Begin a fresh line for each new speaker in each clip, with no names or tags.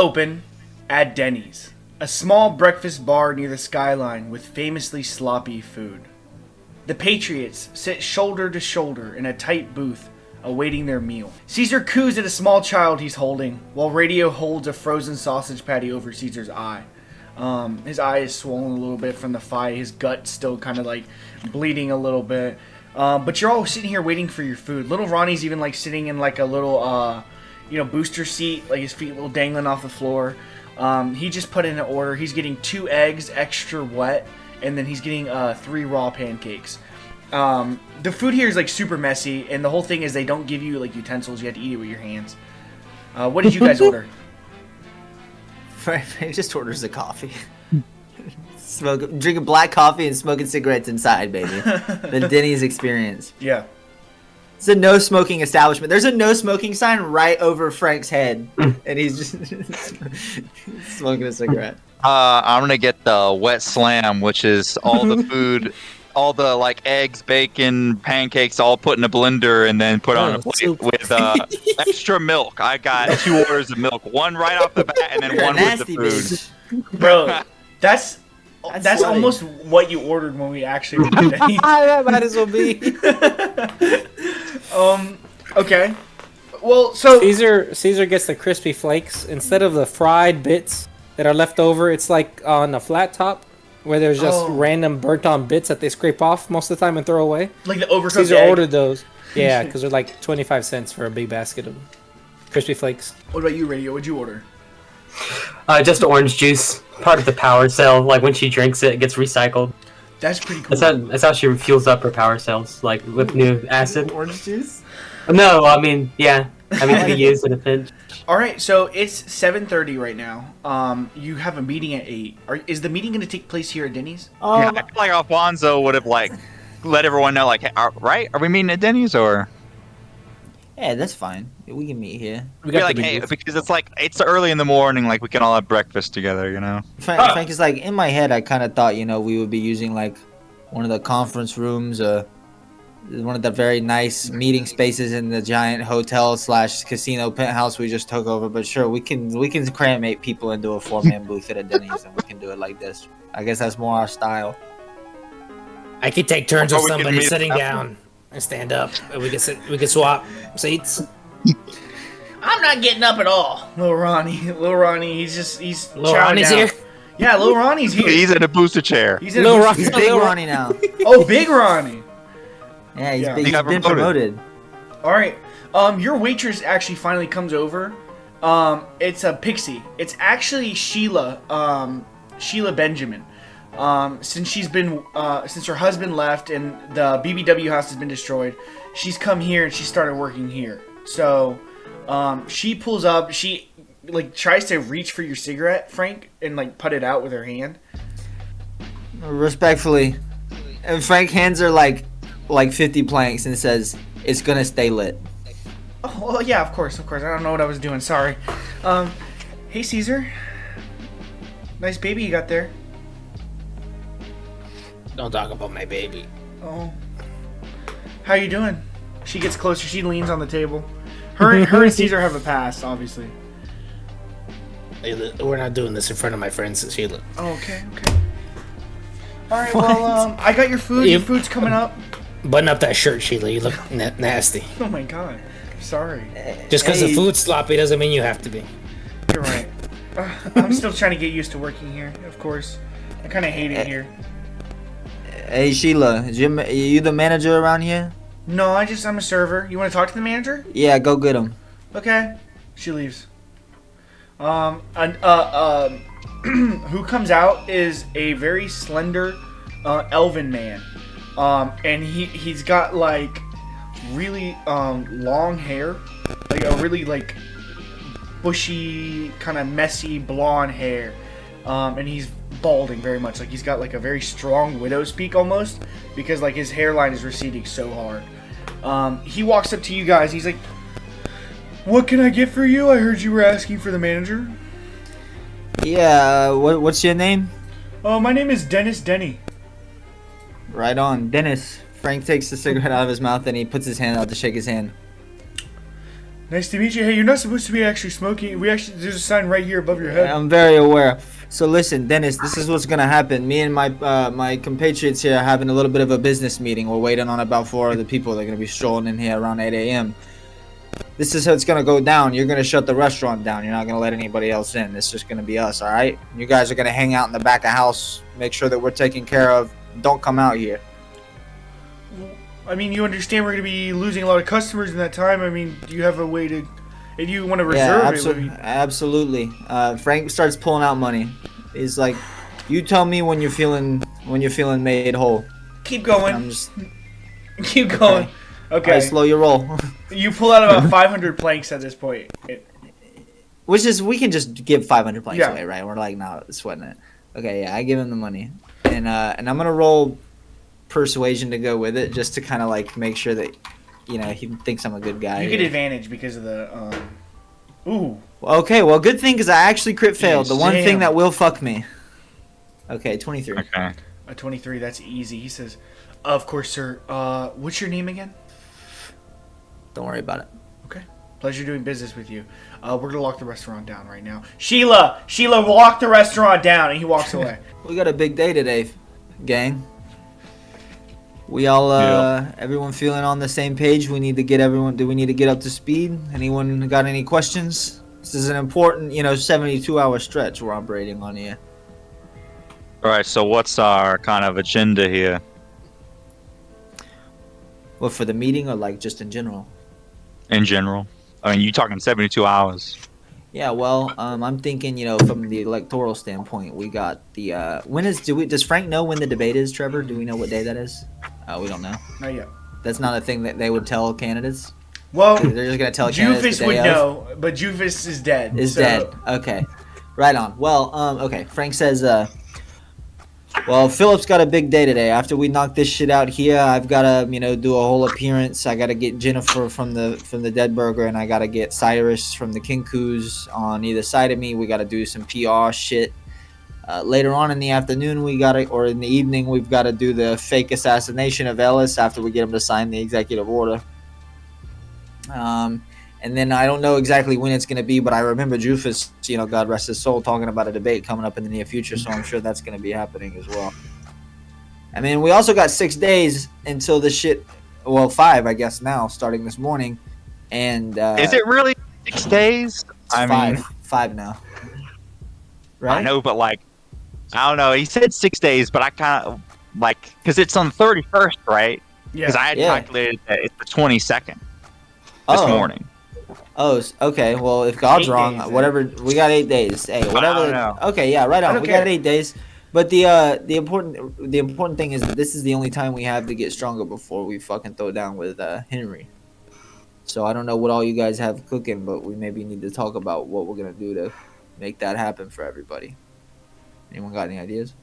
open at Dennies, a small breakfast bar near the skyline with famously sloppy food. The Patriots sit shoulder to shoulder in a tight booth awaiting their meal. Caesar coos at a small child he's holding, while Radio holds a frozen sausage patty over Caesar's eye. His eye is swollen a little bit from the fight. His gut's still kind of like bleeding a little bit. But you're all sitting here waiting for your food. Little Ronnie's even like sitting in like a little, booster seat, like his feet a little dangling off the floor. He just put in an order. He's getting 2 eggs extra wet, and then he's getting 3 raw pancakes. The food here is like super messy, and the whole thing is they don't give you like utensils. You have to eat it with your hands. What did you guys order?
Frank just orders a coffee. Drinking black coffee and smoking cigarettes inside, baby. The Denny's experience.
Yeah.
It's a no smoking establishment. There's a no smoking sign right over Frank's head, and he's just smoking a cigarette.
I'm gonna get the wet slam, which is all the food, all the like eggs, bacon, pancakes, all put in a blender and then put on a plate with extra milk. I got 2 orders of milk, one right off the bat, and then one with the food.
Bro, that's almost what you ordered when we actually went to Denny's.
That might as well be.
Okay. Well, so
Caesar gets the crispy flakes instead of the fried bits that are left over. It's like on a flat top where there's just random burnt on bits that they scrape off most of the time and throw away.
Like the overcooked
Caesar
egg.
ordered those. Yeah, because they're like 25 cents for a big basket of crispy flakes.
What about you, Radio? What'd you order?
Just orange juice. Part of the power cell. Like when she drinks it, it gets recycled.
That's pretty cool.
That's how she fuels up her power cells, like with new acid.
Orange juice?
No, I mean, yeah. I mean, to be used in a pinch.
All right, so it's 7:30 right now. You have a meeting at 8. Is the meeting going to take place here at Denny's?
Yeah, I feel like Alfonso would have like let everyone know, like, hey, are we meeting at Denny's or?
Yeah, that's fine. We can meet here.
We got like, hey, because it's early in the morning, like we can all have breakfast together, you know.
Frank is like, in my head, I kind of thought, we would be using like one of the conference rooms, one of the very nice meeting spaces in the giant hotel / casino penthouse we just took over. But sure, we can cram 8 people into a 4-man booth at a Denny's, and we can do it like this. I guess that's more our style.
I could take turns with
we can
somebody
meet
sitting
up.
down and stand up. We could swap seats.
I'm not getting up at all. Little Ronnie, he's
Little Ronnie's
down.
here.
Yeah, Little Ronnie's here.
He's in a booster chair.
He's in
Little
a
Ronnie.
He's big Ronnie now.
Oh, big Ronnie.
Yeah,
Yeah.
he's
He got
been
promoted.
promoted.
All right. Your waitress actually finally comes over. It's a Pixie. It's actually Sheila. Sheila Benjamin. Since her husband left and the BBW house has been destroyed, she's come here and she started working here. So, she pulls up. She like tries to reach for your cigarette, Frank, and like put it out with her hand.
Respectfully. And Frank hands her like 50 planks and says, "It's gonna stay lit."
Oh, well, yeah, of course. I don't know what I was doing. Sorry. Hey, Caesar. Nice baby you got there.
Don't talk about my baby.
Oh. How you doing? She gets closer. She leans on the table. Her and Caesar have a past, obviously.
We're not doing this in front of my friends, Sheila.
Oh, okay. All right, well, I got your food. Your food's coming up.
Button up that shirt, Sheila. You look nasty.
Oh, my God. Sorry.
Just because the food's sloppy doesn't mean you have to be.
You're right. I'm still trying to get used to working here, of course. I kind of hate it here.
Hey Sheila, are you the manager around here?
No, I'm a server. You want to talk to the manager?
Yeah, go get him.
Okay. She leaves. Who comes out is a very slender, elven man. And he's got like really long hair, like a really like bushy, kind of messy blonde hair. And he's balding very much. Like he's got like a very strong widow's peak almost, because like his hairline is receding so hard. He walks up to you guys. He's like, "What can I get for you? I heard you were asking for the manager."
Yeah, what's your name?
My name is Denny.
Right on. Dennis. Frank takes the cigarette out of his mouth and he puts his hand out to shake his hand.
Nice to meet you. Hey, you're not supposed to be actually smoking. There's a sign right here above your head.
I'm very aware. So listen, Dennis, this is what's gonna happen. Me and my compatriots here are having a little bit of a business meeting. We're waiting on about 4 other people. They're gonna be strolling in here around 8 a.m. This is how it's gonna go down. You're gonna shut the restaurant down. You're not gonna let anybody else in. It's just gonna be us, all right? You guys are gonna hang out in the back of house. Make sure that we're taken care of. Don't come out here.
I mean, you understand we're going to be losing a lot of customers in that time. I mean, do you have a way to... If you want to reserve it...
Absolutely. Frank starts pulling out money. He's like, you tell me when you're feeling made whole.
Keep going.
I'm just...
Keep going. Okay.
All right, slow your roll.
You pull out about 500 planks at this point.
Which is, we can just give 500 planks
Yeah.
away, right? We're like not sweating it. Okay, yeah, I give him the money. And I'm going to roll persuasion to go with it, just to kind of like make sure that he thinks I'm a good guy.
You get advantage because of the ooh.
Okay, well, good thing because I actually crit failed. The one
Damn.
thing that will fuck me. Okay, 23.
Okay.
A 23, that's easy. He says, of course, sir. What's your name again?
Don't worry about it.
Okay. Pleasure doing business with you. We're gonna lock the restaurant down right now. Sheila, lock the restaurant down, and he walks away.
We got a big day today, gang. We all, everyone feeling on the same page? Do we need to get up to speed? Anyone got any questions? This is an important, 72-hour stretch we're operating on here.
All right. So what's our kind of agenda here?
Well, for the meeting or like just in general?
In general, I mean, you talking 72 hours?
Yeah, well, I'm thinking, from the electoral standpoint, we got the, does Frank know when the debate is, Trevor? Do we know what day that is? We don't know.
Not yet.
That's not a thing that they would tell candidates?
Well,
They're just going to tell candidates the
Jufus
day
would
of?
know, but Jufus is dead.
Dead. Okay. Right on. Well, okay. Frank says, well, Philip's got a big day today. After we knock this shit out here, I've got to, do a whole appearance. I got to get Jennifer from the Dead Burger, and I got to get Cyrus from the Kinkus on either side of me. We got to do some PR shit. Later on in the afternoon, or in the evening, we've got to do the fake assassination of Ellis after we get him to sign the executive order. And then I don't know exactly when it's going to be, but I remember Jufus, God rest his soul, talking about a debate coming up in the near future, so I'm sure that's going to be happening as well. I mean, we also got 6 days until the shit, well, 5, I guess now, starting this morning. And
Is it really 6 days?
I mean, 5 now. Right?
I know, but like, I don't know. He said 6 days, but I kind of like, because it's on the 31st, right?
Yeah.
Because I had calculated that it's the 22nd this morning.
Oh, okay. Well, if God's
8
wrong,
days,
whatever, we got 8 days. Hey, whatever.
I don't know.
Okay, yeah, right on.
don't
We
care.
got 8 days. But the important thing is that this is the only time we have to get stronger before we fucking throw down with Henry. So I don't know what all you guys have cooking, but we maybe need to talk about what we're gonna do to make that happen for everybody. Anyone got any ideas?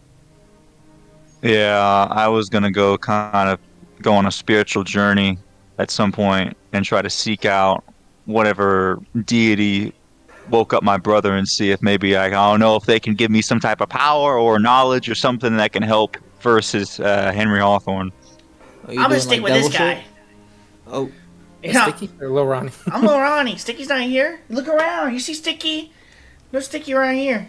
Yeah, I was gonna go on a spiritual journey at some point and try to seek out whatever deity woke up my brother and see if maybe I don't know if they can give me some type of power or knowledge or something that can help versus Henry Hawthorne.
Are you
I'm gonna
doing,
stick
like,
with this
devil
guy.
shit? Oh,
Yeah.
Sticky or Lil Ronnie?
I'm Lil Ronnie. Sticky's not here. Look around. You see Sticky? No Sticky around here.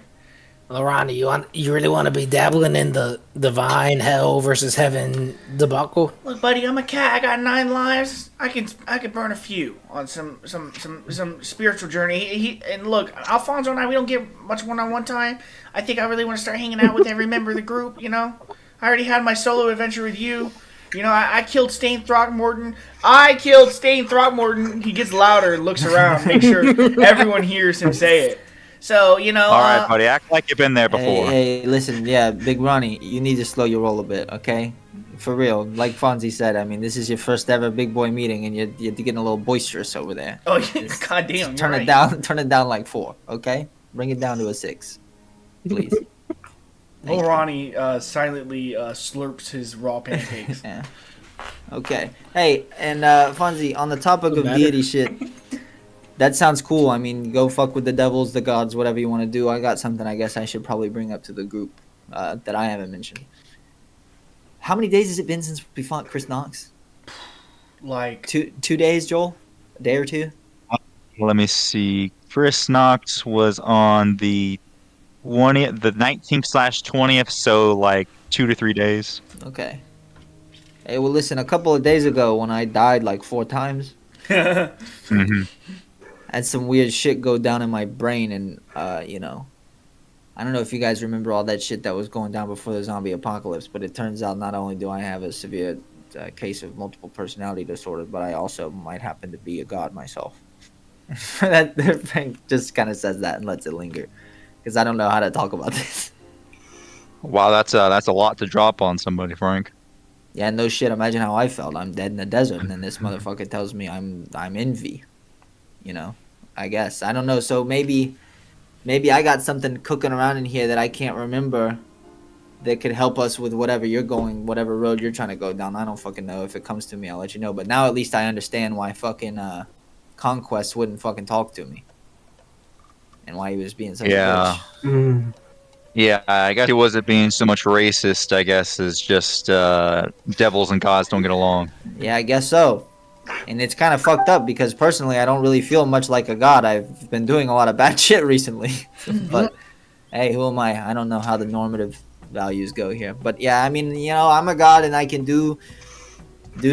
Lil Ronnie, you really want to be dabbling in the divine hell versus heaven debacle?
Look, buddy, I'm a cat. I got 9 lives. I could burn a few on some spiritual journey. And look, Alfonso and I, we don't get much one-on-one time. I think I really want to start hanging out with every member of the group. I already had my solo adventure with you. I killed Stain Throckmorton. He gets louder and looks around, make sure everyone hears him say it. So,
All right, buddy, act like you've been there before.
Hey, listen, yeah, Big Ronnie, you need to slow your roll a bit, okay? For real, like Fonzie said, I mean, this is your first ever big boy meeting, and you're getting a little boisterous over there.
Oh, yeah, goddamn,
Turn it down. Turn it down like 4, okay? Bring it down to a 6, please.
Lil Ronnie silently slurps his raw pancakes.
Yeah. Okay. Hey, and Fonzie, on the topic of deity shit, that sounds cool. I mean, go fuck with the devils, the gods, whatever you want to do. I got something I guess I should probably bring up to the group that I haven't mentioned. How many days has it been since we fought Chris Knox?
Like
2 days, Joel? A day or 2?
Let me see. Chris Knox was on the 20th, the 19th/20th, so like 2 to 3 days.
Okay. Hey, well, listen. A couple of days ago, when I died like 4 times,
Hmm.
I had some weird shit go down in my brain, and you know, I don't know if you guys remember all that shit that was going down before the zombie apocalypse, but it turns out not only do I have a severe case of multiple personality disorder, but I also might happen to be a god myself. That Frank just kind of says that and lets it linger, because I don't know how to talk about this.
Wow, that's a lot to drop on somebody, Frank.
Yeah, no shit. Imagine how I felt. I'm dead in the desert, and then this motherfucker tells me I'm envy. You know, I guess I don't know. So maybe I got something cooking around in here that I can't remember that could help us with whatever whatever road you're trying to go down. I don't fucking know. If it comes to me, I'll let you know. But now at least I understand why fucking Conquest wouldn't fucking talk to me, and why he was being such a
Yeah.
bitch.
Yeah, I guess it wasn't being so much racist. I guess is just devils and gods don't get along.
Yeah, I guess so. And it's kind of fucked up because personally, I don't really feel much like a god. I've been doing a lot of bad shit recently. But hey, who am I? I don't know how the normative values go here. But yeah, I mean, you know, I'm a god and I can do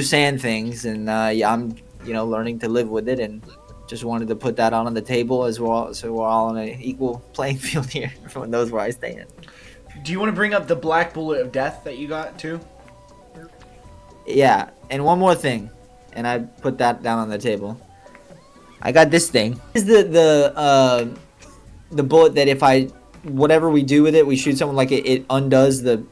sand things, and yeah, I'm learning to live with it, and just wanted to put that on the table as well, so we're all on an equal playing field here. Everyone knows where I stand.
Do you want to bring up the black bullet of death that you got too?
Yeah, and one more thing, and I put that down on the table. I got this thing. This is the bullet that if whatever we do with it, we shoot someone, like it undoes the.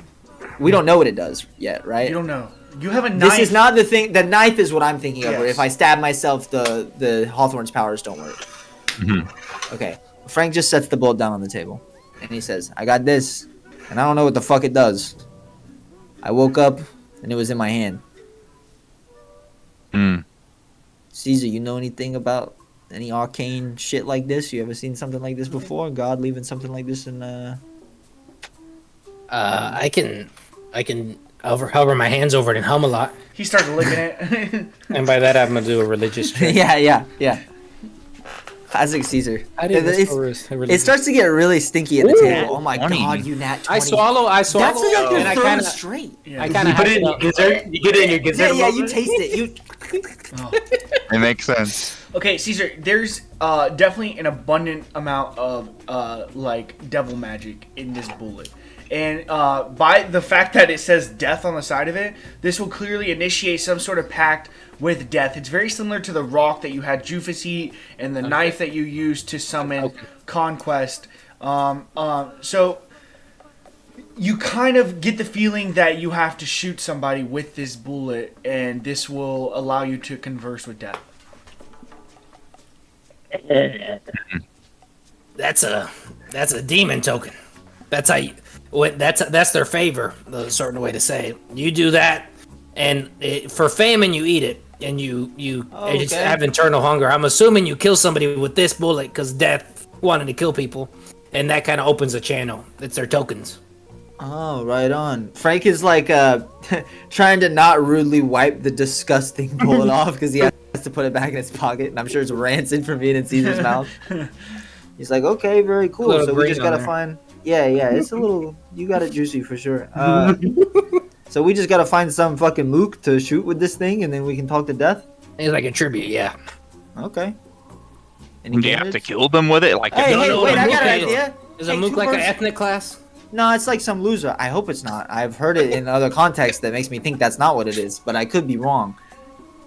We don't know what it does yet, right?
You don't know. You have a knife.
This is not the thing. The knife is what I'm thinking of. Where
Yes.
if I stab myself, the Hawthorne's powers don't work.
Mm-hmm.
Okay. Frank just sets the bullet down on the table, and he says, "I got this, and I don't know what the fuck it does." I woke up, and it was in my hand. Caesar, you know anything about any arcane shit like this? You ever seen something like this before? God leaving something like this in
I can hover my hands over it and hum a lot.
He started licking it.
And by that, I'm gonna do a religious trick.
yeah. Classic Caesar.
I didn't
It's-
know
It starts to get really stinky at the table. Oh my
20.
god, you nat 20.
I swallow.
That's like your
and I
third
kind of,
straight.
Yeah.
I kind of
Put it in your gizzard. You get it in your gizzard.
Yeah,
a
you
little
taste it. You.
It makes sense.
Okay, Caesar, there's definitely an abundant amount of like devil magic in this bullet. And by the fact that it says death on the side of it, this will clearly initiate some sort of pact with death. It's very similar to the rock that you had Jufus eat and the knife that you used to summon Conquest. So you kind of get the feeling that you have to shoot somebody with this bullet, and this will allow you to converse with death.
That's a demon token. That's how you, that's their favor. The certain way to say it. You do that, and for famine you eat it, and you just
Okay.
have internal hunger. I'm assuming you kill somebody with this bullet because death wanted to kill people, and that kind of opens a channel. It's their tokens.
Oh, right on. Frank is like trying to not rudely wipe the disgusting bullet off because he has to put it back in his pocket, and I'm sure it's rancid from being in Caesar's mouth. He's like, okay, very cool.
Little
So we
green
just
on
gotta
there.
find. Yeah, it's a little. You got it juicy for sure. So we just gotta find some fucking mook to shoot with this thing, and then we can talk to death.
It's like a tribute, yeah.
Okay. Any
Do you have to
candidates?
kill them with it? Like,
Hey,
No,
wait!
a
I
mook
got an
is-
idea.
Is a
Hey,
mook
two
like an
birds-
ethnic class?
No, it's like some loser. I hope it's not. I've heard it in other contexts that makes me think that's not what it is, but I could be wrong.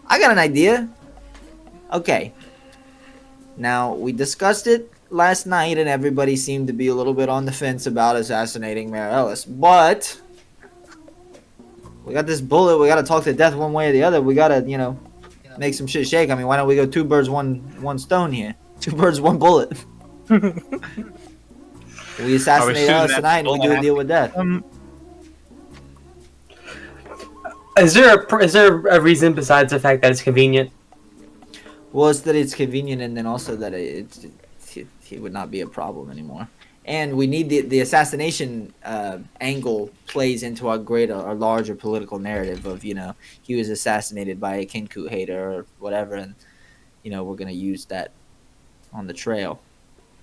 I got an idea. Okay. Now, we discussed it last night, and everybody seemed to be a little bit on the fence about assassinating Mayor Ellis, but we got this bullet. We gotta talk to death one way or the other. We gotta, make some shit shake. I mean, why don't we go 2 birds, one stone here? 2 birds, 1 bullet. We assassinate
shooting
Ellis
that
tonight, and we do a
bullet
deal with death.
Is there a reason besides the fact that it's convenient?
Well, it's that it's convenient, and then also that it would not be a problem anymore. And we need the assassination angle plays into our larger political narrative of, he was assassinated by a King Kut hater or whatever, and we're gonna use that on the trail,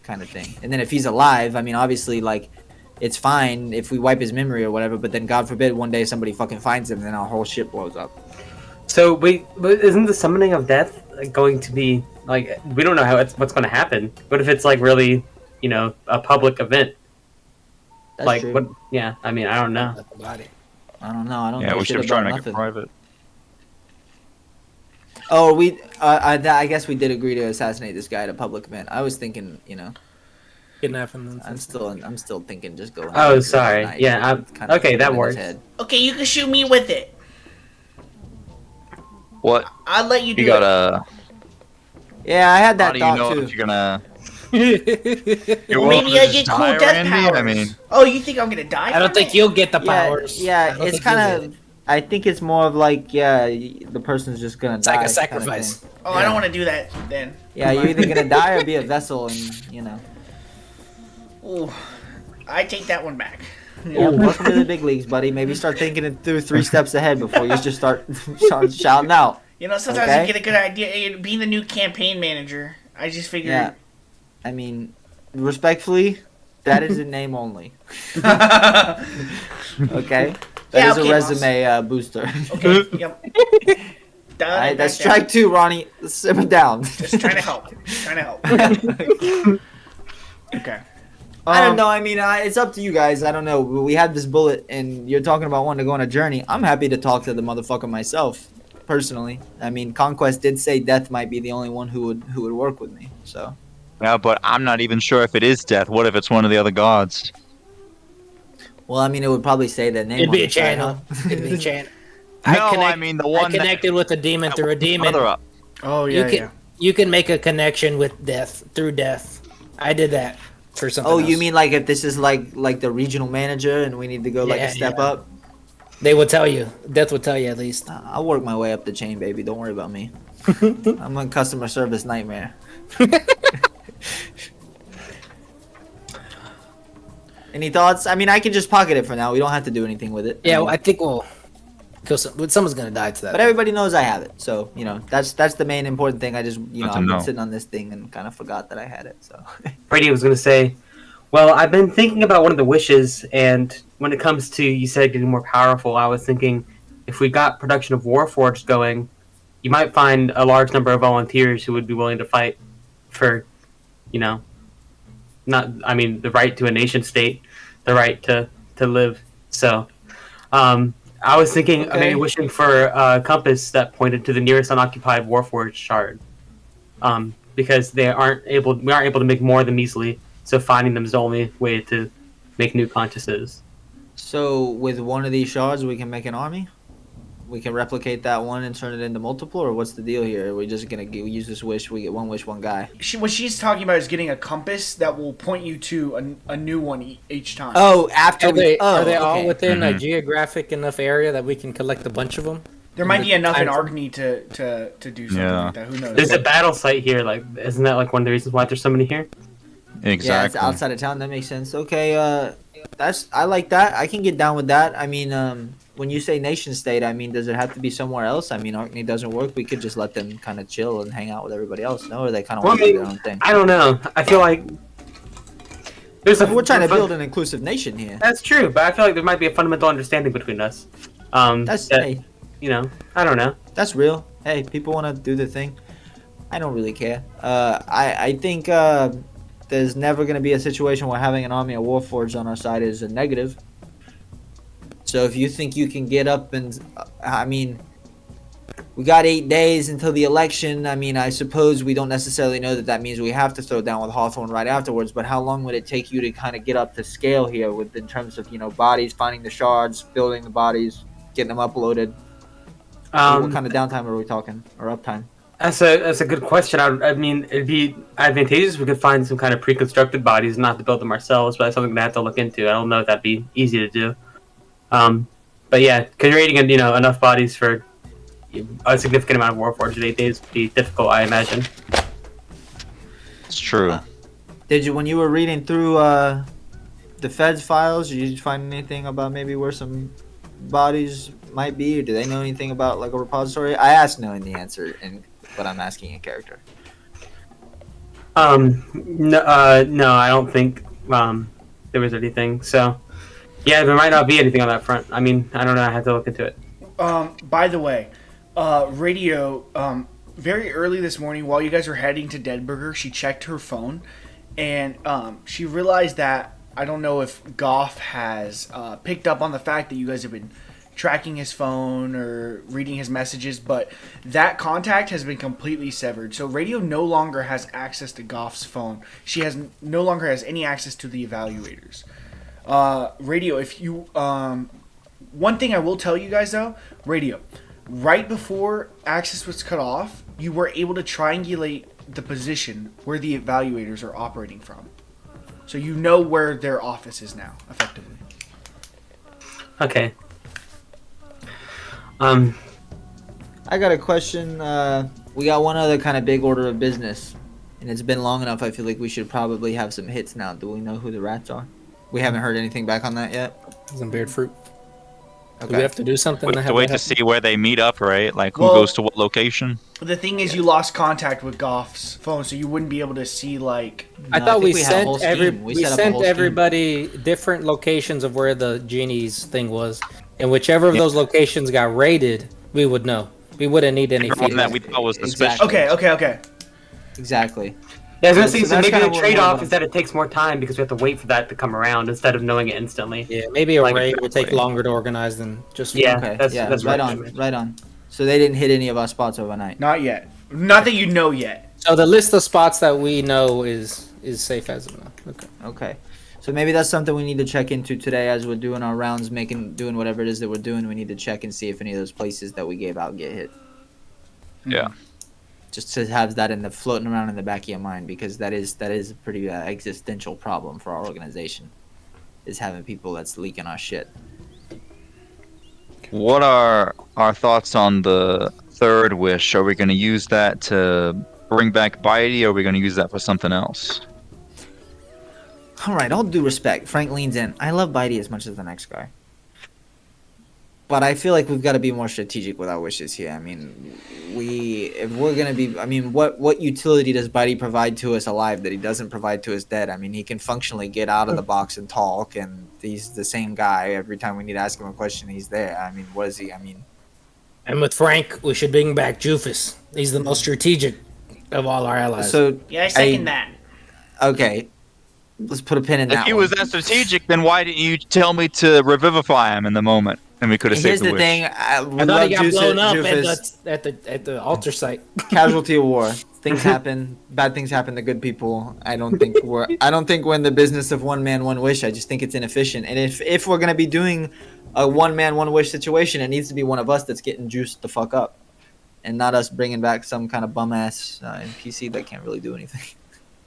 kind of thing. And then if he's alive, I mean, obviously, like, it's fine if we wipe his memory or whatever. But then, God forbid, one day somebody fucking finds him, and then our whole ship blows up.
So wait, but isn't the summoning of death going to be like, we don't know what's going to happen? What if it's like really, a public event?
That's
like
true.
what? Yeah, I mean, I don't know.
I don't know. I don't
Yeah,
know
we
shit
should try
about
to make it
nothing.
private.
Oh, we. I guess we did agree to assassinate this guy at a public event. I was thinking,
Kidnapping them.
I'm still thinking just going.
Oh, sorry.
Night.
Yeah,
Kinda
okay, that
in his
works.
head.
Okay, you can shoot me with it.
What?
I'll let you do
You gotta.
Yeah, I had
How
that
do you
thought
know
too.
if you're gonna?
Well, maybe I get cool death powers.
I mean,
Oh, you think I'm gonna die?
I don't
from
think
it?
you'll get the
Yeah,
powers. I
yeah,
don't
it's
think you'll
kind
get
of.
it.
I think it's more of like, the person's just gonna
It's
die.
like a
kinda
sacrifice.
thing.
Oh, I don't want to do that then.
Yeah, you're either gonna die or be a vessel, and
Ooh, I take that one back.
Yeah, welcome to the big leagues, buddy. Maybe start thinking it through 3 steps ahead before you just start shouting out.
Sometimes
Okay.
I get a good idea. Being the new campaign manager, I just figured.
Yeah, I mean, respectfully, that is a name only. Okay, that is
okay,
a resume booster.
Okay. Yep. Done.
All right, that's
Back down.
strike 2, Ronnie. Simmer down.
Just trying to help. Trying to help. Okay.
I don't know. I mean, it's up to you guys. I don't know. We have this bullet, and you're talking about wanting to go on a journey. I'm happy to talk to the motherfucker myself, personally. I mean, Conquest did say Death might be the only one who would work with me. So.
yeah, but I'm not even sure if it is death. What if it's one of the other gods?
Well, I mean, it would probably say that name.
It'd be
on
a
the side,
channel.
huh?
It'd be a channel.
No, I mean the one
I connected with a demon through a demon.
Mother up.
Oh
You
yeah,
can
yeah.
you can make a connection with death through death. I did that for something.
Oh, you
else.
mean like if this is like the regional manager, and we need to go like
Yeah,
a step
yeah.
up?
They will tell you. Death will tell you at least.
I'll work my way up the chain, baby. Don't worry about me. I'm a customer service nightmare. Any thoughts? I mean, I can just pocket it for now. We don't have to do anything with it.
Yeah,
I
well,
mean,
I think we'll kill some. Someone's gonna die to that.
but everybody knows I have it. So, that's the main important thing. I just,
Good to
I've been
know.
sitting on this thing and kind of forgot that I had it. So,
Brady was going to say, well, I've been thinking about one of the wishes, and when it comes to, you said, getting more powerful, I was thinking if we got production of Warforged going, you might find a large number of volunteers who would be willing to fight for, the right to a nation state, the right to live. So, I was thinking,
Okay.
maybe wishing for a compass that pointed to the nearest unoccupied Warforged shard. Because we aren't able to make more of them easily. So finding them is the only way to make new consciousness.
so with one of these shards, we can make an army? We can replicate that one and turn it into multiple, or what's the deal here? Are we just going to use this wish? We get one wish, one guy.
What she's talking about is getting a compass that will point you to a new one each time.
Oh, after
Are they,
oh,
are they all
okay.
within a
Mhm.
geographic enough area that we can collect a bunch of them?
There might be enough in
I-
Arkney to do something
Yeah.
like that. Who knows?
There's a battle site here. Like, isn't that like one of the reasons why there's so many here?
Yeah,
Exactly.
it's outside of town. That makes sense. Okay, I like that. I can get down with that. I mean, when you say nation state, I mean, does it have to be somewhere else? I mean, Arkney doesn't work. We could just let them kind of chill and hang out with everybody else. No, or they kind of want to do their own thing.
I don't know. I feel like
We're trying to build an inclusive nation here.
That's true, but I feel like there might be a fundamental understanding between us.
That's
that,
hey,
I don't know.
that's real. Hey, people want to do their thing. I don't really care. I think there's never going to be a situation where having an army of warforged on our side is a negative. So if you think you can get up and, I mean, we got 8 days until the election. I mean, I suppose we don't necessarily know that means we have to throw down with Hawthorne right afterwards. But how long would it take you to kind of get up to scale here in terms of bodies, finding the shards, building the bodies, getting them uploaded? What kind of downtime are we talking, or uptime?
That's a good question. I mean, it'd be advantageous if we could find some kind of pre-constructed bodies, not to build them ourselves, but that's something I have to look into. I don't know if that'd be easy to do. But yeah, creating enough bodies for a significant amount of Warforged in 8 days would be difficult, I imagine.
It's true.
Did you, when you were reading through the Fed's files, did you find anything about maybe where some bodies might be, or do they know anything about like a repository? I asked knowing the answer, but I'm asking in character.
No, I don't think there was anything. So, yeah, there might not be anything on that front. I mean, I don't know. I have to look into it.
By the way, Radio, very early this morning while you guys were heading to Deadburger, she checked her phone and she realized that, I don't know if Goff has picked up on the fact that you guys have been tracking his phone or reading his messages, but that contact has been completely severed. So Radio no longer has access to Goff's phone. She no longer has any access to the evaluators. Radio, if you one thing I will tell you guys though, Radio, right before access was cut off, you were able to triangulate the position where the evaluators are operating from. So you know where their office is now, effectively.
Okay.
I got a question. We got one other kind of big order of business, and it's been long enough. I feel like we should probably have some hits now. Do we know who the rats are? We haven't heard anything back on that yet.
Some beard fruit.
Okay.
Do we have to do something?
We have to wait to see where they meet up, right? Like who
Well,
goes to what location.
The thing is, you lost contact with Goff's phone, so you wouldn't be able to see, like...
I
No,
thought
think
we
had a
sent
whole scheme.
we
set up a
sent
whole scheme.
everybody different locations of where the genie's thing was, and whichever of those locations got raided, we would know. We wouldn't need any
The one that
feedback.
we thought was suspicious.
Exactly.
Okay.
Exactly.
Yeah, I was gonna
So
say, so
that's
maybe
kinda
the
what
trade-off
we're-
is that it takes more time because we have to wait for that to come around instead of knowing it instantly.
Yeah, maybe a
Like,
raid would take
exactly.
longer to organize than just.
Yeah.
Okay.
that's-
yeah.
that's
right
right.
on. Right on. So they didn't hit any of our spots overnight.
Not yet. Not that you know yet.
So the list of spots that we know is safe as of now. Okay.
Okay. So maybe that's something we need to check into today as we're doing our rounds, doing whatever it is that we're doing. We need to check and see if any of those places that we gave out get hit.
Yeah.
Just to have that floating around in the back of your mind, because that is a pretty existential problem for our organization, is having people that's leaking our shit.
What are our thoughts on the third wish? Are we going to use that to bring back Bitey, or are we going to use that for something else?
All right, all due respect, Frank leans in. I love Bitey as much as the next guy, but I feel like we've got to be more strategic with our wishes here. I mean, if we're gonna be, I mean, what utility does Bitey provide to us alive that he doesn't provide to us dead? I mean, he can functionally get out of the box and talk, and he's the same guy every time we need to ask him a question. He's there. I mean, what is he? I mean,
And with Frank, we should bring back Jufus. He's the most strategic of all our allies.
so
Yeah, I second that.
okay, let's put a pin in
If
that.
he
one.
was that strategic, then why didn't you tell me to revivify him in the moment? And we could have
Here's
saved the
the
wish.
thing. We
I thought
love
he got blown up
Jufus.
at the altar site.
Casualty of war. Things happen. Bad things happen to good people. I don't think we're in the business of one man, one wish. I just think it's inefficient. And if we're gonna be doing a one man, one wish situation, it needs to be one of us that's getting juiced the fuck up, and not us bringing back some kind of bum ass NPC that can't really do anything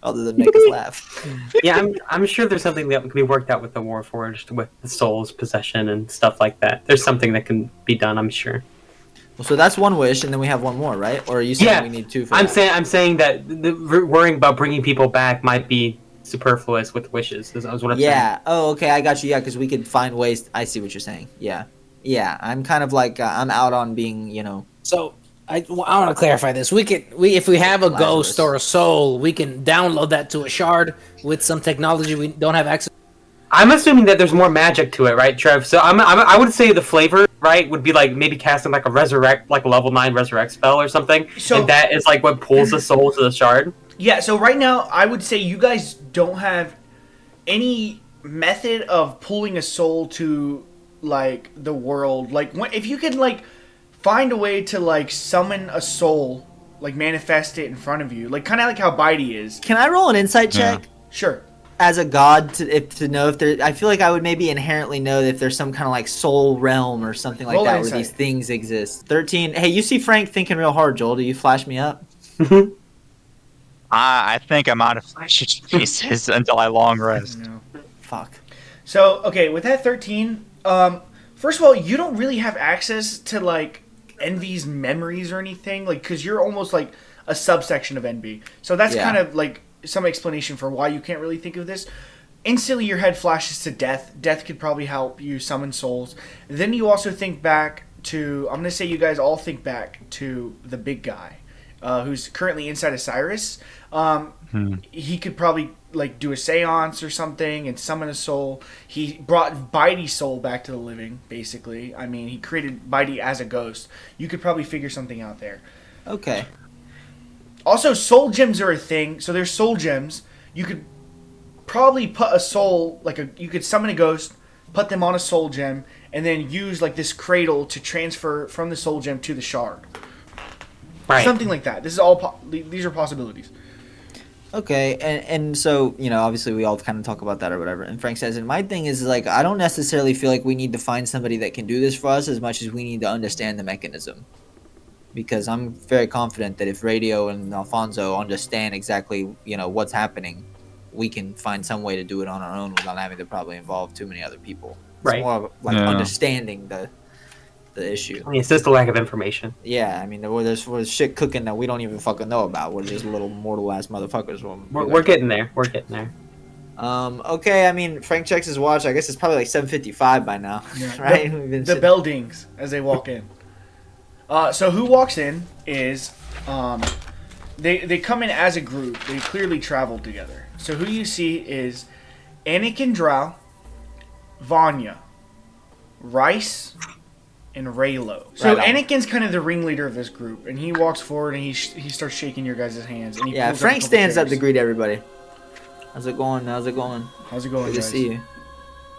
other than make us laugh.
Yeah, I'm sure there's something that can be worked out with the Warforged, with the soul's possession and stuff like that. There's something that can be done, I'm sure.
Well, so that's one wish, and then we have one more, right? Or are you saying
Yeah,
we need two for
I'm
that?
I'm saying that worrying about bringing people back might be superfluous with wishes. Is what I'm saying.
Yeah. Oh, okay. I got you. Yeah, because we could find ways. I see what you're saying. Yeah. Yeah. I'm kind of like I'm out on being,
So I want to clarify this. If we have a ghost
Lazarus.
or a soul, we can download that to a shard with some technology we don't have access.
I'm assuming that there's more magic to it, right, Trev? So I would say the flavor, right, would be like maybe casting like a resurrect, like a level 9 resurrect spell or something.
So-
and that is like what pulls the soul to the shard.
Yeah, so right now, I would say you guys don't have any method of pulling a soul to, like, the world. Like, if you can, like, find a way to, like, summon a soul, like, manifest it in front of you. Like, kind of like how Bitey is.
Can I roll an insight check?
Sure.
As a god to know if there, I feel like I would maybe inherently know if there's some kind of like soul realm or something like
Roll
that where
insight.
these things exist. 13. Hey, you see Frank thinking real hard, Joel. Do you flash me up?
I think I'm out of flesh pieces until I long rest.
No.
Fuck.
So, okay, with that 13, first of all, you don't really have access to, like, Envy's memories or anything, like, because you're almost, like, a subsection of Envy. So that's
Yeah.
kind of, like, some explanation for why you can't really think of this. Instantly, your head flashes to Death. Death could probably help you summon souls. Then you also think back to, I'm going to say you guys all think back to the big guy. who's currently inside of Cyrus. He could probably like do a seance or something and summon a soul. He brought Bitey's soul back to the living, basically. I mean, he created Bitey as a ghost. You could probably figure something out there.
Okay.
Also, soul gems are a thing. So there's soul gems. You could probably put a soul, you could summon a ghost, put them on a soul gem, and then use like this cradle to transfer from the soul gem to the shard.
Right.
Something like that. This is all. These are possibilities.
Okay, and so, obviously we all kind of talk about that or whatever. And Frank says, and my thing is, like, I don't necessarily feel like we need to find somebody that can do this for us as much as we need to understand the mechanism. Because I'm very confident that if Radio and Alfonso understand exactly, what's happening, we can find some way to do it on our own without having to probably involve too many other people. It's
Right.
more of, like, understanding the issue.
I mean, it's just a lack of information.
Yeah, I mean, there's shit cooking that we don't even fucking know about. We're just little mortal ass motherfuckers.
We're getting there. We're getting there.
Okay, I mean, Frank checks his watch. I guess it's probably like 7:55 by now,
Yeah.
right?
The bell dings as they walk in. So who walks in is, they come in as a group. They clearly traveled together. So who you see is Anakin Drow, Vanya, Rice, and Raylo. So
Right on.
Anakin's kind of the ringleader of this group, and he walks forward and he starts shaking your guys' hands. And he
Yeah,
pulls up a
Frank
couple
stands up to
chairs.
greet everybody. How's it going? How's it going?
How's it going,
Good to
guys?
see you.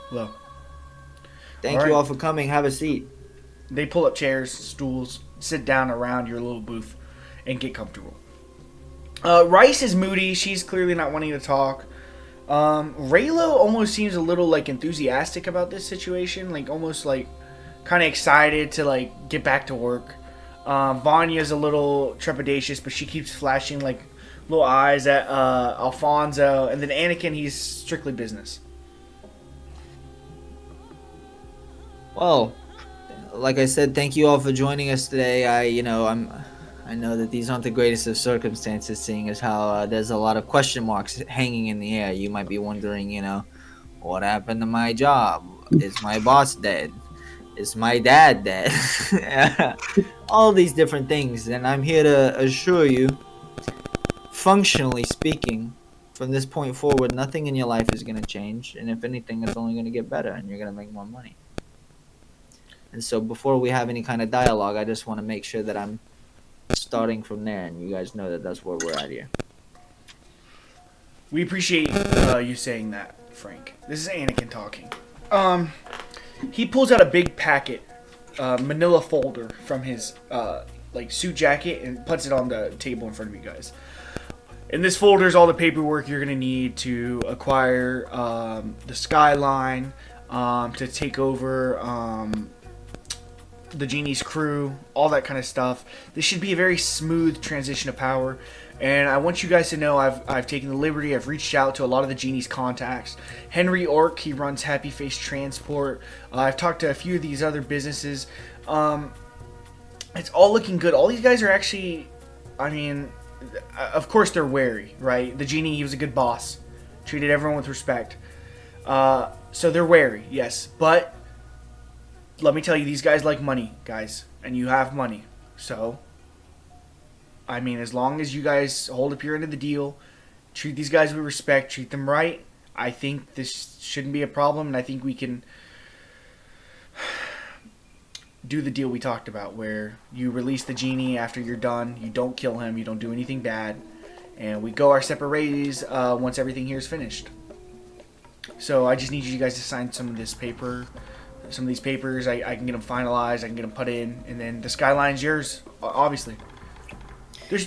Hello.
Thank
All
you
right.
all for coming. Have a seat.
They pull up chairs, stools, sit down around your little booth, and get comfortable. Rice is moody. She's clearly not wanting to talk. Raylo almost seems a little like enthusiastic about this situation, like almost like kind of excited to like get back to work. Vanya's a little trepidatious, but she keeps flashing like little eyes at Alfonso, and then Anakin, he's strictly business.
Well, like I said, thank you all for joining us today. I know that these aren't the greatest of circumstances, seeing as how there's a lot of question marks hanging in the air. You might be wondering, what happened to my job? Is my boss dead? Is my dad dead? All these different things, and I'm here to assure you, functionally speaking, from this point forward, nothing in your life is going to change, and if anything, it's only going to get better, and you're going to make more money. And so before we have any kind of dialogue, I just want to make sure that I'm starting from there, and you guys know that that's where we're at here.
We appreciate you saying that, Frank. This is Anakin talking. He pulls out a big packet, manila folder from his suit jacket and puts it on the table in front of you guys. In this folder is all the paperwork you're gonna need to acquire the Skyline, to take over the Genie's crew, all that kind of stuff. This should be a very smooth transition of power, and I want you guys to know I've taken the liberty. I've reached out to a lot of the Genie's contacts. Henry Ork, he runs Happy Face Transport. I've talked to a few of these other businesses. It's all looking good. All these guys are actually, I mean, of course they're wary, right? The Genie, he was a good boss, treated everyone with respect. So they're wary, yes, but let me tell you, these guys like money, guys, and you have money. So, I mean, as long as you guys hold up your end of the deal, treat these guys with respect, treat them right, I think this shouldn't be a problem, and I think we can do the deal we talked about, where you release the Genie after you're done, you don't kill him, you don't do anything bad, and we go our separate ways once everything here is finished. So I just need you guys to sign some of this paper. Some of these papers, I can get them finalized, I can get them put in, and then the Skyline's yours, obviously. There's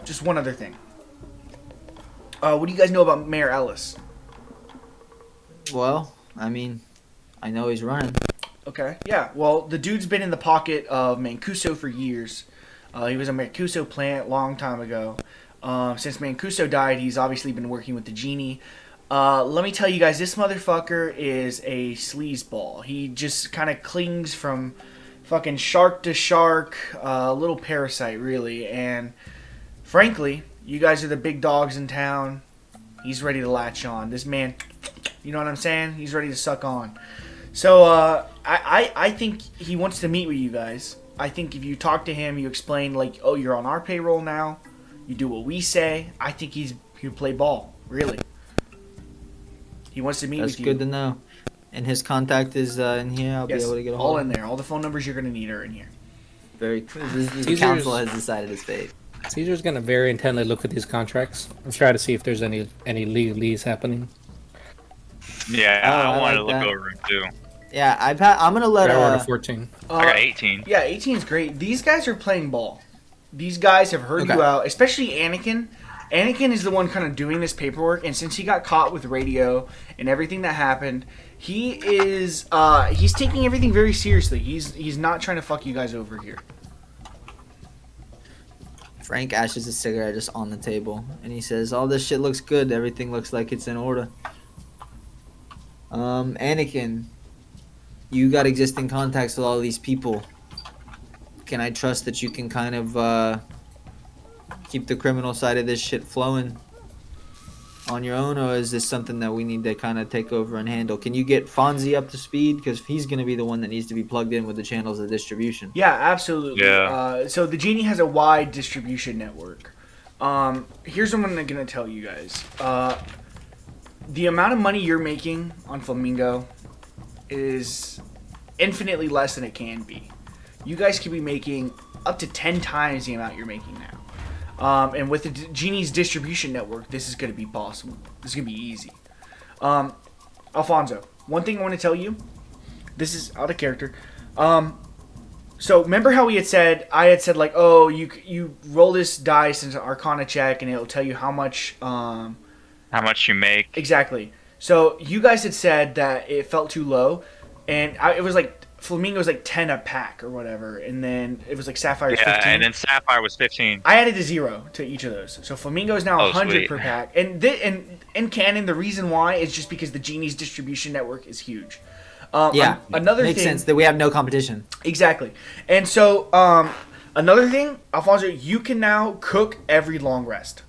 just one other thing. What do you guys know about Mayor Ellis?
Well, I mean, I know he's running.
Okay, yeah. Well, the dude's been in the pocket of Mancuso for years. He was a Mancuso plant long time ago. Since Mancuso died, he's obviously been working with the Genie. Let me tell you guys, this motherfucker is a sleazeball. He just kind of clings from fucking shark to shark, a little parasite, really. And frankly, you guys are the big dogs in town. He's ready to latch on. This man, you know what I'm saying? He's ready to suck on. So, I think he wants to meet with you guys. I think if you talk to him, you explain like, oh, you're on our payroll now. You do what we say. I think he'll play ball. Really. He wants to meet with you.
That's good to know. And his contact is in here. I'll be able to get a hold
all
of
in
him.
there. All the phone numbers you're going to need are in here.
Very cool. The council has decided his fate.
Caesar's gonna very intently look at these contracts and try to see if there's any legalese happening.
Yeah,
Oh,
I
I
wanted to
like
look
that.
over him too.
Yeah, I'm gonna let
I ordered 14.
I got 18.
Yeah, 18 is great. These guys are playing ball. These guys have heard you
Okay.
out, especially Anakin. Anakin is the one kind of doing this paperwork, and since he got caught with radio and everything that happened, he is he's taking everything very seriously. He's not trying to fuck you guys over here.
Frank ashes a cigarette just on the table, and he says, "All this shit looks good. Everything looks like it's in order." Anakin, you got existing contacts with all these people. Can I trust that you can kind of keep the criminal side of this shit flowing on your own, or is this something that we need to kind of take over and handle? Can you get Fonzie up to speed? Because he's going to be the one that needs to be plugged in with the channels of distribution.
Yeah, absolutely.
Yeah.
So the Genie has a wide distribution network. Here's what I'm going to tell you guys. The amount of money you're making on Flamingo is infinitely less than it can be. You guys could be making up to 10 times the amount you're making now. And with the Genie's distribution network, this is going to be possible. This is going to be easy. Alfonso, one thing I want to tell you. This is out of character. So remember how I had said like, oh, you roll this dice into Arcana check and it'll tell you how much
you make.
Exactly. So you guys had said that it felt too low, and it was like Flamingo was like 10 a pack or whatever, and then it was like Sapphire's 15.
Yeah, and then Sapphire was 15.
I added a 0 to each of those. So Flamingo is now 100
sweet.
per pack. And in canon, the reason why is just because the Genie's distribution network is huge. Another
makes
thing,
sense that we have no competition.
Exactly. And so another thing, Alfonso, you can now cook every long rest.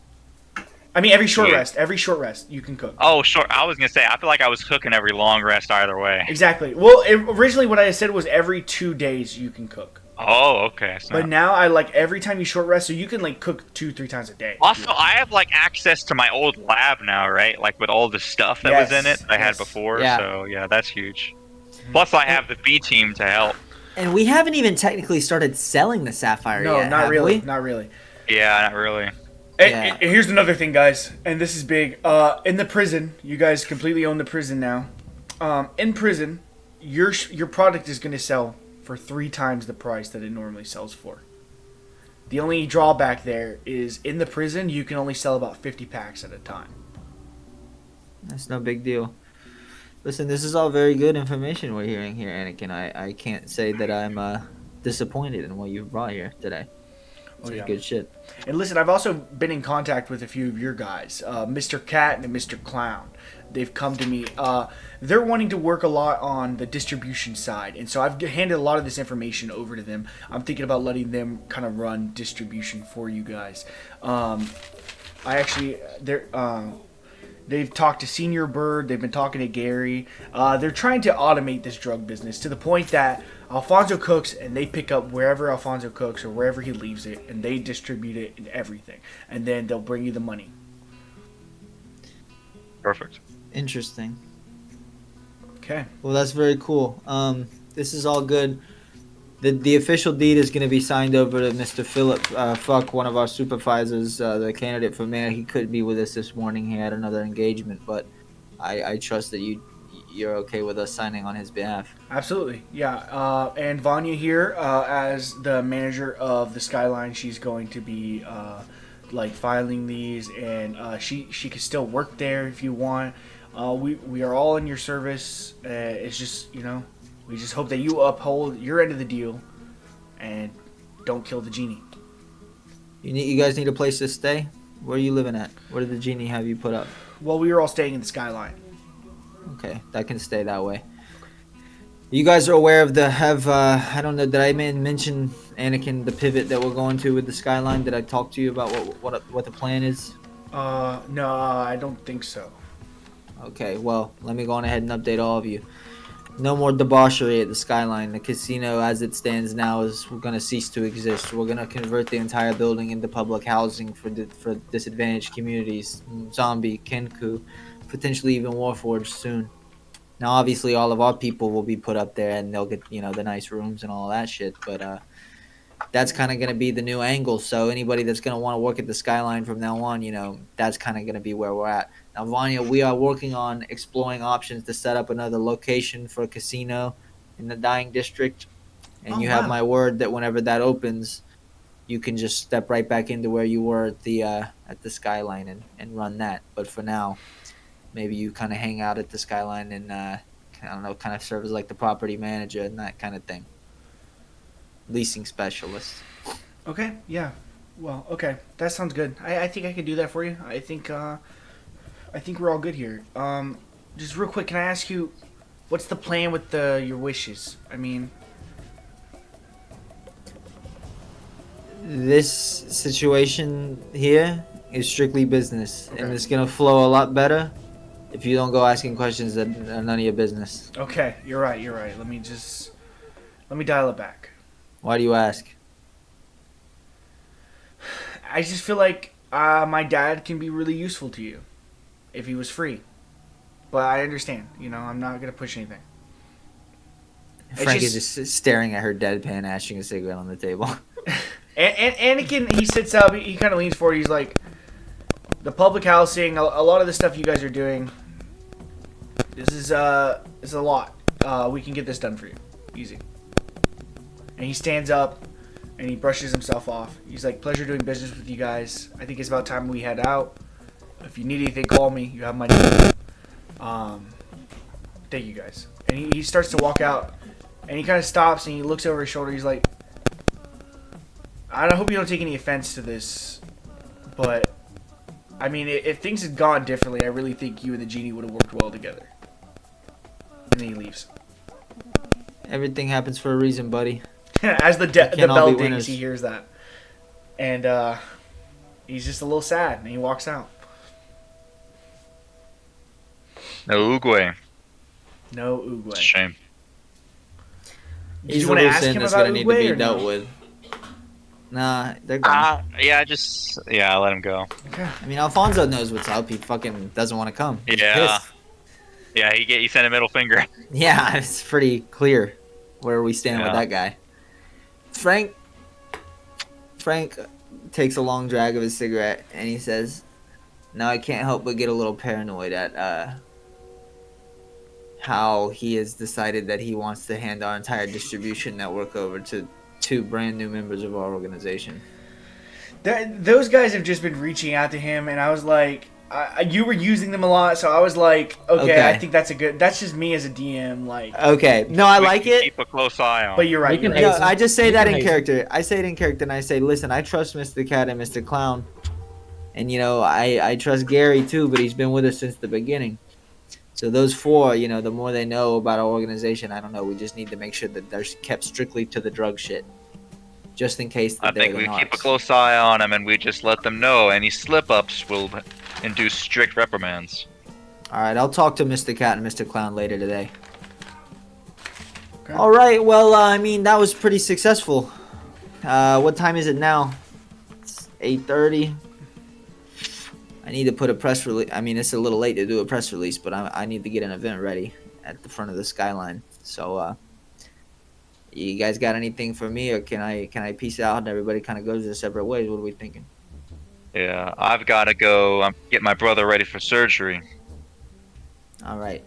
I mean, every short rest. Every short rest, you can cook.
Oh, sure. I was going to say, I feel like I was cooking every long rest either way.
Exactly. Well, originally what I said was every 2 days you can cook.
Oh, okay. So.
But now I like every time you short rest, so you can like cook 2-3 times a day.
Also, I have like access to my old lab now, right? Like with all the stuff that was in it that I had before.
Yeah.
So, yeah, that's huge. Plus, I have the B team to help.
And we haven't even technically started selling the Sapphire
No,
yet,
not
have
really.
we?
Not really.
Yeah, not really.
Yeah.
And here's another thing, guys, and this is big. In the prison, you guys completely own the prison now. In prison, your product is going to sell for 3 times the price that it normally sells for. The only drawback there is in the prison, you can only sell about 50 packs at a time.
That's no big deal. Listen, this is all very good information we're hearing here, Anakin. I can't say that I'm disappointed in what you've brought here today. It's good shit.
And listen, I've also been in contact with a few of your guys, Mr. Cat and Mr. Clown. They've come to me. They're wanting to work a lot on the distribution side, and so I've handed a lot of this information over to them. I'm thinking about letting them kind of run distribution for you guys. They've talked to Senior Bird. They've been talking to Gary. They're trying to automate this drug business to the point that Alfonso cooks and they pick up wherever Alfonso cooks or wherever he leaves it, and they distribute it and everything. And then they'll bring you the money.
Perfect.
Interesting.
Okay.
Well, that's very cool. This is all good. The official deed is going to be signed over to Mr. Philip Fuck, one of our supervisors, the candidate for mayor. He couldn't be with us this morning. He had another engagement, but I trust that you're okay with us signing on his behalf.
Absolutely. Yeah. And Vanya here, as the manager of the Skyline, she's going to be like filing these, and she could still work there if you want. We are all in your service. It's just, we just hope that you uphold your end of the deal and don't kill the Genie.
You guys need a place to stay? Where are you living at? Where did the Genie have you put up?
Well, we were all staying in the Skyline.
Okay, that can stay that way. You guys are aware of I don't know, did I mention, Anakin, the pivot that we're going to with the Skyline? Did I talk to you about what the plan is?
No, I don't think so.
Okay, well, let me go on ahead and update all of you. No more debauchery at the Skyline. The casino, as it stands now, is going to cease to exist. We're going to convert the entire building into public housing for disadvantaged communities. Zombie, Kenku, potentially even Warforged soon. Now, obviously, all of our people will be put up there, and they'll get, you know, the nice rooms and all that shit. But that's kind of going to be the new angle. So anybody that's going to want to work at the Skyline from now on, you know, that's kind of going to be where we're at. Now, Vanya, we are working on exploring options to set up another location for a casino in the Dying District. And you have my word that whenever that opens, you can just step right back into where you were at the Skyline and run that. But for now, maybe you kind of hang out at the Skyline and, I don't know, kind of serve as like the property manager and that kind of thing. Leasing specialist.
Okay, yeah. Well, okay. That sounds good. I think I can do that for you. I think we're all good here. Just real quick, can I ask you, what's the plan with your wishes? I mean,
this situation here is strictly business, and it's gonna flow a lot better if you don't go asking questions that are none of your business.
okay, you're right. Let me dial it back.
Why do you ask?
I just feel like my dad can be really useful to you if he was free. But I understand, you know, I'm not gonna push anything.
Frank is just staring at her deadpan, ashing a cigarette on the table.
And Anakin, he sits up, he kind of leans forward, he's like, the public housing, a lot of the stuff you guys are doing, this is a lot. We can get this done for you. Easy. And he stands up, and he brushes himself off. He's like, pleasure doing business with you guys. I think it's about time we head out. If you need anything, call me. You have my number. Thank you guys. And he starts to walk out, and he kind of stops, and he looks over his shoulder. He's like, I hope you don't take any offense to this, but, I mean, if things had gone differently, I really think you and the genie would have worked well together. And then he leaves.
Everything happens for a reason, buddy.
As the
Can't all
bell
be
dings,
winners.
he hears that. And he's just a little sad, and he walks out.
No Uguay.
No
It's a
Uguay.
shame.
Did
He's
you
a
want to
loose
ask
end
him
that's
about
gonna need to
Uguay
be
or
dealt
no?
with. Nah, they're gone.
Yeah, let him go.
Okay.
I mean, Alfonso knows what's up. He fucking doesn't want to come. He's
Yeah.
pissed.
Yeah, he sent a middle finger.
Yeah, it's pretty clear where we stand with
Yeah.
that guy. Frank takes a long drag of his cigarette and he says, now I can't help but get a little paranoid at how he has decided that he wants to hand our entire distribution network over to 2 brand new members of our organization.
Those guys have just been reaching out to him, and I was like, you were using them a lot, so I was like, okay. I think that's just me as a DM, like.
Okay, no, I
We
like
can
it.
Keep a close eye on.
But you're right.
We can
You're right.
No, I just say
You
that
can
in
haze
character. I say it in character, and I say, listen, I trust Mr. Cat and Mr. Clown, and you know, I trust Gary too, but he's been with us since the beginning. So those 4, you know, the more they know about our organization, I don't know. We just need to make sure that they're kept strictly to the drug shit, just in case
I
that they're
think
the
we keep a
narcs.
close eye on him, and we just let them know any slip-ups will induce strict reprimands.
All right, I'll talk to Mr. Cat and Mr. Clown later today.
Okay.
All right, well, I mean, that was pretty successful. What time is it now? It's 8:30. I need to put a press release. I mean, it's a little late to do a press release, but I need to get an event ready at the front of the Skyline. So, you guys got anything for me, or can I peace out and everybody kind of goes their separate ways? What are we thinking?
Yeah, I've got to go get my brother ready for surgery.
All right.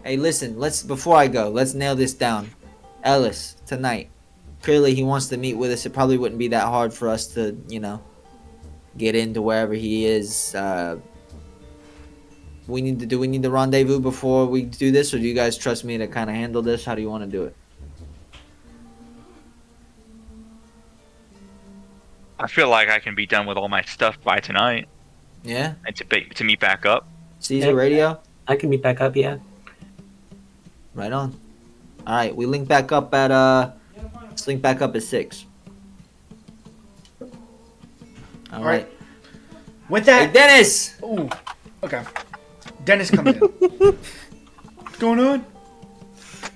Hey, listen. Before I go, let's nail this down. Ellis tonight. Clearly, he wants to meet with us. It probably wouldn't be that hard for us to, you know, get into wherever he is. We need to rendezvous before we do this, or do you guys trust me to kind of handle this? How do you want to do it?
I feel like I can be done with all my stuff by tonight,
Yeah.
and to meet back up.
Caesar Radio.
I can meet back up, yeah.
Right on. All right, we link back up at let's link back up at 6. All right.
With
Hey,
that,
Dennis.
ooh, okay. Dennis comes in. What's going on?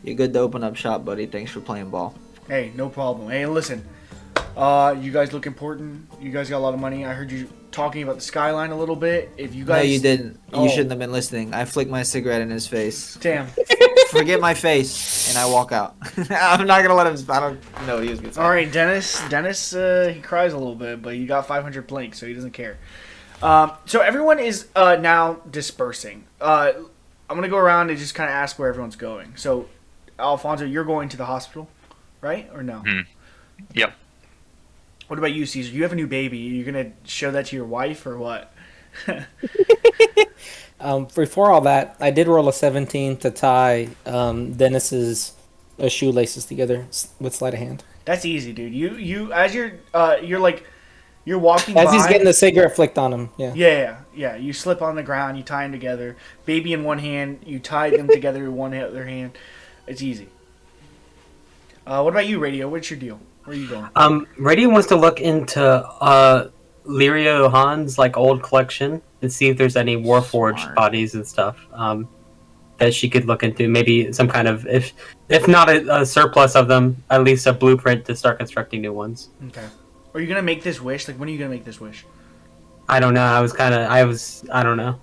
You're good to open up shop, buddy. Thanks for playing ball.
Hey, no problem. Hey, listen. You guys look important. You guys got a lot of money. I heard you talking about the skyline a little bit. If you guys...
No, you didn't.
Oh.
You shouldn't have been listening. I flick my cigarette in his face.
Damn.
Forget my face, and I walk out. I'm not gonna let him. I don't know what he was gonna say.
All right, Dennis, he cries a little bit, but you got 500 planks, so he doesn't care. So everyone is now dispersing. I'm gonna go around and just kind of ask where everyone's going. So, Alfonso, you're going to the hospital, right? Or no?
Yep.
What about you, Caesar? You have a new baby. You're gonna show that to your wife or what?
Before all that, I did roll a 17 to tie Dennis's shoelaces together with sleight of hand.
That's easy, dude. You as you're walking
As
by,
he's getting the cigarette flicked on him, yeah.
Yeah. You slip on the ground, you tie them together. Baby in one hand, you tie them together with one other hand. It's easy. What about you, Radio? What's your deal? Where are you going?
Radio wants to look into Lirio Han's like old collection and see if there's any Warforged bodies and stuff that she could look into. Maybe some kind of, if not a surplus of them, at least a blueprint to start constructing new ones.
Okay. Are you gonna make this wish? Like, when are you gonna make this wish?
I don't know. I don't know.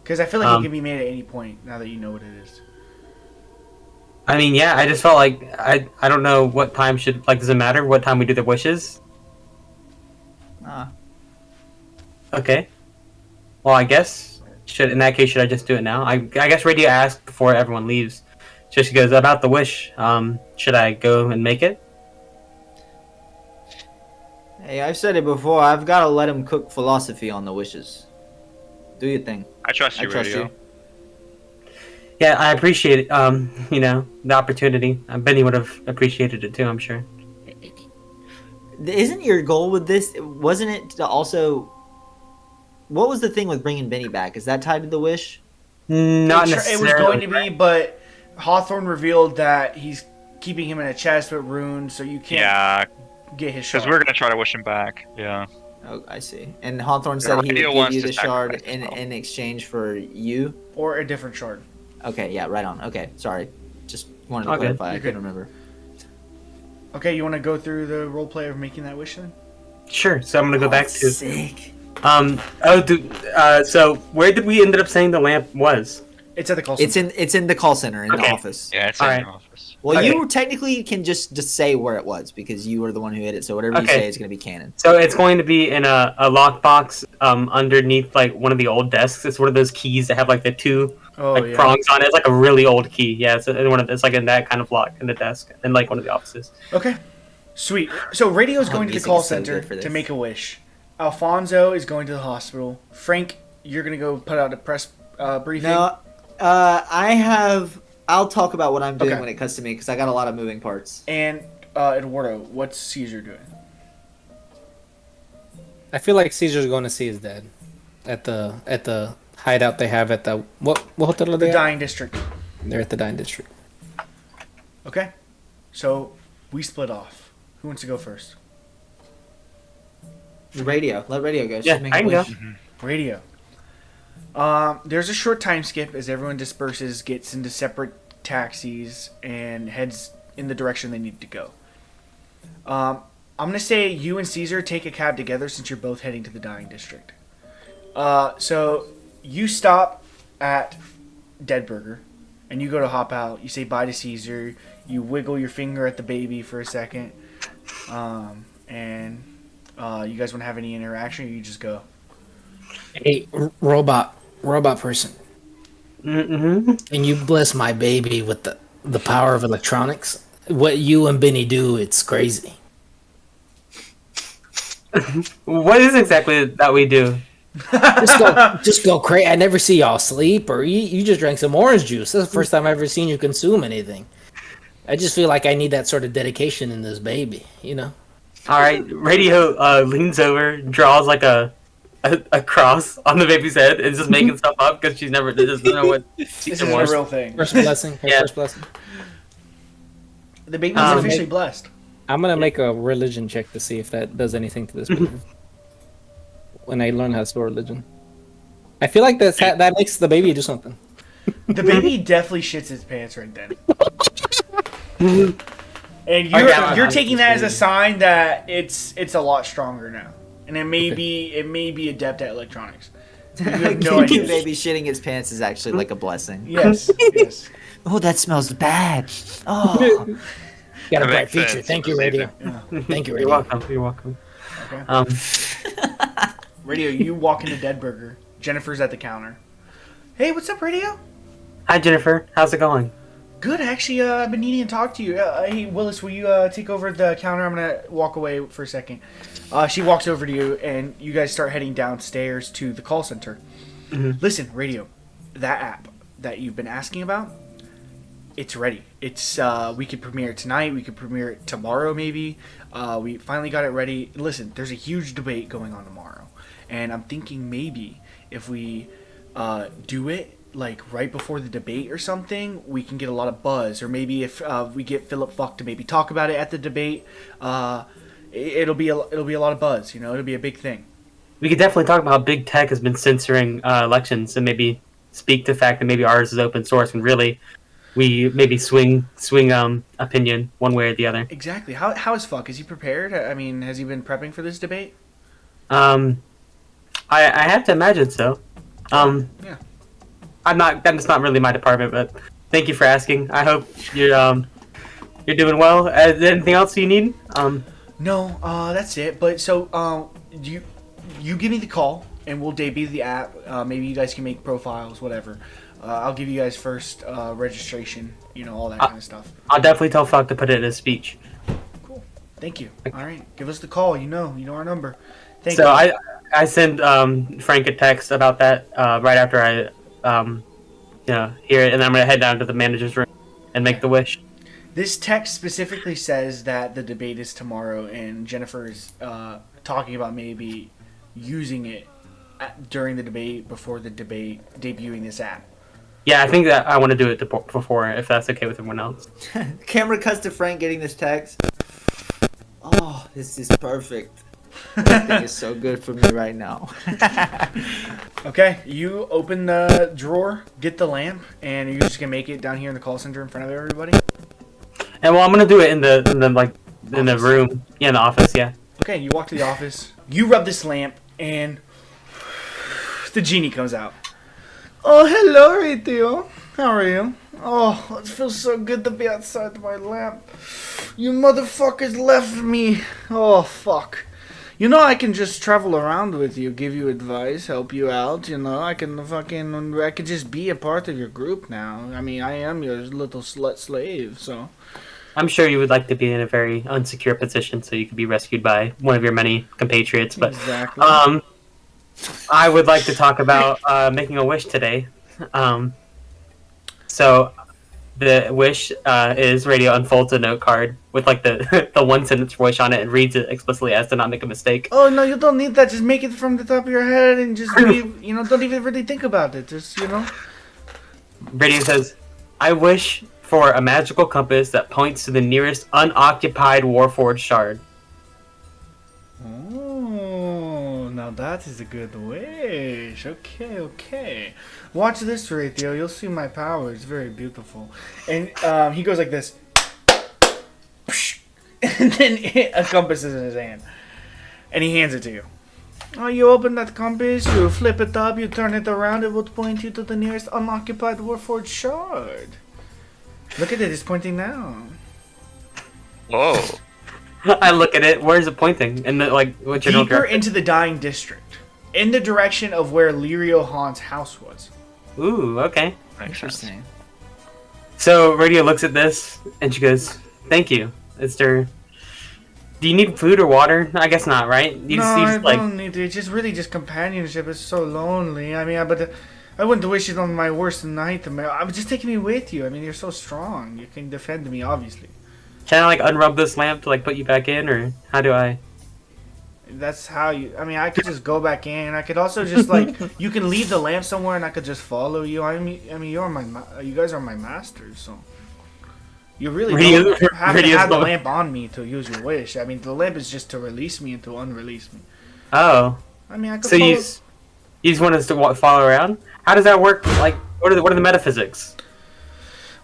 Because I feel like it can be made at any point now that you know what it is.
I mean, yeah, I just felt like I don't know what time does it matter what time we do the wishes? Okay. Well, I guess in that case should I just do it now? I guess Radio asked before everyone leaves. So she goes, about the wish, should I go and make it?
Hey, I've said it before. I've got to let him cook philosophy on the wishes. Do your thing.
I trust you, Radio.
Yeah, I appreciate it. The opportunity. Benny would have appreciated it too, I'm sure.
Isn't your goal with this? Wasn't it to also? What was the thing with bringing Benny back? Is that tied to the wish?
Not
It
necessarily.
was going to be, but Hawthorne revealed that he's keeping him in a chest with runes, so you can't get his shard.
Because we're gonna try to wish him back. Yeah.
Oh, I see. And Hawthorne said he would
Radio
give
wants
you
to
the shard
sacrifice himself.
in exchange for you.
Or a different shard.
Okay, yeah, right on. Okay, sorry. Just wanted to
Okay.
clarify. I
You're
couldn't
good.
remember.
Okay, you want to go through the role play of making that wish then?
Sure. So I'm gonna go back to.
Sick.
So where did we end up saying the lamp was?
It's at the call
It's
center.
in the call center in the
Okay.
office.
Yeah, it's
All
in
right.
the office.
Well,
Okay.
you technically can just say where it was because you were the one who hit it. So whatever you
Okay.
say is going to be canon.
So it's going to be in a lockbox underneath like one of the old desks. It's one of those keys that have like the two prongs on it. It's like a really old key. Yeah, it's like in that kind of lock in the desk in like one of the offices.
Okay, sweet. So Radio's
Oh,
going to the
music
call
is so
center
good for this.
to make a wish. Alfonso is going to the hospital. Frank, you're going to go put out a press briefing.
No, I'll talk about what I'm doing
Okay.
when it comes to me because I got a lot of moving parts.
And Eduardo, what's Caesar doing?
I feel like Caesar's going to see his dad at the hideout they have at the what hotel are they
The
at?
Dying District.
They're at the Dying District.
Okay, so we split off. Who wants to go first?
Radio. Let radio go.
Yeah,
Just make
I
a
can go.
wish.
Radio. There's a short time skip as everyone disperses, gets into separate taxis, and heads in the direction they need to go. I'm going to say you and Caesar take a cab together since you're both heading to the Dying District. So you stop at Dead Burger, and you go to hop out. You say bye to Caesar. You wiggle your finger at the baby for a second. And you guys want to have any interaction, or you just go?
Hey, robot person.
Mm-hmm.
And you bless my baby with the power of electronics. What you and Benny do, it's crazy.
What is exactly that we do?
Just go crazy. I never see y'all sleep or eat. You just drank some orange juice. That's the first time I've ever seen you consume anything. I just feel like I need that sort of dedication in this baby, you know?
All right, Radio leans over, draws like a cross on the baby's head, and is just making stuff up because she doesn't know what
This is
Caesar
a
wants.
real thing.
First blessing. Her
Yeah.
first blessing.
The baby's
Um,
officially blessed.
I'm gonna make a religion check to see if that does anything to this baby. When I learn how to spell religion, I feel like that makes the baby do something.
The baby definitely shits his pants right then. And you're taking that as a sign that it's a lot stronger now, and it may be adept at electronics. You have no idea.
Baby shitting his pants is actually like a blessing.
Yes.
Oh, that smells bad. Oh,
Got a bright future. Thank you, Radio. Thank you, Radio.
You're welcome.
Okay. Radio, you walk into Dead Burger. Jennifer's at the counter. Hey, what's up, Radio?
Hi, Jennifer. How's it going?
Good, actually. I've been needing to talk to you. Hey, Willis, will you take over the counter? I'm gonna walk away for a second. She walks over to you, and you guys start heading downstairs to the call center. Mm-hmm. Listen, Radio, that app that you've been asking about, it's ready. It's we could premiere it tonight. We could premiere it tomorrow, maybe. We finally got it ready. Listen, there's a huge debate going on tomorrow, and I'm thinking maybe if we do it like right before the debate or something, we can get a lot of buzz. Or maybe if we get Philip Fuck to maybe talk about it at the debate, it'll be a lot of buzz. You know, it'll be a big thing.
We could definitely talk about how big tech has been censoring elections, and maybe speak to the fact that maybe ours is open source, and really we maybe swing opinion one way or the other.
Exactly. How is Fuck? Is he prepared? I mean, has he been prepping for this debate?
I have to imagine so.
Yeah.
That's not really my department, but thank you for asking. I hope you're doing well. Anything else you need?
No, that's it. But so, you give me the call, and we'll debut the app. Maybe you guys can make profiles, whatever. I'll give you guys first registration, all that kind of stuff.
I'll definitely tell Fuck to put it in his speech.
Cool. Thank you. All right, give us the call. You know our number. Thank
you.
So
I send Frank a text about that right after I hear it, and I'm gonna head down to the manager's room and make the wish.
This text specifically says that the debate is tomorrow, and Jennifer is talking about maybe using it during the debate, before the debate, debuting this app.
Yeah, I think that I want to do it before, if that's okay with everyone else.
Camera cuts to Frank getting this text. Oh, this is perfect. This thing is so good for me right now.
Okay, you open the drawer, get the lamp, and you're just gonna make it down here in the call center in front of everybody.
And I'm gonna do it in the room, in the office, yeah.
Okay, you walk to the office. You rub this lamp, and the genie comes out. Oh, hello, Radio. How are you? Oh, it feels so good to be outside my lamp. You motherfuckers left me. Oh, fuck. I can just travel around with you, give you advice, help you out, I can just be a part of your group now. I mean, I am your little slut slave, so.
I'm sure you would like to be in a very unsecure position so you could be rescued by one of your many compatriots, but
exactly.
I would like to talk about making a wish today. So the wish is Radio unfolds a note card with like the one sentence wish on it and reads it explicitly as to not make a mistake.
Oh no, you don't need that. Just make it from the top of your head and just don't even really think about it. Just
Radio says, I wish for a magical compass that points to the nearest unoccupied Warforged shard.
Oh, now that is a good wish. Okay. Watch this, Radio. You'll see my power. It's very beautiful. And he goes like this. And then a compass is in his hand. And he hands it to you. Oh, you open that compass, you flip it up, you turn it around, it will point you to the nearest unoccupied Warforged shard. Look at it, it's pointing now.
Whoa.
I look at it, where's it pointing? In the, what general
Deeper
direction?
into the dying district. In the direction of where Lirio Han's house was.
Ooh, okay.
Interesting.
So Radio looks at this and she goes, "Thank you. Is there? Do you need food or water? I guess not, right?
I don't need it. It's just really just companionship. It's so lonely. I mean, I wouldn't wish it on my worst nightmare. I'm just taking me with you. I mean, you're so strong. You can defend me, obviously.
Can I unrub this lamp to put you back in, or how do I?
That's how you. I mean, I could just go back in. I could also just you can leave the lamp somewhere, and I could just follow you. I mean, you guys are my masters, so you really don't have to have the lamp on me to use your wish. I mean, the lamp is just to release me and to unrelease me.
Oh.
I mean, I could.
So you just want us to follow around? How does that work? What are the metaphysics?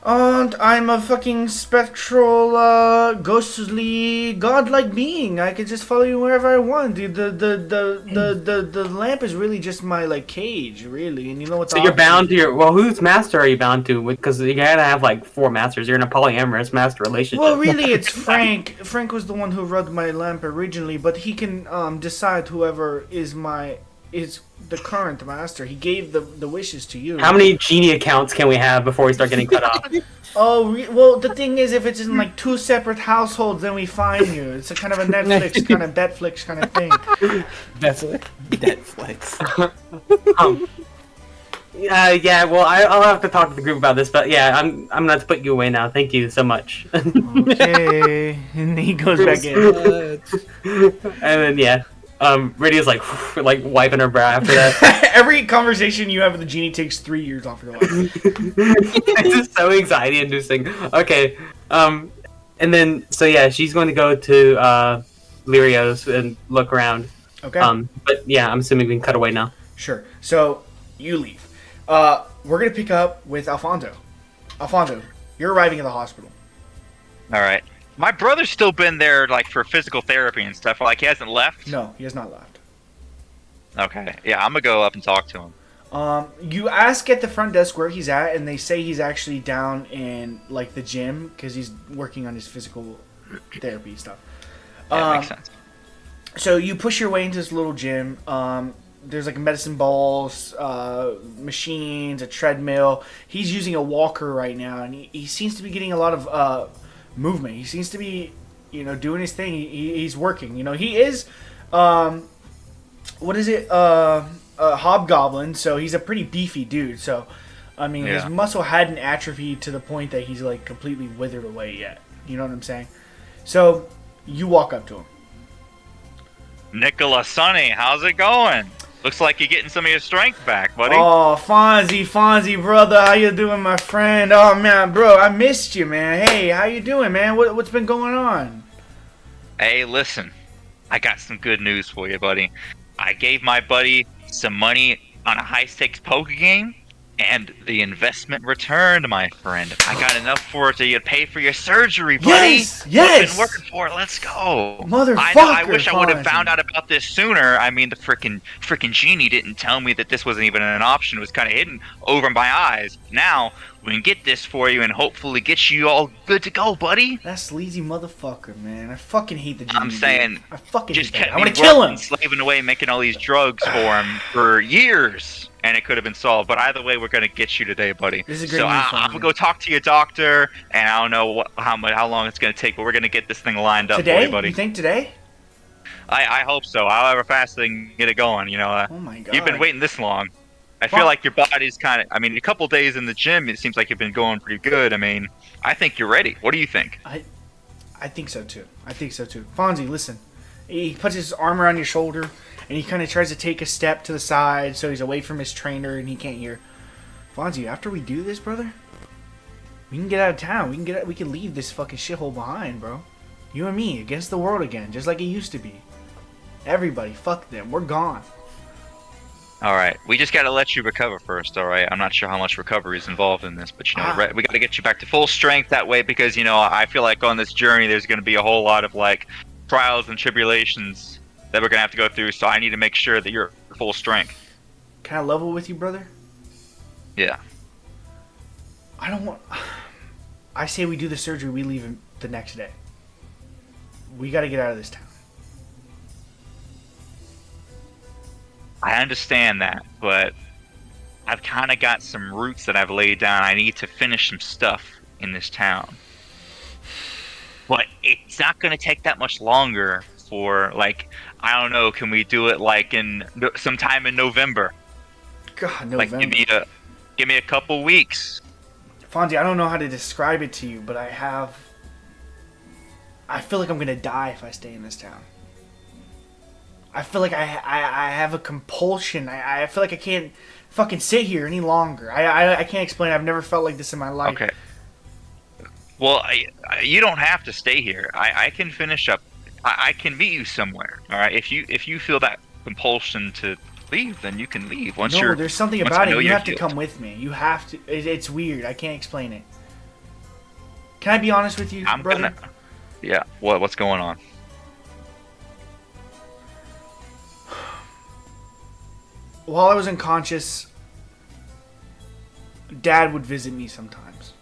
And I'm a fucking spectral, ghostly, godlike being. I could just follow you wherever I want, dude. The lamp is really just my like cage, really. And you know what's
So you're bound to whose master are you bound to? Because you gotta have like 4 masters. You're in a polyamorous master relationship.
Well, really, it's Frank. Frank was the one who rubbed my lamp originally, but he can decide whoever is the current master. He gave the wishes to you.
How many genie accounts can we have before we start getting cut off?
Oh, well, the thing is, if it's in like 2 separate households, then we find you. It's a kind of a Netflix, kind of Betflix kind of thing.
Netflix.
Yeah, well, I'll have to talk to the group about this, but yeah, I'm gonna have to put you away now. Thank you so much.
Okay. And he goes back in.
And then yeah, Radio's like wiping her brow after that.
Every conversation you have with the genie takes 3 years off your life.
It's just so anxiety inducing. Okay, and then so yeah, she's going to go to Lirio's and look around.
Okay.
But yeah, I'm assuming we can cut away now.
Sure. So you leave. We're gonna pick up with Alfonso. Alfonso, you're arriving at the hospital.
All right. My brother's still been there, like, for physical therapy and stuff. Like, he hasn't left?
No, he has not left.
Okay. Yeah, I'm gonna go up and talk to him.
You ask at the front desk where he's at, and they say he's actually down in, like, the gym, because he's working on his physical therapy stuff.
Yeah, makes sense.
So you push your way into this little gym. There's, like, medicine balls, machines, a treadmill. He's using a walker right now, and he seems to be getting a lot of movement. He seems to be, doing his thing. He's working. He is, what is it? A hobgoblin. So he's a pretty beefy dude. So, I mean, his muscle hadn't atrophied to the point that he's like completely withered away yet. You know what I'm saying? So you walk up to him.
Nicola Sonny, how's it going? Looks like you're getting some of your strength back, buddy.
Oh, Fonzie, brother, how you doing, my friend? Oh man, bro, I missed you, man. Hey, how you doing, man? What's been going on?
Hey, listen, I got some good news for you, buddy. I gave my buddy some money on a high-stakes poker game, and the investment returned, my friend. I got enough for it to pay for your surgery, buddy.
Yes.
I've been working for it. Let's go.
Motherfucker,
I wish I would have
Fonzie.
found out about this sooner. I mean, the freaking genie didn't tell me that this wasn't even an option. It was kind of hidden over my eyes. Now we can get this for you and hopefully get you all good to go, buddy.
That sleazy motherfucker, man. I fucking hate the genie.
I'm saying,
dude. I fucking
just
hate that.
kept
I
me
want to kill
working,
him.
slaving away, making all these drugs for him for years, and it could have been solved. But either way, we're gonna get you today, buddy.
This is great
so
news,
I'm
Fonzie.
gonna go talk to your doctor, and I don't know how long it's gonna take, but we're gonna get this thing lined up for
Today?
you, buddy.
You think today?
I hope so. However fast they can get it going,
Oh my god.
You've been waiting this long. I feel like your body's kind of. I mean, a couple days in the gym, it seems like you've been going pretty good. I mean, I think you're ready. What do you think?
I think so too. Fonzie, listen. He puts his arm around your shoulder, and he kind of tries to take a step to the side so he's away from his trainer and he can't hear. Fonzie, after we do this, brother, we can get out of town. We can leave this fucking shithole behind, bro. You and me against the world again, just like it used to be. Everybody, fuck them. We're gone.
All right, we just got to let you recover first. All right, I'm not sure how much recovery is involved in this, but we got to get you back to full strength that way because I feel like on this journey there's going to be a whole lot of like trials and tribulations that we're going to have to go through. So I need to make sure that you're full strength.
Can I level with you, brother?
Yeah.
I don't want. I say we do the surgery. We leave the next day. We got to get out of this town.
I understand that, but I've kind of got some roots that I've laid down. I need to finish some stuff in this town. But it's not going to take that much longer for, like, I don't know, can we do it, like, in sometime in November?
God, November.
Like, give me a couple weeks.
Fonzie, I don't know how to describe it to you, but I feel like I'm going to die if I stay in this town. I feel like I have a compulsion. I feel like I can't fucking sit here any longer. I can't explain. I've never felt like this in my life.
Okay. Well, you don't have to stay here. I can finish up. I can meet you somewhere. All right. If you feel that compulsion to leave, then you can leave.
There's something about it. You have to come with me. You have to. It's weird. I can't explain it. Can I be honest with you,
I'm
brother?
gonna. Yeah. What's going on?
While I was unconscious, Dad would visit me sometimes.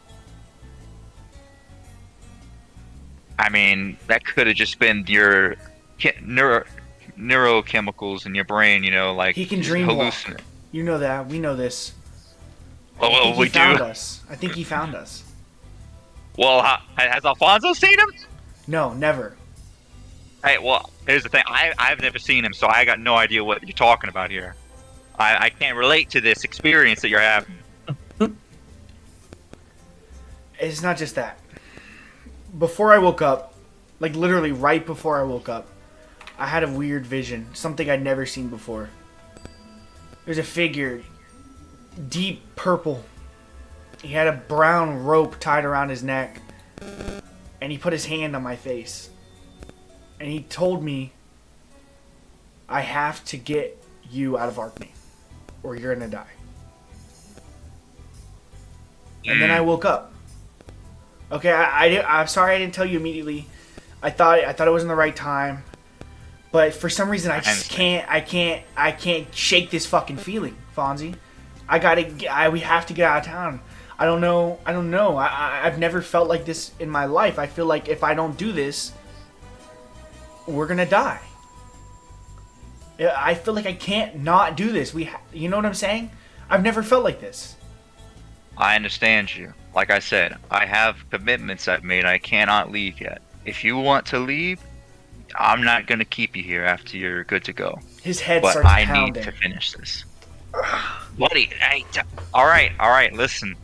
I mean, that could have just been your neurochemicals in your brain. You know, like
He can
just
dream walk.
hallucinate.
You know that. We know this.
Oh,
I think
well,
he
we
found
do.
us. I think he found us.
Well, has Alfonso seen him?
No, never.
Hey, well, here's the thing. I've never seen him, so I got no idea what you're talking about here. I can't relate to this experience that you're having.
It's not just that. Before I woke up, like literally right before I woke up, I had a weird vision. Something I'd never seen before. There's a figure, deep purple. He had a brown rope tied around his neck. And he put his hand on my face. And he told me, I have to get you out of Arkney, or you're gonna die. And then I woke up. Okay, I'm sorry I didn't tell you immediately. I thought it wasn't the right time, but for some reason I just can't shake this fucking feeling, Fonzie. We have to get out of town. I don't know. I've never felt like this in my life. I feel like if I don't do this, we're gonna die. I feel like I can't not do this. You know what I'm saying? I've never felt like this.
I understand you. Like I said, I have commitments I've made. I cannot leave yet. If you want to leave, I'm not going to keep you here after you're good to go.
His head
but
starts
I
pounding.
need to finish this. Buddy, all right, listen.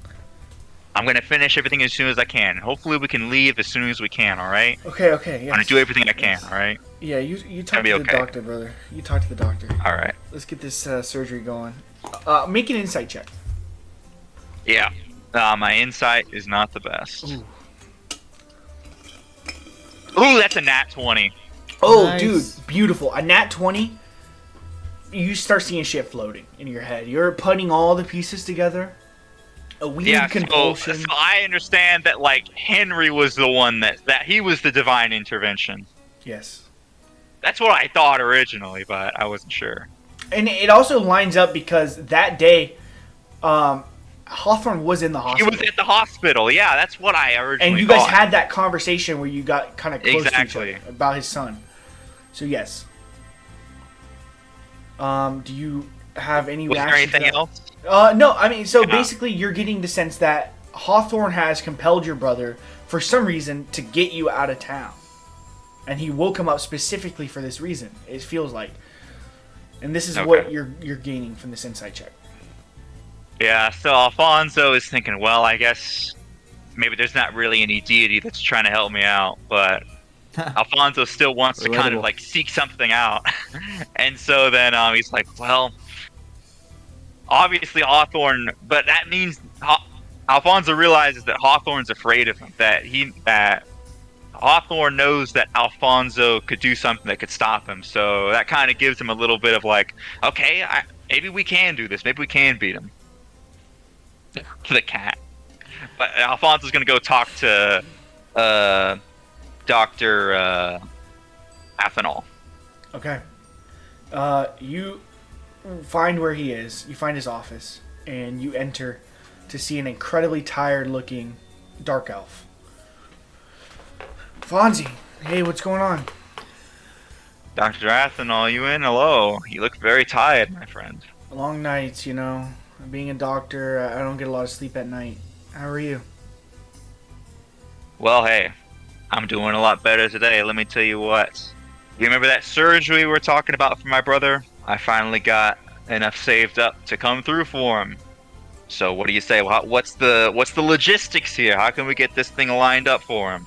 I'm going to finish everything as soon as I can. Hopefully we can leave as soon as we can, all right?
Okay, yes.
I'm going to do everything I can, all right?
Yeah, you talk to the
okay.
doctor, brother. You talk to the doctor.
All right.
Let's get this surgery going. Make an insight check.
Yeah. My insight is not the best. Ooh, that's a nat 20.
Oh,
Nice.
dude, beautiful. A nat 20, you start seeing shit floating in your head. You're putting all the pieces together. A weird compulsion.
So I understand that, like, Henry was the one that he was the divine intervention.
Yes.
That's what I thought originally, but I wasn't sure.
And it also lines up because that day, Hawthorne was in the hospital.
He was at the hospital, yeah, that's what I originally
and you
thought.
guys had that conversation where you got kind of close
Exactly.
to each other about his son. So, yes. Do you have any
Was there
reaction to
anything
that?
else?
No, I mean, so
Yeah.
basically you're getting the sense that Hawthorne has compelled your brother, for some reason, to get you out of town. And he woke him up specifically for this reason, it feels like. And this is
Okay.
what you're gaining from this insight check.
Yeah, so Alfonso is thinking, well, I guess maybe there's not really any deity that's trying to help me out, but Alfonso still wants to kind of,
Relatable.
like, seek something out. And so then he's like, well, obviously Hawthorne, but that means Alfonso realizes that Hawthorne's afraid of him, that Hawthorne knows that Alfonso could do something that could stop him, so that kind of gives him a little bit of like, okay, maybe we can do this, maybe we can beat him. To the cat. But Alfonso's gonna go talk to Dr. Athanol.
Okay. You find where he is. You find his office. And you enter to see an incredibly tired-looking dark elf. Fonzie, hey, what's going on?
Dr. Athanol, you in? Hello. You look very tired, my friend.
Long nights, you know. Being a doctor, I don't get a lot of sleep at night. How are you?
Well, hey, I'm doing a lot better today. Let me tell you what. You remember that surgery we were talking about for my brother? I finally got enough saved up to come through for him. So what do you say? What's the logistics here? How can we get this thing lined up for him?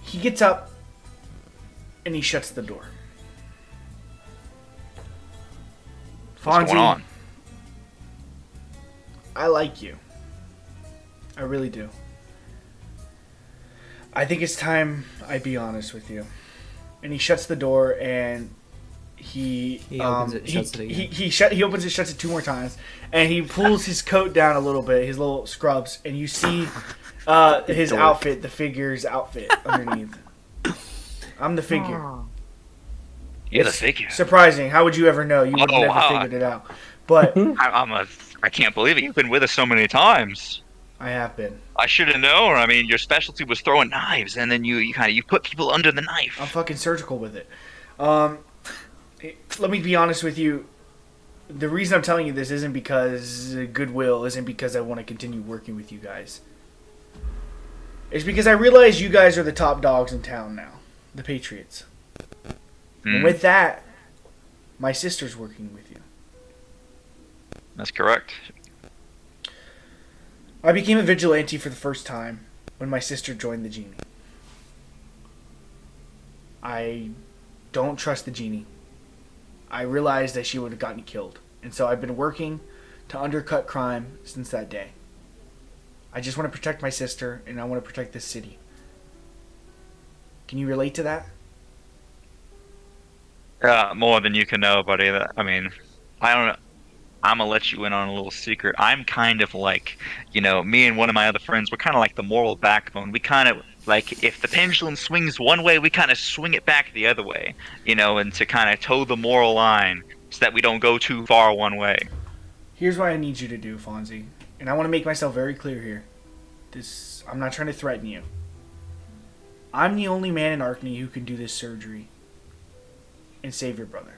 He gets up and he shuts the door.
What's going on?
I like you. I really do. I think it's time I be honest with you. And he shuts the door and
He opens it, shuts it again.
He opens it, shuts it 2 more times, and he pulls his coat down a little bit, his little scrubs, and you see his outfit, the figure's outfit underneath. I'm the figure.
You're the figure.
Surprising. How would you ever know? You would have never figured it out. But
I can't believe it. You've been with us so many times.
I have been.
I should have known. I mean, your specialty was throwing knives, and then you put people under the knife.
I'm fucking surgical with it. Let me be honest with you. The reason I'm telling you this isn't because goodwill, isn't because I want to continue working with you guys. It's because I realize you guys are the top dogs in town now. The Patriots. And with that, my sister's working with you.
That's correct.
I became a vigilante for the first time when my sister joined the Genie. I don't trust the Genie. I realized that she would have gotten killed. And so I've been working to undercut crime since that day. I just want to protect my sister, and I want to protect this city. Can you relate to that?
More than you can know, buddy. I mean, I don't know. I'm going to let you in on a little secret. I'm kind of like, me and one of my other friends, we're kind of like the moral backbone. We kind of, like, if the pendulum swings one way, we kind of swing it back the other way, and to kind of toe the moral line so that we don't go too far one way.
Here's what I need you to do, Fonzie. And I want to make myself very clear here. I'm not trying to threaten you. I'm the only man in Arkney who can do this surgery and save your brother.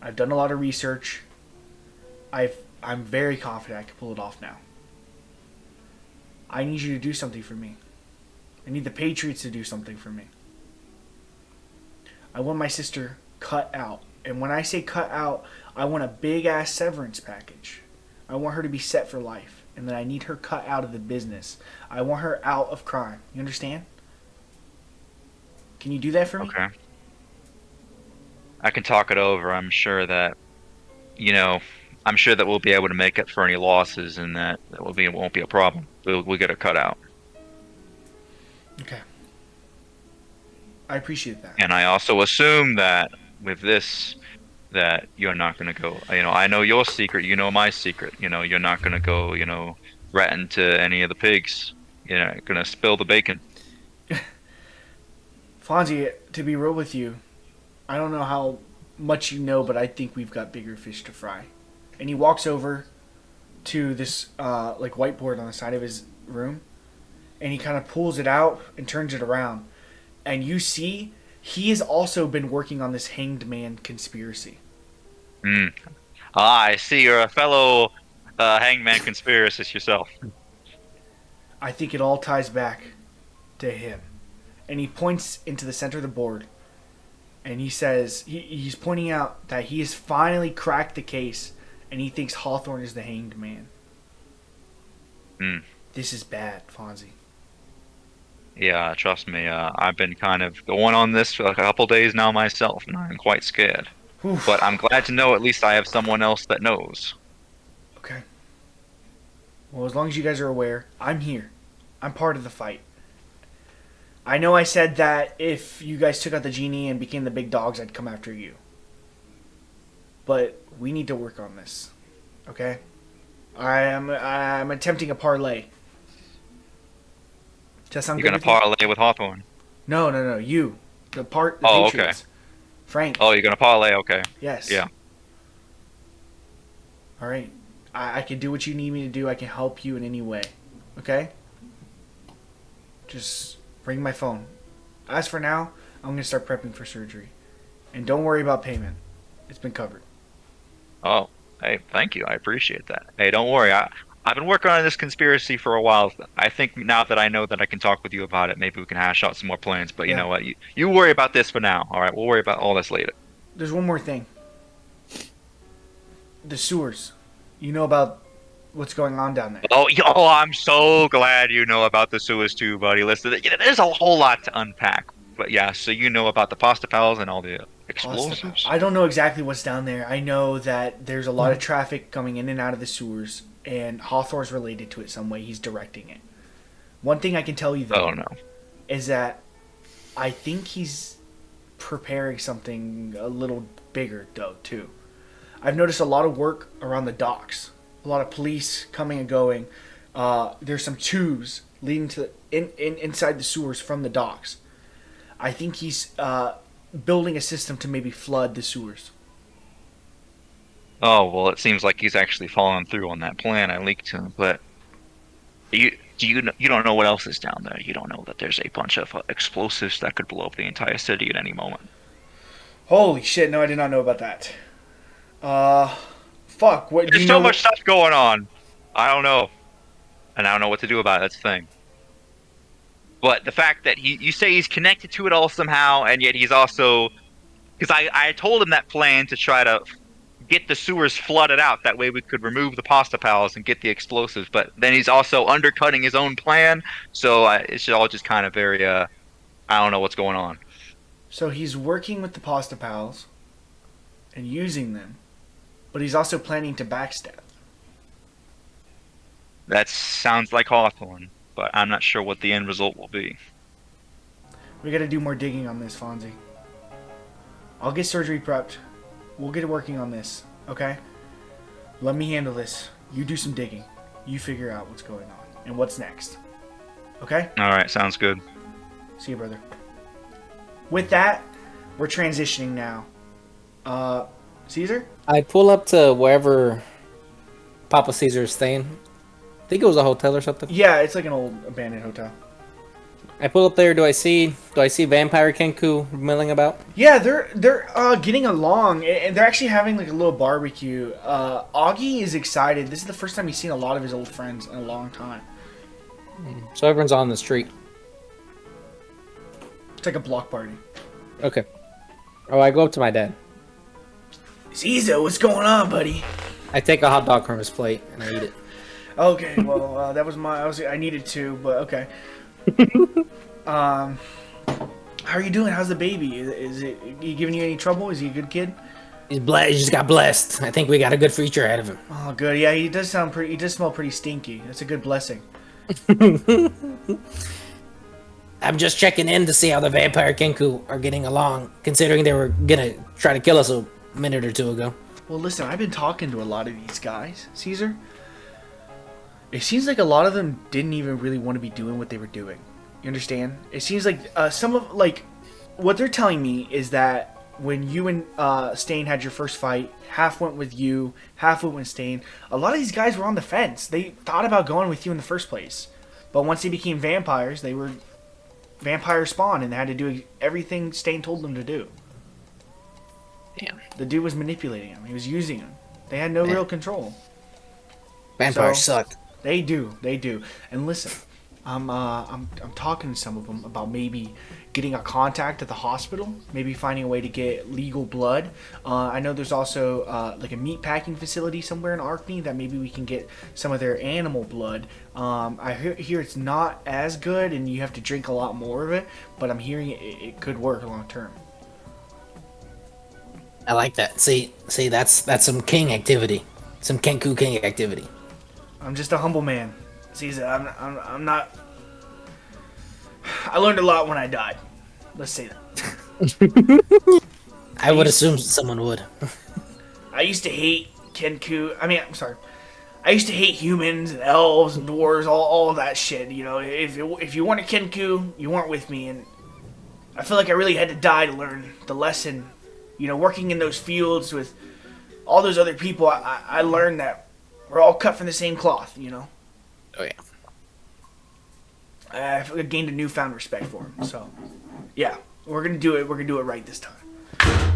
I've done a lot of research. I'm very confident I can pull it off now. I need you to do something for me. I need the Patriots to do something for me. I want my sister cut out. And when I say cut out, I want a big-ass severance package. I want her to be set for life. And then I need her cut out of the business. I want her out of crime. You understand? Can you do that for me?
Okay. I can talk it over. I'm sure that, we'll be able to make up for any losses, and that won't be a problem. We'll get it cut out.
Okay. I appreciate that.
And I also assume that with this, that you're not going to go, I know your secret, you know my secret, you're not going to go, ratting to any of the pigs. You're not going to spill the bacon.
Fonzie, to be real with you, I don't know how much you know, but I think we've got bigger fish to fry. And he walks over to this whiteboard on the side of his room, and he kind of pulls it out and turns it around. And you see, he has also been working on this hanged man conspiracy.
I see you're a fellow hanged man conspiracist yourself.
I think it all ties back to him. And he points into the center of the board. And he says, he's pointing out that he has finally cracked the case, and he thinks Hawthorne is the hanged man. This is bad, Fonzie.
Yeah, trust me. I've been kind of going on this for a couple days now myself, and I'm quite scared.
Oof.
But I'm glad to know at least I have someone else that knows.
Okay. Well, as long as you guys are aware, I'm here. I'm part of the fight. I know I said that if you guys took out the Genie and became the big dogs, I'd come after you. But we need to work on this. Okay? I'm attempting a parlay. Does that sound
You're
good?
going to parlay with Hawthorne?
No. You. The
Oh,
Patriots.
okay.
Frank.
Oh, you're going to parlay? Okay.
Yes.
Yeah.
All right. I can do what you need me to do. I can help you in any way. Okay? Just ring my phone. As for now, I'm going to start prepping for surgery. And don't worry about payment. It's been covered.
Oh, hey, thank you. I appreciate that. Hey, don't worry. I've been working on this conspiracy for a while. I think now that I know that I can talk with you about it, maybe we can hash out some more plans. But you know what? You worry about this for now. All right? We'll worry about all this later.
There's one more thing. The sewers. You know about what's going on down there.
Oh, I'm so glad you know about the sewers too, buddy. Listen, there's a whole lot to unpack. But yeah, so you know about the pasta pals and all the explosives.
I don't know exactly what's down there. I know that there's a lot of traffic coming in and out of the sewers, and Hawthorne's related to it some way. He's directing it. One thing I can tell you, though, is that I think he's preparing something a little bigger, though, too. I've noticed a lot of work around the docks. A lot of police coming and going. There's some tubes leading to inside the sewers from the docks. I think he's building a system to maybe flood the sewers.
Oh, well, it seems like he's actually following through on that plan I leaked to him, but you don't know what else is down there. You don't know that there's a bunch of explosives that could blow up the entire city at any moment.
Holy shit, no, I did not know about that. Fuck, what do
There's
you
so
know?
much stuff going on. I don't know. And I don't know what to do about it, that's the thing. But the fact that you say he's connected to it all somehow, and yet he's also... Because I told him that plan to try to get the sewers flooded out. That way we could remove the pasta pals and get the explosives. But then he's also undercutting his own plan. So it's all just kind of very... I don't know what's going on.
So he's working with the pasta pals and using them, but he's also planning to backstab.
That sounds like Hawthorne, but I'm not sure what the end result will be.
We gotta do more digging on this, Fonzie. I'll get surgery prepped. We'll get working on this, okay? Let me handle this. You do some digging. You figure out what's going on and what's next. Okay?
Alright, sounds good.
See you, brother. With that, we're transitioning now. Caesar?
I pull up to wherever Papa Caesar is staying. I think it was a hotel or something.
Yeah, it's like an old abandoned hotel.
I pull up there. Do I see Vampire Kenku milling about?
Yeah, they're getting along, and they're actually having like a little barbecue. Augie is excited. This is the first time he's seen a lot of his old friends in a long time.
So everyone's on the street.
It's like a block party.
Okay. Oh, I go up to my dad.
Caesar, what's going on, buddy?
I take a hot dog from his plate and I eat it.
Okay, well, that was I needed to, but okay. How are you doing? How's the baby? Is it he giving you any trouble? Is he a good kid?
He's blessed. He just got blessed. I think we got a good future ahead of him.
Oh, good. Yeah, he does smell pretty stinky. That's a good blessing.
I'm just checking in to see how the Vampire Kenku are getting along, considering they were gonna try to kill us a minute or two ago.
Well, listen, I've been talking to a lot of these guys, Caesar. It seems like a lot of them didn't even really want to be doing what they were doing. You understand? It seems like some of, like, what they're telling me is that when you and Stain had your first fight, half went with you, half went with Stain. A lot of these guys were on the fence. They thought about going with you in the first place. But once they became vampires, they were vampire spawn, and they had to do everything Stain told them to do.
Damn.
The dude was manipulating them. He was using them. They had no real control.
Vampires
So-
suck.
They do. And listen, I'm talking to some of them about maybe getting a contact at the hospital, maybe finding a way to get legal blood. I know there's also like a meat packing facility somewhere in Arkney that maybe we can get some of their animal blood. I hear it's not as good and you have to drink a lot more of it, but I'm hearing it could work long term.
I like that. See, that's some king activity, some Kenku king activity.
I'm just a humble man. Caesar, I'm not. I learned a lot when I died. Let's say that.
I would assume someone would.
I used to hate Kenku. I'm sorry. I used to hate humans and elves and dwarves, all that shit. You know, if you weren't a Kenku, you weren't with me, and I feel like I really had to die to learn the lesson. You know, working in those fields with all those other people, I learned that we're all cut from the same cloth. You know.
Oh yeah.
I've gained a newfound respect for him. So, yeah, we're gonna do it. We're gonna do it right this time.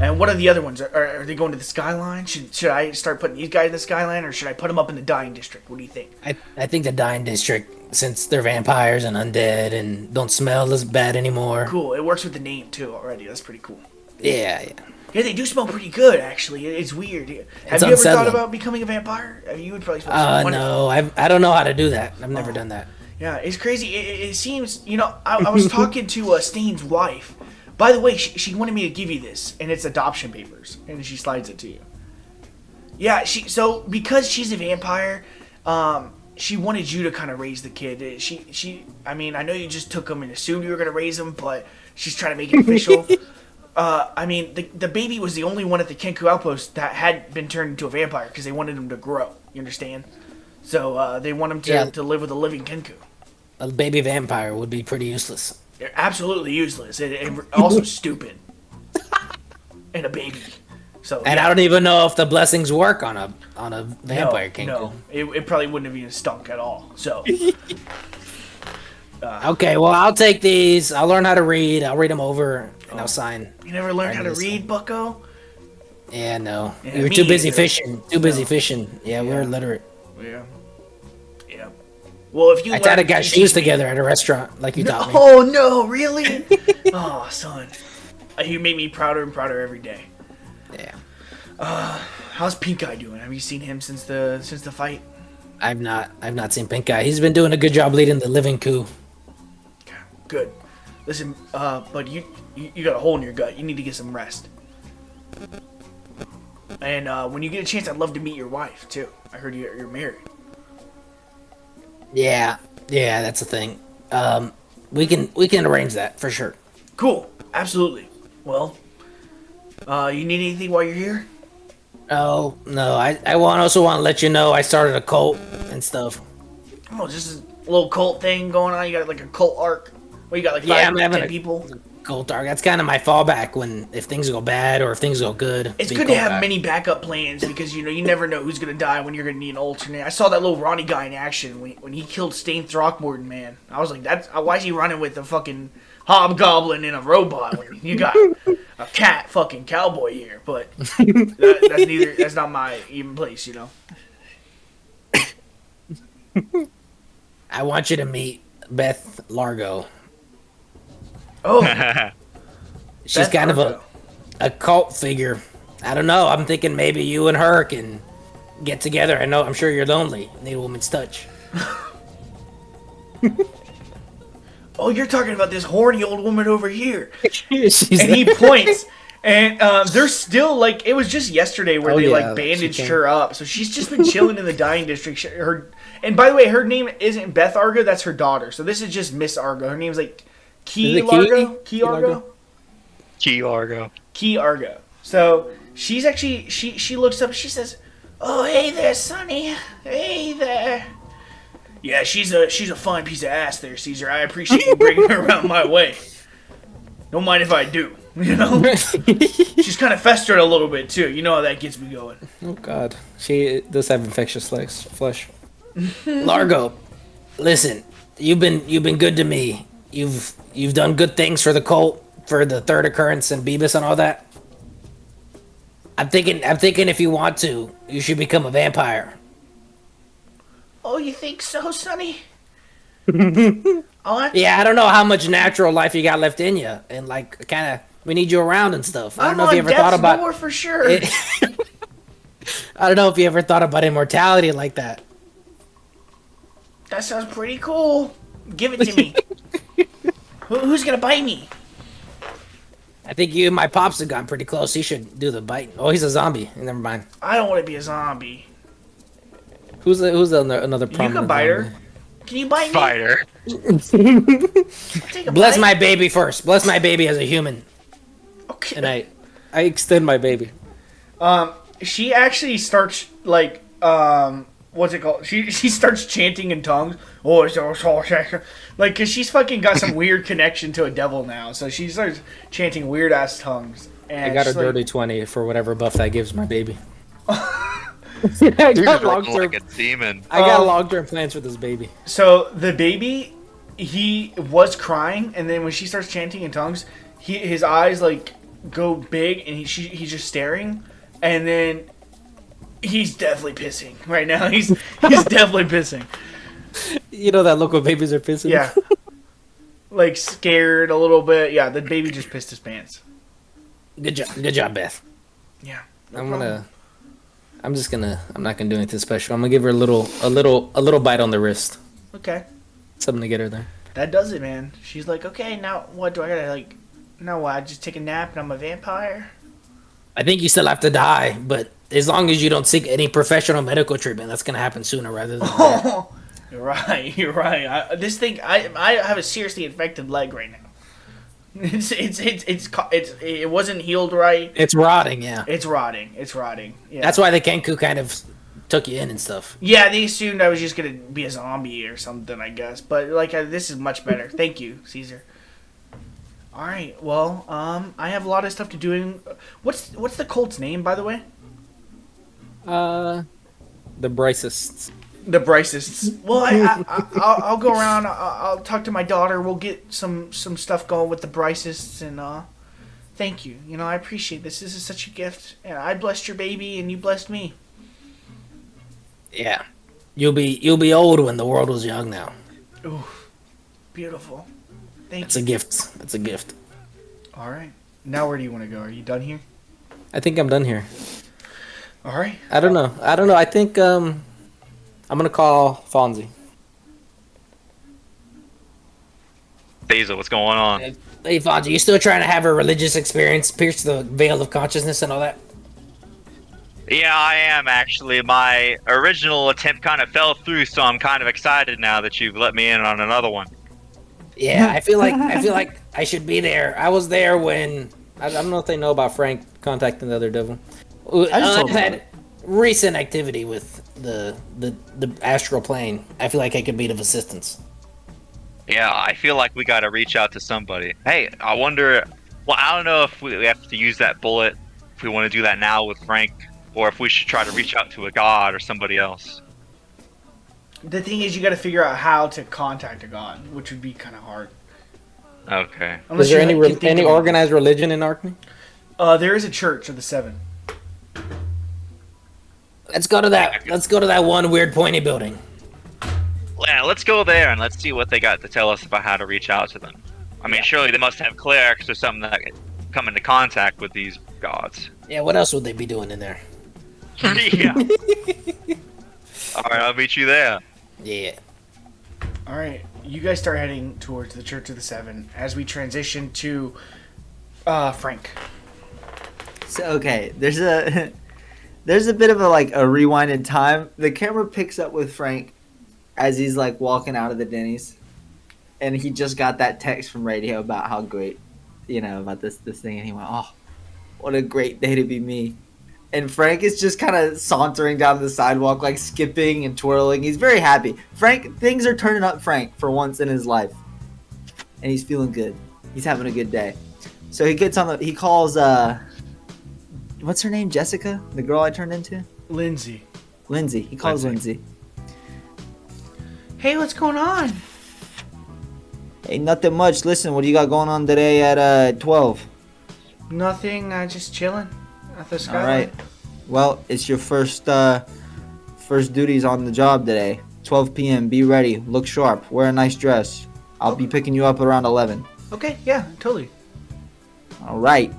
And what are the other ones? Are they going to the Skyline? Should I start putting these guys in the Skyline, or should I put them up in the Dying District? What do you think?
I think the Dying District, since they're vampires and undead and don't smell as bad anymore.
Cool. It works with the name too already. That's pretty cool.
Yeah.
Yeah, they do smell pretty good. Actually, it's weird. Have
It's
you ever thought
unsettling.
about becoming a vampire? You would probably. Spend
No, I don't know how to do that. I've never done that.
Yeah, it's crazy. It seems, you know, I was talking to Stain's wife. By the way, she wanted me to give you this, and it's adoption papers, and she slides it to you. Yeah, so because she's a vampire, she wanted you to kind of raise the kid. I mean, I know you just took him and assumed you were gonna raise him, but she's trying to make it official. I mean, the baby was the only one at the Kenku outpost that had been turned into a vampire because they wanted him to grow. You understand? So they want him to live with a living Kenku.
A baby vampire would be pretty useless.
They're absolutely useless and also stupid. And a baby. So
And I don't even know if the blessings work on a vampire Kenku.
No, it probably wouldn't have even stunk at all. So.
Okay, well, I'll take these. I'll learn how to read. I'll read them over, and I'll sign.
You never learned how to read, Bucko?
Yeah, no.
Yeah,
We were
me
too busy
either.
fishing. Yeah, we were illiterate.
Yeah. Yeah. Well, if you
I tied a guy's shoes together at a restaurant, like you taught me.
Oh, no, really? Oh, son. You make me prouder and prouder every day.
Yeah.
How's Pink Eye doing? Have you seen him since the fight?
I've not seen Pink Eye. He's been doing a good job leading the living coup.
Good. Listen, but you got a hole in your gut. You need to get some rest. And when you get a chance, I'd love to meet your wife too. I heard you're married.
Yeah, that's the thing. We can arrange that for sure.
Cool. Absolutely. Well, you need anything while you're here?
Oh no, I also want to let you know I started a cult and stuff.
Oh, just a little cult thing going on. You got like a cult arc. Well, you got like 10 people.
Cult arc. That's kind of my fallback if things go bad or if things go good.
It's good to have many backup plans because you never know who's gonna die when you're gonna need an alternate. I saw that little Ronnie guy in action when he killed Stain Throckmorton, man. I was like, why is he running with a fucking hobgoblin and a robot when you got a cat fucking cowboy here? But that's not my even place, you know.
I want you to meet Beth Largo.
Oh,
She's
Beth
kind
Largo.
of a cult figure. I don't know. I'm thinking maybe you and her can get together. I'm sure you're lonely. Need a woman's touch.
Oh, you're talking about this horny old woman over here.
She's
And he points. And they're still like, it was just yesterday where they like bandaged her up. So she's just been chilling in the dying district. And by the way, her name isn't Beth Argo, that's her daughter. So this is just Miss Argo. Her name's like Key Largo? Key Argo?
Key Largo.
Key Argo. So she's actually, she looks up, she says, "Oh, hey there, Sonny. Hey there." Yeah, she's a fine piece of ass there, Caesar. I appreciate you bringing her around my way. Don't mind if I do, you know? She's kind of festered a little bit, too. You know how that gets me going.
Oh God, she does have infectious flesh.
Largo, listen. You've been good to me. You've done good things for the cult, for the third occurrence and Beavis and all that. I'm thinking if you want to, you should become a vampire.
Oh, you think so, Sonny?
Yeah, I don't know how much natural life you got left in you, and like kind of we need you around and stuff. I don't know if you ever thought about
door for sure.
I don't know if you ever thought about immortality like that.
That sounds pretty cool. Give it to me. Who's gonna bite me?
I think you and my pops have gotten pretty close. He should do the bite. Oh, he's a zombie. Never mind.
I don't want to be a zombie.
Who's another prominent?
You can bite her. Can you bite me?
Bite her.
Take a
Bless
bite.
my baby first. Bless my baby as a human.
Okay.
And I extend my baby.
She actually starts like what's it called? She starts chanting in tongues. Oh, like because she's fucking got some weird connection to a devil now. So she starts chanting weird ass tongues. And
I got a
she's like,
dirty 20 for whatever buff that gives my baby. I
You're
got
looking
long-term.
like a demon.
I got long-term plans for this baby.
So the baby, he was crying, and then when she starts chanting in tongues, his eyes like go big, and he's just staring, and then he's definitely pissing right now. He's definitely pissing.
You know that look when babies are pissing.
Yeah, like scared a little bit. Yeah, the baby just pissed his pants.
Good job, Beth.
Yeah,
I'm not gonna do anything special. I'm gonna give her a little bite on the wrist.
Okay,
Something to get her there.
that does it, man. She's like, okay, now what do I gotta like? Now what? I just take a nap and I'm a vampire.
I think you still have to die, but as long as you don't seek any professional medical treatment, that's gonna happen sooner rather than later.
Oh, you're right. I have a seriously infected leg right now. It wasn't healed right.
It's rotting, yeah.
It's rotting. Yeah.
That's why the Kenku kind of took you in and stuff.
Yeah, they assumed I was just gonna be a zombie or something, I guess. But like, this is much better. Thank you, Caesar. All right. Well, I have a lot of stuff to do. What's the cult's name, by the way?
The Brycists.
The Brycists. Well, I'll go around. I'll talk to my daughter. We'll get some stuff going with the Brycists, and thank you. You know, I appreciate this. This is such a gift, and I blessed your baby, and you blessed me.
Yeah. You'll be old when the world was young now.
Ooh, beautiful. Thank
That's
you.
a gift. That's a gift.
All right. Now where do you want to go? Are you done here?
I think I'm done here.
All right.
I don't know. I think I'm gonna call Fonzie.
Basil, what's going on?
Hey, Fonzie, you still trying to have a religious experience, pierce the veil of consciousness and all that?
Yeah, I am actually. My original attempt kind of fell through, so I'm kind of excited now that you've let me in on another one.
Yeah, I feel like I should be there. I was there when
I don't know if they know about Frank contacting the other devil.
I've had recent activity with the astral plane. I feel like I could be of assistance.
Yeah, I feel like we gotta reach out to somebody. Hey, I wonder... Well, I don't know if we have to use that bullet, if we want to do that now with Frank, or if we should try to reach out to a god or somebody else.
The thing is, you got to figure out how to contact a god, which would be kind of hard.
Okay.
Unless
Is there
you can think
any
of-
organized religion in Arkney?
There is a church of the Seven.
Let's go to that one weird pointy building.
Yeah, let's go there and let's see what they got to tell us about how to reach out to them. I mean, surely they must have clerics or something that come into contact with these gods.
Yeah, what else would they be doing in there?
Yeah. Alright, I'll meet you there.
Yeah.
All right, you guys start heading towards the Church of the Seven as we transition to Frank.
So okay, there's a bit of a rewind in time. The camera picks up with Frank as he's like walking out of the Dennies, and he just got that text from radio about how great, about this thing, and he went, "Oh, what a great day to be me." And Frank is just kind of sauntering down the sidewalk, like skipping and twirling. He's very happy. Frank, things are turning up Frank for once in his life, and he's feeling good. He's having a good day. So he gets on he calls what's her name? Jessica? The girl I turned into?
Lindsay.
Lindsay. He calls Lindsay.
Hey, what's going on?
Hey, nothing much. Listen, what do you got going on today at 12?
Nothing. Just chilling at the skyline.
All right. Well, it's your first duties on the job today. 12 p.m. Be ready. Look sharp. Wear a nice dress. I'll be picking you up around 11.
Okay. Yeah. Totally.
All right.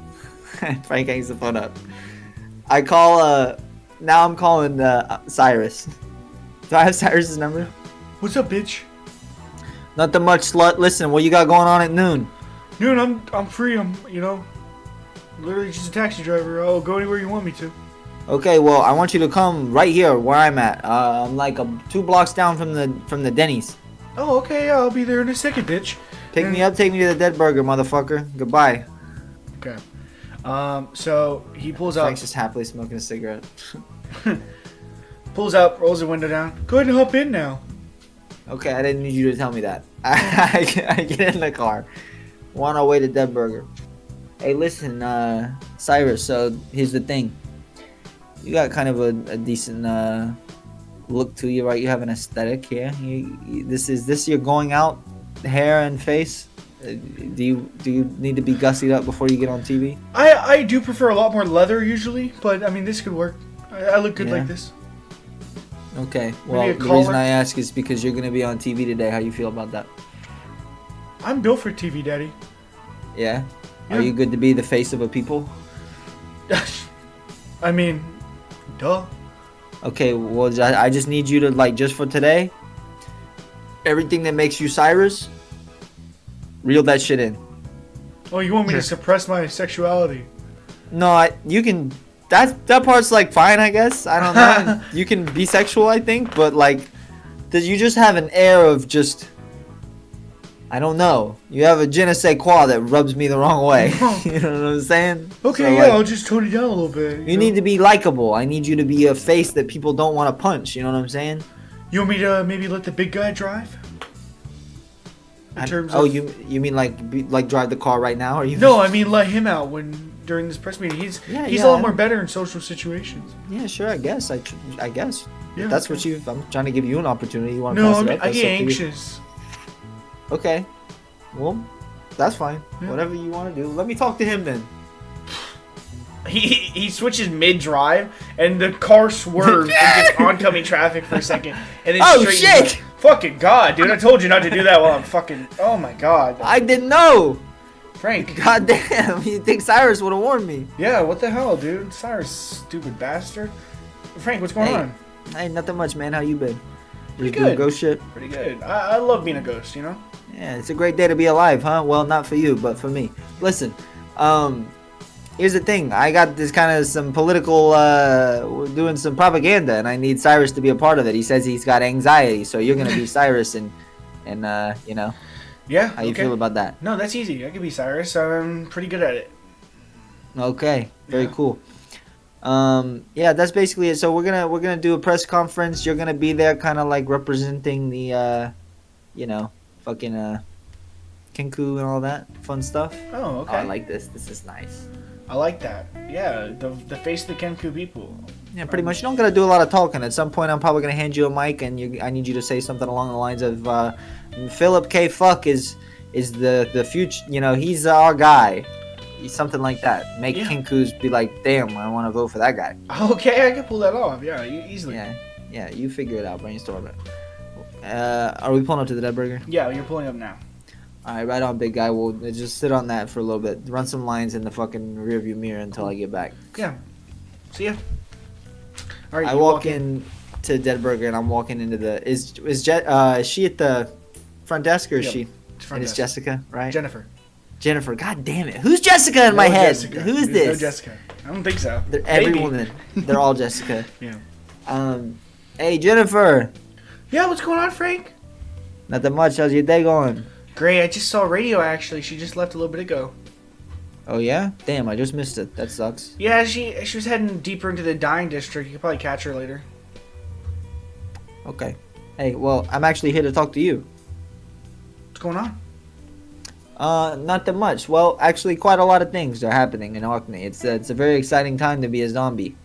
Frank hangs the phone up. I call. Now I'm calling Cyrus. Do I have Cyrus's number?
What's up, bitch?
Nothing much, slut. Listen, what you got going on at noon?
Noon. I'm free. I'm literally just a taxi driver. I'll go anywhere you want me to.
Okay, well, I want you to come right here where I'm at. I'm like 2 blocks down from the Dennies.
Oh, okay. Yeah, I'll be there in a second, bitch.
Pick me up, take me to the Dead Burger, motherfucker. Goodbye.
Okay. So he pulls up.
Frank's just happily smoking a cigarette.
Pulls up, rolls the window down. Go ahead and hop in now.
Okay, I didn't need you to tell me that. I get in the car. We're on our way to Dead Burger. Hey, listen, Cyrus, so here's the thing. You got kind of a decent look to you, right? You have an aesthetic here. This is your going out hair and face? Do you need to be gussied up before you get on TV?
I do prefer a lot more leather usually, but I mean this could work. I look good like this.
Okay. Well, the reason I ask is because you're gonna be on TV today. How you feel about that?
I'm built for TV, Daddy.
Yeah. Are you good to be the face of a people?
I mean, duh.
Okay. Well, I just need you to just for today. Everything that makes you Cyrus. Reel that shit in.
Oh, you want me to suppress my sexuality?
No, you can. That part's fine, I guess. I don't know. You can be sexual, I think, but you just have an air of just I don't know. You have a je ne sais quoi that rubs me the wrong way. You know what I'm saying?
Okay,
So,
yeah,
like,
I'll just tone it down a little bit.
you need to be likable. I need you to be a face that people don't want to punch. You know what I'm saying?
You want me to maybe let the big guy drive?
You mean like drive the car right now? Or you?
No, I mean let him out during this press meeting. He's a lot more better in social situations.
Yeah, sure. I guess. I guess.
Yeah,
if that's
okay.
what I'm trying to give you an opportunity. You want to
No,
pass it up?
I
That's
get
up to you.
anxious.
Okay. Well, that's fine.
Yeah.
Whatever you want to do. Let me talk to him then.
He switches mid-drive, and the car swerves into oncoming traffic for a second, and then
Oh,
straightens
shit!
up. Fucking God, dude! I told you not to do that while I'm fucking. Oh my God,
I didn't know.
Frank.
God damn. You think Cyrus would have warned me?
Yeah, what the hell, dude? Cyrus, stupid bastard. Frank, what's going
Hey.
on?
Hey, nothing much, man. How you been?
Pretty
Just doing
good.
ghost shit.
Pretty good. I love being a ghost, you know.
Yeah, it's a great day to be alive, huh? Well, not for you, but for me. Listen, here's the thing. I got this kind of some political, we're doing some propaganda, and I need Cyrus to be a part of it. He says he's got anxiety, so you're gonna be Cyrus, and you know,
Yeah.
how you feel about that?
No, that's easy. I can be Cyrus. I'm pretty good at it.
Okay, very
Yeah.
cool. Yeah, that's basically it. So we're gonna do a press conference. You're gonna be there, kind of like representing the, you know, fucking Kinku and all that fun stuff.
Oh,
Oh,
okay.
I like this. This is nice.
I like that. Yeah, the face of the Kenku people.
Yeah, pretty much. You don't gotta do a lot of talking. At some point, I'm probably gonna hand you a mic, and I need you to say something along the lines of, "Philip K. Fuck is the future. You know, he's our guy." Something like that. Make
Yeah.
Kinkus be like, "Damn, I want to vote for that guy."
Okay, I can pull that off. Yeah, easily.
Yeah. You figure it out. Brainstorm it. Are we pulling up to the Dead Burger?
Yeah, you're pulling up now.
All right, right on, big guy. We'll just sit on that for a little bit. Run some lines in the fucking rearview mirror until I get back.
Yeah. See ya. All right.
I
you
walk in to Dead Burger and I'm walking into the is she at the front desk or is
Yep.
she?
Front
And it's
desk.
Jessica, right?
Jennifer.
God damn it! Who's Jessica in my
No
head?
Jessica.
Who is
There's
this?
No Jessica. I don't think so.
They're every
Maybe.
woman. They're all Jessica.
Yeah.
Hey Jennifer.
Yeah, what's going on, Frank?
Nothing much. How's your day going?
Great. I just saw radio. Actually, she just left a little bit ago.
Oh yeah? Damn, I just missed it. That sucks.
Yeah, she was heading deeper into the dying district. You could probably catch her later.
Okay. Hey, well, I'm actually here to talk to you.
What's going on?
Not that much. Well, actually, quite a lot of things are happening in Arkney. It's a very exciting time to be a zombie.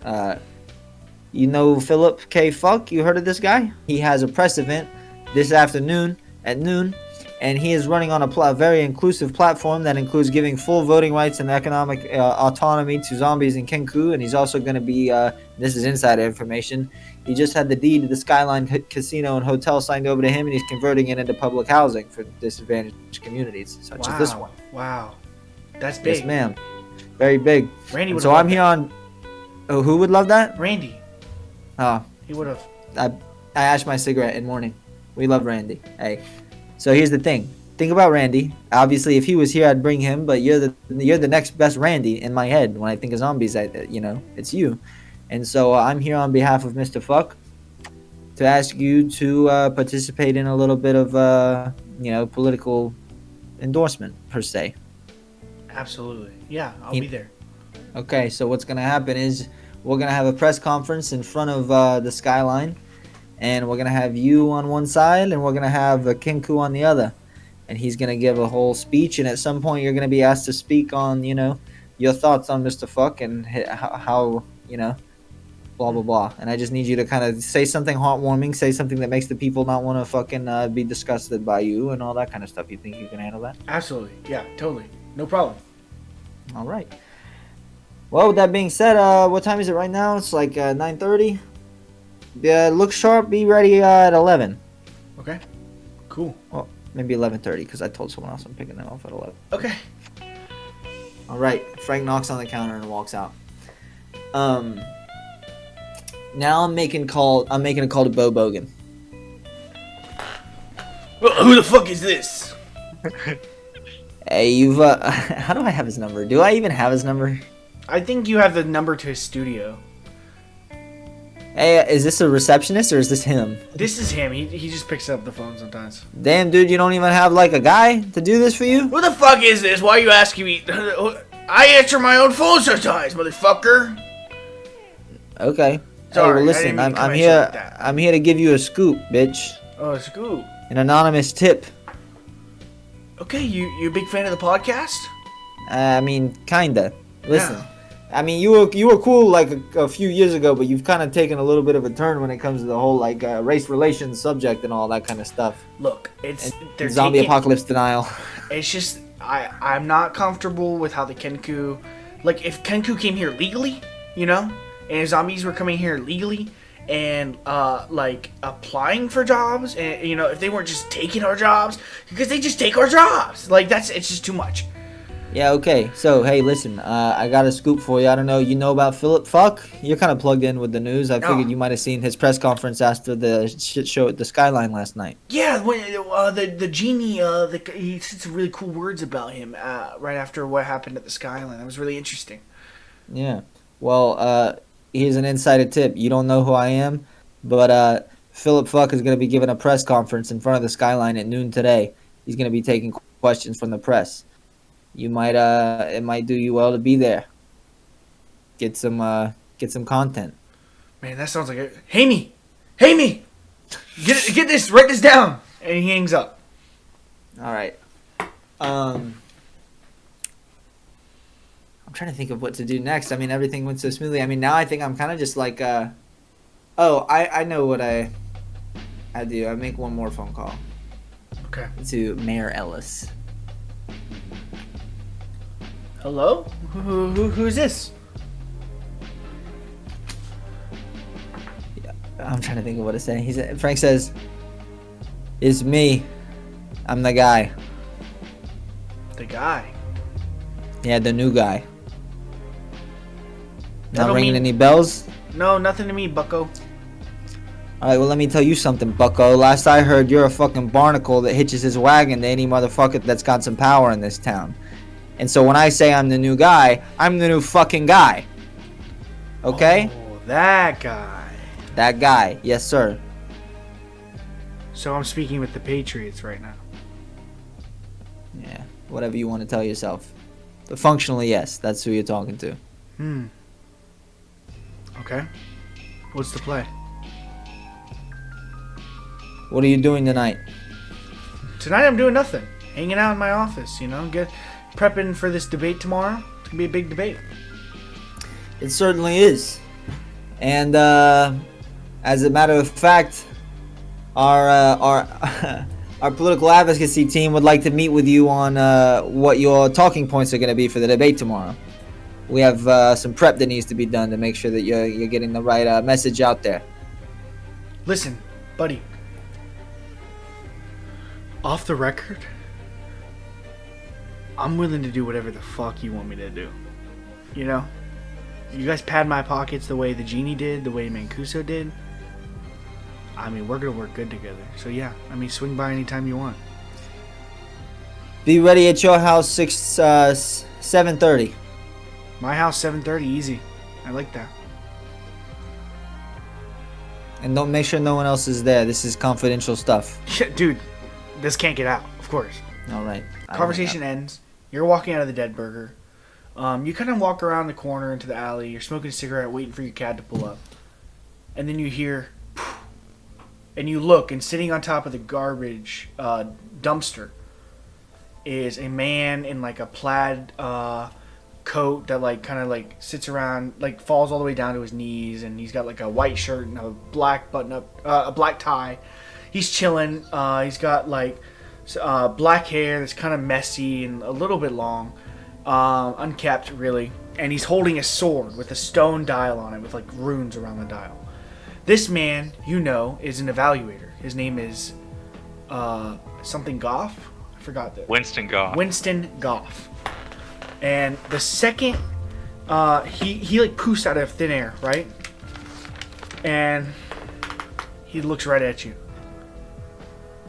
You know Philip K. Fuck? You heard of this guy? He has a press event this afternoon at noon, and he is running on a very inclusive platform that includes giving full voting rights and economic autonomy to zombies in Kenku, and he's also going to be, this is insider information, he just had the deed to the Skyline Casino and Hotel signed over to him, and he's converting it into public housing for disadvantaged communities, such as this one.
Wow. That's big.
Yes, ma'am. Very big.
Randy
And
would
so
have
I'm here on... Oh, who would love that?
Randy.
Oh,
He would have.
I ashed my cigarette in morning. We love Randy. Hey, so here's the thing. Think about Randy. Obviously, if he was here, I'd bring him. But you're the next best Randy in my head. When I think of zombies, it's you. And so I'm here on behalf of Mr. Fuck to ask you to participate in a little bit of political endorsement per se.
Absolutely. Yeah, I'll
He-
be there.
Okay, so what's gonna happen is we're gonna have a press conference in front of the Skyline, and we're gonna have you on one side, and we're gonna have Kinku on the other, and he's gonna give a whole speech, and at some point you're gonna be asked to speak on your thoughts on Mr. Fuck and how blah blah blah. And I just need you to kind of say something heartwarming, say something that makes the people not want to fucking be disgusted by you and all that kind of stuff. You think you can handle that?
Absolutely. Yeah, totally. No problem.
All right. Well, with that being said, what time is it right now? It's like 9:30. Yeah, look sharp. Be ready at 11.
Okay. Cool.
Well, maybe 11:30 because I told someone else I'm picking them off at 11.
Okay.
All right. Frank knocks on the counter and walks out. Now I'm making a call to Bo Bogan.
Who the fuck is this?
Hey, you've how do I have his number? Do I even have his number?
I think you have the number to his studio.
Hey, is this a receptionist or is this him?
This is him. He just picks up the phone sometimes.
Damn, dude, you don't even have like a guy to do this for you?
Who the fuck is this? Why are you asking me? I answer my own phone sometimes, motherfucker.
Okay.
Sorry,
hey, well,
I
listen,
didn't mean to come
I'm
at you
here.
like that.
I'm here to give you a scoop, bitch.
Oh, scoop.
An anonymous tip.
Okay, you a big fan of the podcast?
I mean, kinda. Listen,
Yeah.
I mean, you were cool like a few years ago, but you've kind of taken a little bit of a turn when it comes to the whole like race relations subject and all that kind of stuff.
Look, it's they're
Zombie
taking,
apocalypse denial.
It's just I'm not comfortable with how the Kenku, like if Kenku came here legally, you know, and zombies were coming here legally and like applying for jobs, and you know if they weren't just taking our jobs because they just take our jobs, like it's just too much.
Yeah, okay. So, hey, listen, I got a scoop for you. I don't know, you know about Philip Fuck? You're kind of plugged in with the news. I figured you might have seen his press conference after the shit show at the Skyline last night.
Yeah, when the genie, he said some really cool words about him right after what happened at the Skyline. That was really interesting.
Yeah. Well, here's an insider tip. You don't know who I am, but Philip Fuck is going to be giving a press conference in front of the Skyline at noon today. He's going to be taking questions from the press. You might it might do you well to be there. Get some content.
Man, that sounds like a Hey me, get this, write this down, and he hangs up.
All right. I'm trying to think of what to do next. I mean, everything went so smoothly. I mean, now I think I'm kind of just like I know what I do. I make one more phone call.
Okay.
To Mayor Ellis.
Hello? Who's this?
Yeah, I'm trying to think of what to say. Frank says, "It's me. I'm the guy."
The guy.
Yeah, the new guy.
That
Not
don't
ringing
mean-
any bells?
No, nothing to me, bucko.
Alright, well, let me tell you something, bucko. Last I heard, you're a fucking barnacle that hitches his wagon to any motherfucker that's got some power in this town. And so when I say I'm the new guy, I'm the new fucking guy. Okay?
Oh, that guy.
That guy. Yes, sir.
So I'm speaking with the Patriots right now.
Yeah, whatever you want to tell yourself. But functionally, yes, that's who you're talking to.
Okay. What's the play?
What are you doing tonight?
Tonight I'm doing nothing. Hanging out in my office, you know, prepping for this debate tomorrow. It's gonna be a big debate.
It certainly is. And as a matter of fact, our our political advocacy team would like to meet with you on what your talking points are going to be for the debate tomorrow. We have some prep that needs to be done to make sure that you're getting the right message out there.
Listen, buddy. Off the record, I'm willing to do whatever the fuck you want me to do. You know? You guys pad my pockets the way the genie did, the way Mancuso did. I mean, we're gonna work good together. So yeah, I mean, swing by anytime you want.
Be ready at your house 7:30.
My house, 7:30, easy. I like that.
And don't make sure no one else is there. This is confidential stuff.
Yeah, dude, this can't get out, of course.
All right.
Conversation ends. You're walking out of the Dead Burger. You kind of walk around the corner into the alley. You're smoking a cigarette, waiting for your cab to pull up. And then you hear... And you look, and sitting on top of the garbage dumpster is a man in like a plaid coat that like kind of like sits around, like falls all the way down to his knees, and he's got like a white shirt and a black button up, a black tie. He's chilling. He's got like black hair that's kind of messy and a little bit long, unkept really, and he's holding a sword with a stone dial on it with like runes around the dial. This man, you know, is an evaluator. His name is something Goff. I forgot that.
Winston Goff.
Winston Goff. And the second he like poofs out of thin air, right? And he looks right at you.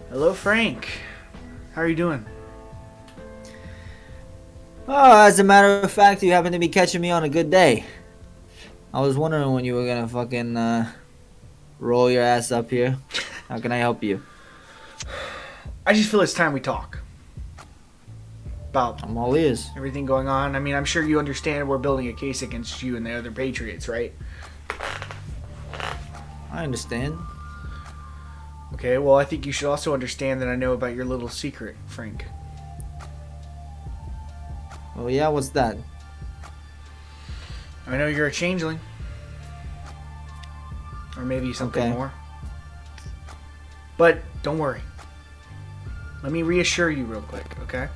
Hello, Frank. How are you doing?
Oh, as a matter of fact, you happen to be catching me on a good day. I was wondering when you were gonna fucking roll your ass up here. How can I help you?
I just feel it's time we talk about
I'm all ears.
everything going on. I mean, I'm sure you understand we're building a case against you and the other Patriots, right?
I understand.
Okay, well, I think you should also understand that I know about your little secret, Frank.
Oh yeah, what's that?
I know you're a changeling. Or maybe something
Okay.
more. But don't worry. Let me reassure you real quick, okay?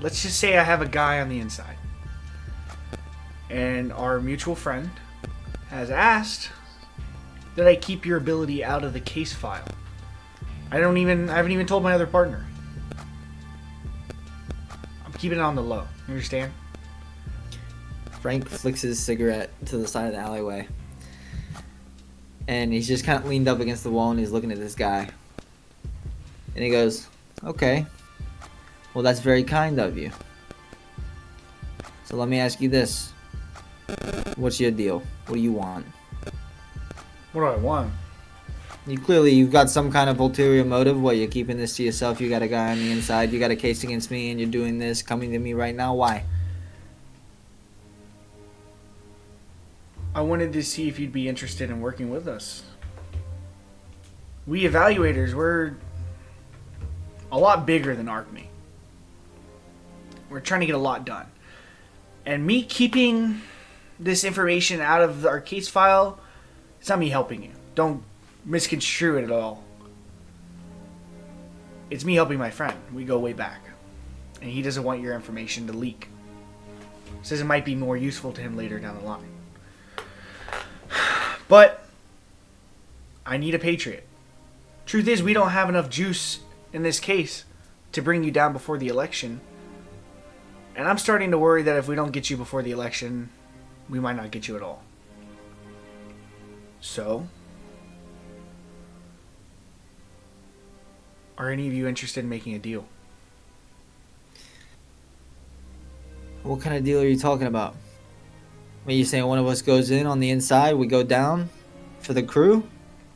Let's just say I have a guy on the inside. And our mutual friend has asked that I keep your ability out of the case file. I haven't even told my other partner. I'm keeping it on the low. You understand?
Frank flicks his cigarette to the side of the alleyway. And he's just kind of leaned up against the wall and he's looking at this guy. And he goes, okay. Well, that's very kind of you. So let me ask you this. What's your deal? What do you want?
What do I want?
You've got some kind of ulterior motive. What, you're keeping this to yourself? You got a guy on the inside. You got a case against me and you're doing this, coming to me right now. Why?
I wanted to see if you'd be interested in working with us. We evaluators, we're a lot bigger than Arkney. We're trying to get a lot done. And me keeping this information out of our case file, it's not me helping you. Don't misconstrue it at all. It's me helping my friend. We go way back. And he doesn't want your information to leak. Says it might be more useful to him later down the line. But I need a patriot. Truth is, we don't have enough juice in this case to bring you down before the election. And I'm starting to worry that if we don't get you before the election, we might not get you at all. So, are any of you interested in making a deal?
What kind of deal are you talking about? Are you saying one of us goes in on the inside, we go down for the crew?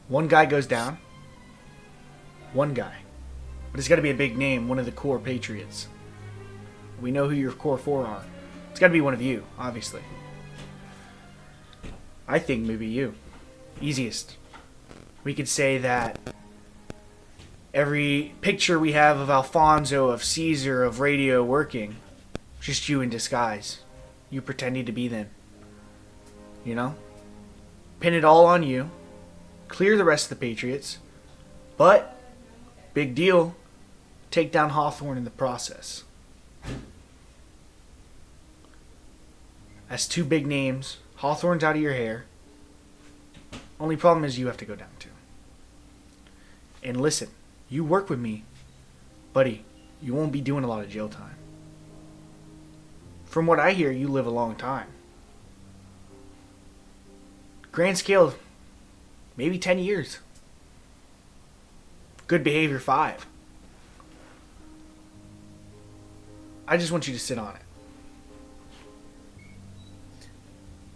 One guy goes down. One guy. But it's got to be a big name, one of the core patriots. We know who your core four are. It's got to be one of you, obviously. I think maybe you. Easiest. We could say that every picture we have of Alfonso, of Caesar, of radio working, just you in disguise. You pretending to be them. You know? Pin it all on you. Clear the rest of the Patriots. But, big deal, take down Hawthorne in the process. That's two big names. Hawthorne's out of your hair. Only problem is you have to go down too. And listen, you work with me, buddy, you won't be doing a lot of jail time. From what I hear, you live a long time. Grand scale, maybe 10 years. Good behavior, 5. I just want you to sit on it.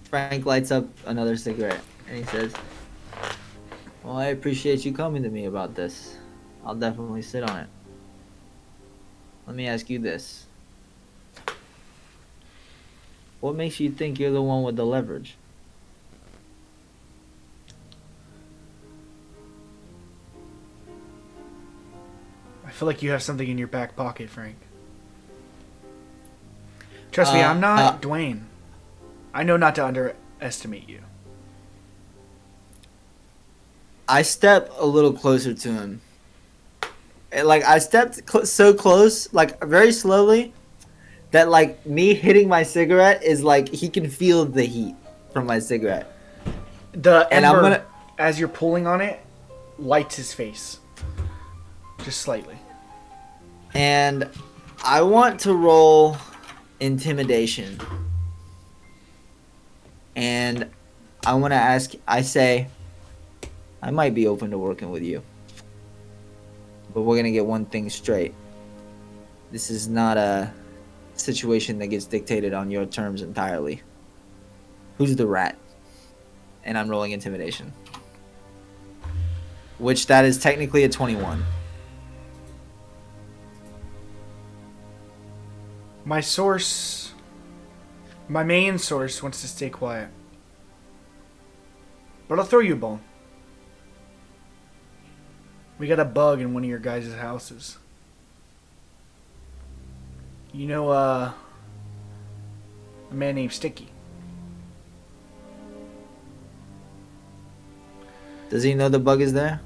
Frank lights up another cigarette and he says, well, I appreciate you coming to me about this. I'll definitely sit on it. Let me ask you this. What makes you think you're the one with the leverage?
I feel like you have something in your back pocket, Frank. Trust me, I'm not Dwayne. I know not to underestimate you.
I step a little closer to him. Like, I stepped so close, like, very slowly, that, like, me hitting my cigarette is, like, he can feel the heat from my cigarette.
The
And
ember, as you're pulling on it, lights his face. Just slightly.
And I want to roll intimidation. And I want to ask, I say, I might be open to working with you. But we're going to get one thing straight. This is not a situation that gets dictated on your terms entirely. Who's the rat? And I'm rolling intimidation. which that is technically a 21.
My main source wants to stay quiet. But I'll throw you a bone. We got a bug in one of your guys' houses. You know, a man named Sticky.
Does he know the bug is there?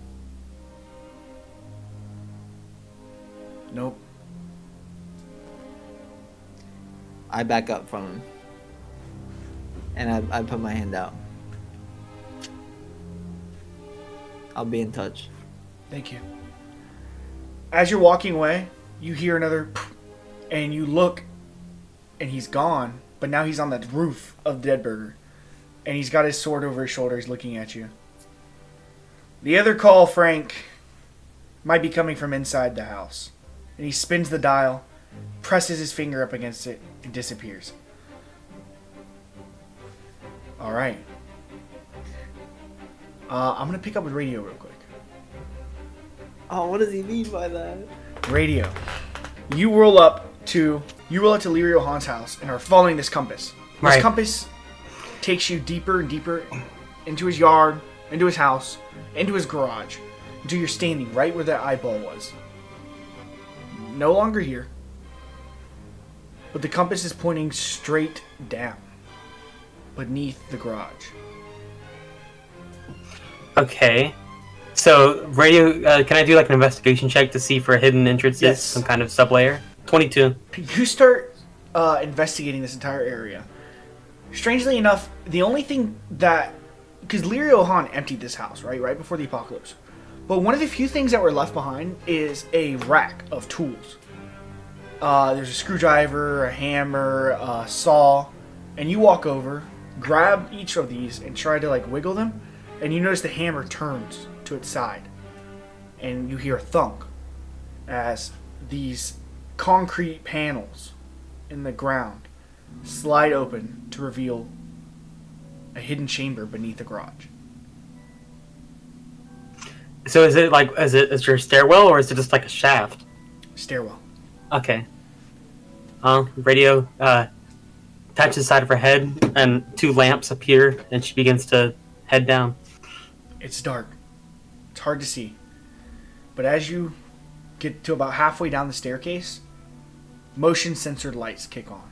Nope.
I back up from him. And I put my hand out. I'll be in touch.
Thank you. As you're walking away, you hear another and you look and he's gone, but now he's on the roof of Dead Burger. And he's got his sword over his shoulder, he's looking at you. The other call, Frank, might be coming from inside the house. And he spins the dial, presses his finger up against it, and disappears. Alright. I'm going to pick up with radio real quick.
Oh, what does he mean by that?
Radio. You roll up to Lirio Han's house and are following this compass. This compass takes you deeper and deeper into his yard, into his house, into his garage, until you're standing right where that eyeball was. No longer here, but the compass is pointing straight down, beneath the garage.
Okay. So, radio, can I do like an investigation check to see for hidden entrances,
Yes.
some kind of sublayer? 22.
You start investigating this entire area. Strangely enough, the only thing that... Because Lirio Han emptied this house, right before the apocalypse. But one of the few things that were left behind is a rack of tools. There's a screwdriver, a hammer, a saw. And you walk over, grab each of these, and try to like wiggle them. And you notice the hammer turns to its side. And you hear a thunk as these concrete panels in the ground slide open to reveal a hidden chamber beneath the garage.
So is it like, is there a stairwell or is it just like a shaft?
Stairwell.
Okay. Radio touches the side of her head and two lamps appear and she begins to head down.
It's dark. It's hard to see. But as you get to about halfway down the staircase, motion censored lights kick on.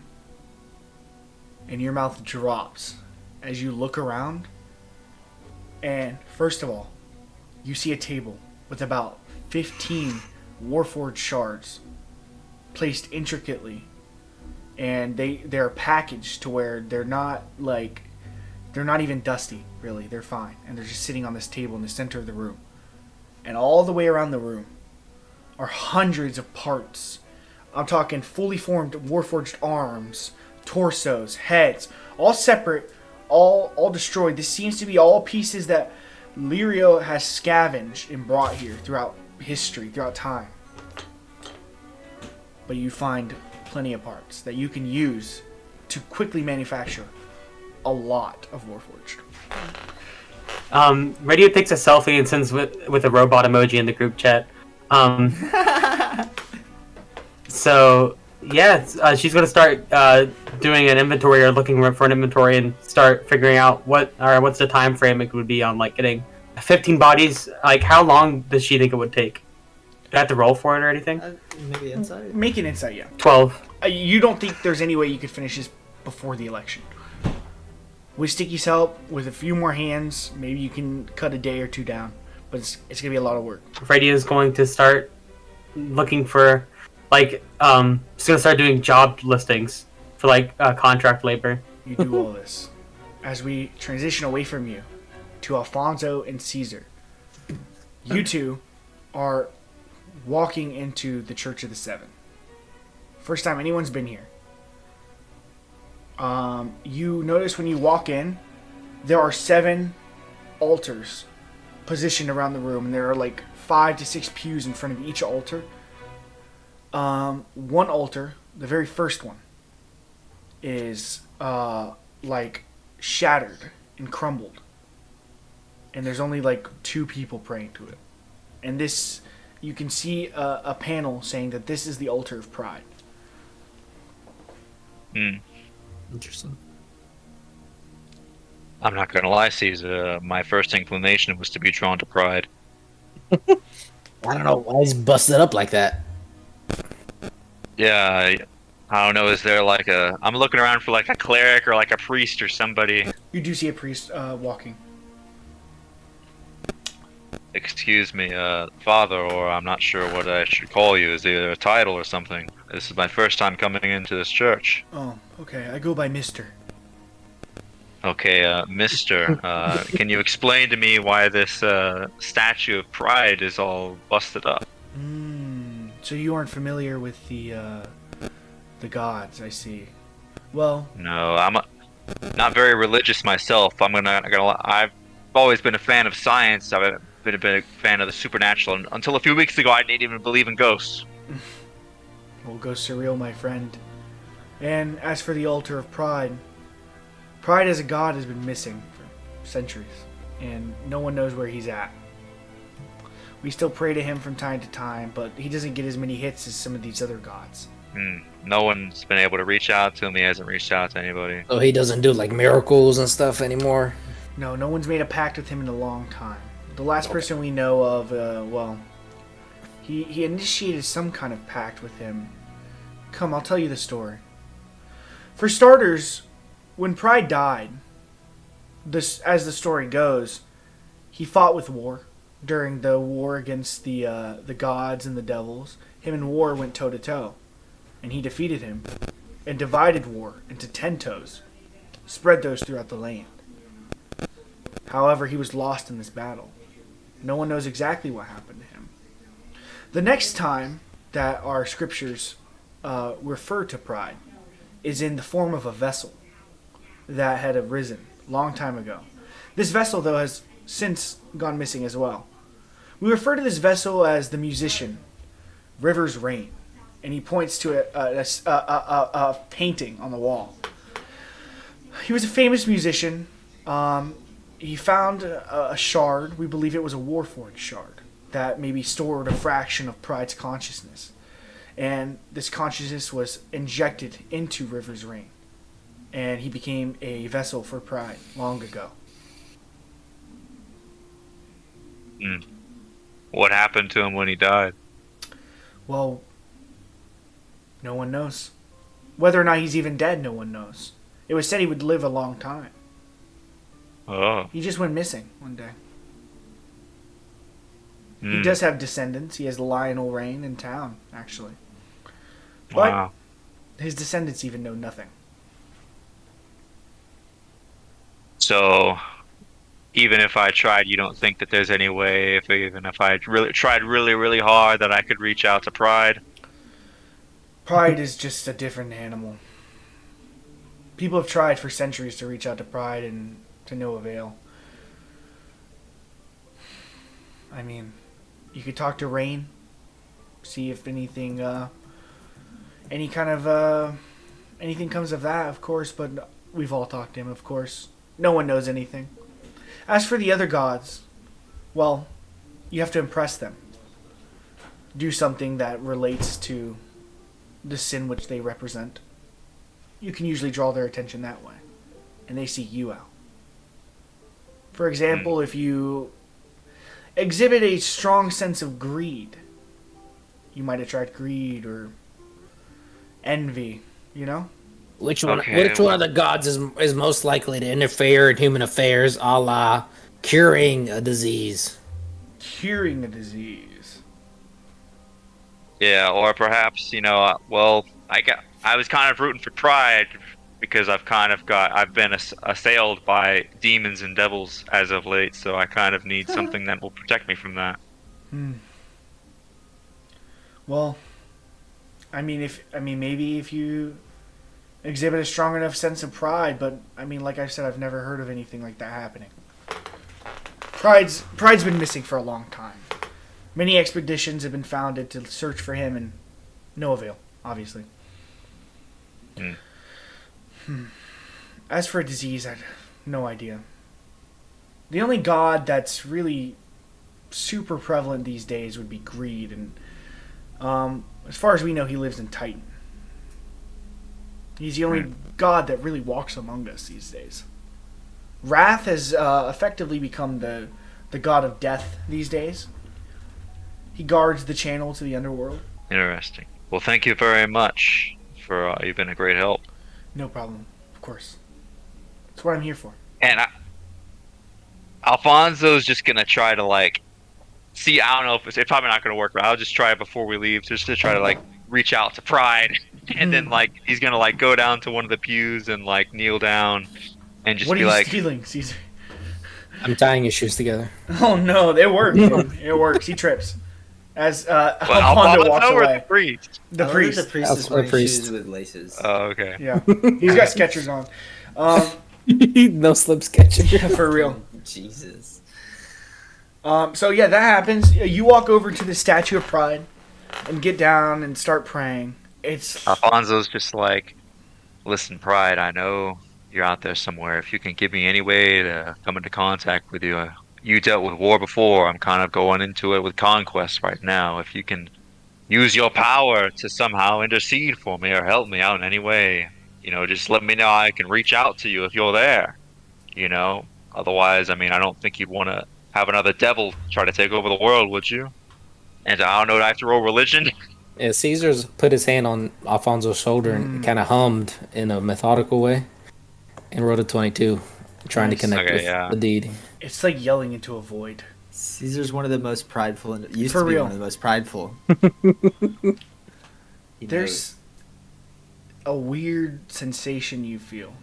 And your mouth drops as you look around. And first of all, you see a table with about 15 Warforged shards placed intricately. And they're packaged to where they're not even dusty, really. They're fine. And they're just sitting on this table in the center of the room. And all the way around the room are hundreds of parts. I'm talking fully formed Warforged arms, torsos, heads, all separate, all destroyed. This seems to be all pieces that Lirio has scavenged and brought here throughout history, throughout time. But you find plenty of parts that you can use to quickly manufacture a lot of Warforged.
Radio takes a selfie and sends with a robot emoji in the group chat. So yeah, she's gonna start doing an inventory or looking for an inventory and start figuring out what's the time frame it would be on like getting 15 bodies. Like how long does she think it would take? Do I have to roll for it or anything?
Maybe insight.
Make an insight, yeah.
12.
You don't think there's any way you could finish this before the election? With Sticky's help, with a few more hands, maybe you can cut a day or two down. But it's going to be a lot of work.
Radio is going to start looking for, like, she's going to start doing job listings for, like, contract labor.
You do all this. As we transition away from you to Alfonso and Caesar, you two are walking into the Church of the Seven. First time anyone's been here. You notice when you walk in, there are 7 altars positioned around the room, and there are like 5 to 6 pews in front of each altar. One altar, the very first one, is like shattered and crumbled, and there's only like 2 people praying to it. And this, you can see a panel saying that this is the altar of pride.
Interesting.
I'm not gonna lie, Caesar. My first inclination was to be drawn to pride.
I don't know why he's busted up like that.
Yeah, I don't know. Is there like a? I'm looking around for like a cleric or like a priest or somebody.
You do see a priest walking.
Excuse me, father, or I'm not sure what I should call you. Is either a title or something. This is my first time coming into this church.
Oh, okay. I go by Mister.
Okay, Mister, can you explain to me why this statue of pride is all busted up?
So you aren't familiar with the gods, I see. Well,
No, not very religious myself. I've always been a fan of science. I've been a big fan of the supernatural. And until a few weeks ago, I didn't even believe in ghosts.
we'll go surreal, my friend. And as for the altar of pride, pride as a god has been missing for centuries, and no one knows where he's at. We still pray to him from time to time, but he doesn't get as many hits as some of these other gods.
No one's been able to reach out to him. He hasn't reached out to anybody.
So he doesn't do like miracles and stuff anymore.
No one's made a pact with him in a long time. The last person we know of, he initiated some kind of pact with him. Come, I'll tell you the story. For starters, when Pride died, as the story goes, he fought with War during the war against the gods and the devils. Him and War went toe to toe, and he defeated him and divided War into 10 toes, spread those throughout the land. However, he was lost in this battle. No one knows exactly what happened to him. The next time that our scriptures refer to Pride is in the form of a vessel that had arisen a long time ago. This vessel, though, has since gone missing as well. We refer to this vessel as the musician, River's Rain, and he points to a painting on the wall. He was a famous musician. He found a shard, we believe it was a Warforged shard, that maybe stored a fraction of Pride's consciousness. And this consciousness was injected into River's Rain, and he became a vessel for Pride long ago.
What happened to him when he died?
Well, no one knows. Whether or not he's even dead, no one knows. It was said he would live a long time.
Oh.
He just went missing one day. He does have descendants. He has Lionel Rain in town, actually. But
Wow.
his descendants even know nothing.
So, even if I tried, you don't think that there's any way, even if I really tried really hard, that I could reach out to Pride?
Pride is just a different animal. People have tried for centuries to reach out to Pride and to no avail. I mean, you could talk to Rain, see if anything, anything comes of that, of course, but we've all talked to him, of course. No one knows anything. As for the other gods, well, you have to impress them. Do something that relates to the sin which they represent. You can usually draw their attention that way, and they seek you out. For example, if you exhibit a strong sense of greed, you might attract greed or envy, you know?
Which one
Okay,
of the gods is most likely to interfere in human affairs, a la curing a disease?
Curing a disease.
Yeah, or perhaps, I was kind of rooting for Pride because I've been assailed by demons and devils as of late, so I kind of need something that will protect me from that.
Well, maybe if you exhibit a strong enough sense of pride, but like I said, I've never heard of anything like that happening. Pride's been missing for a long time. Many expeditions have been founded to search for him, and no avail, obviously. As for a disease, I have no idea. The only god that's really super prevalent these days would be greed, and as far as we know, he lives in Titan. He's the only god that really walks among us these days. Wrath has effectively become the god of death these days. He guards the channel to the underworld.
Interesting. Well, thank you very much for you've been a great help.
No problem, of course. That's what I'm here for.
And Alfonso's just gonna try to like see. I don't know if it's probably not gonna work, but I'll just try it before we leave, just to try to like reach out to Pride, and then like he's gonna like go down to one of the pews and like kneel down and just
What are
be
you
like,
stealing, Caesar?
I'm tying his shoes together.
Oh no, it works. It works. He trips. As Alfonso walks
or
away.
the priest?
The
I wonder if
priest.
The priest is
That's
wearing
the priest.
shoes with laces.
Oh, okay.
Yeah, he's got Skechers on.
No slip sketching.
For real.
Jesus.
So yeah, that happens. You walk over to the Statue of Pride and get down and start praying. It's
Alfonso's just like, listen, Pride, I know you're out there somewhere. If you can give me any way to come into contact with you, you dealt with war before. I'm kind of going into it with conquest right now. If you can use your power to somehow intercede for me or help me out in any way, just let me know. I can reach out to you if you're there. Otherwise, I mean, I don't think you'd want to have another devil try to take over the world, would you? And I don't know, do I have to roll religion?
Yeah, Caesar's put his hand on Alfonso's shoulder and kind of hummed in a methodical way and wrote a 22, trying
Nice.
to connect
Okay,
with
yeah.
the deity.
It's like yelling into a void.
Caesar's one of the most prideful, and used
For
to be
real.
one of the most prideful.
There's a weird sensation you feel.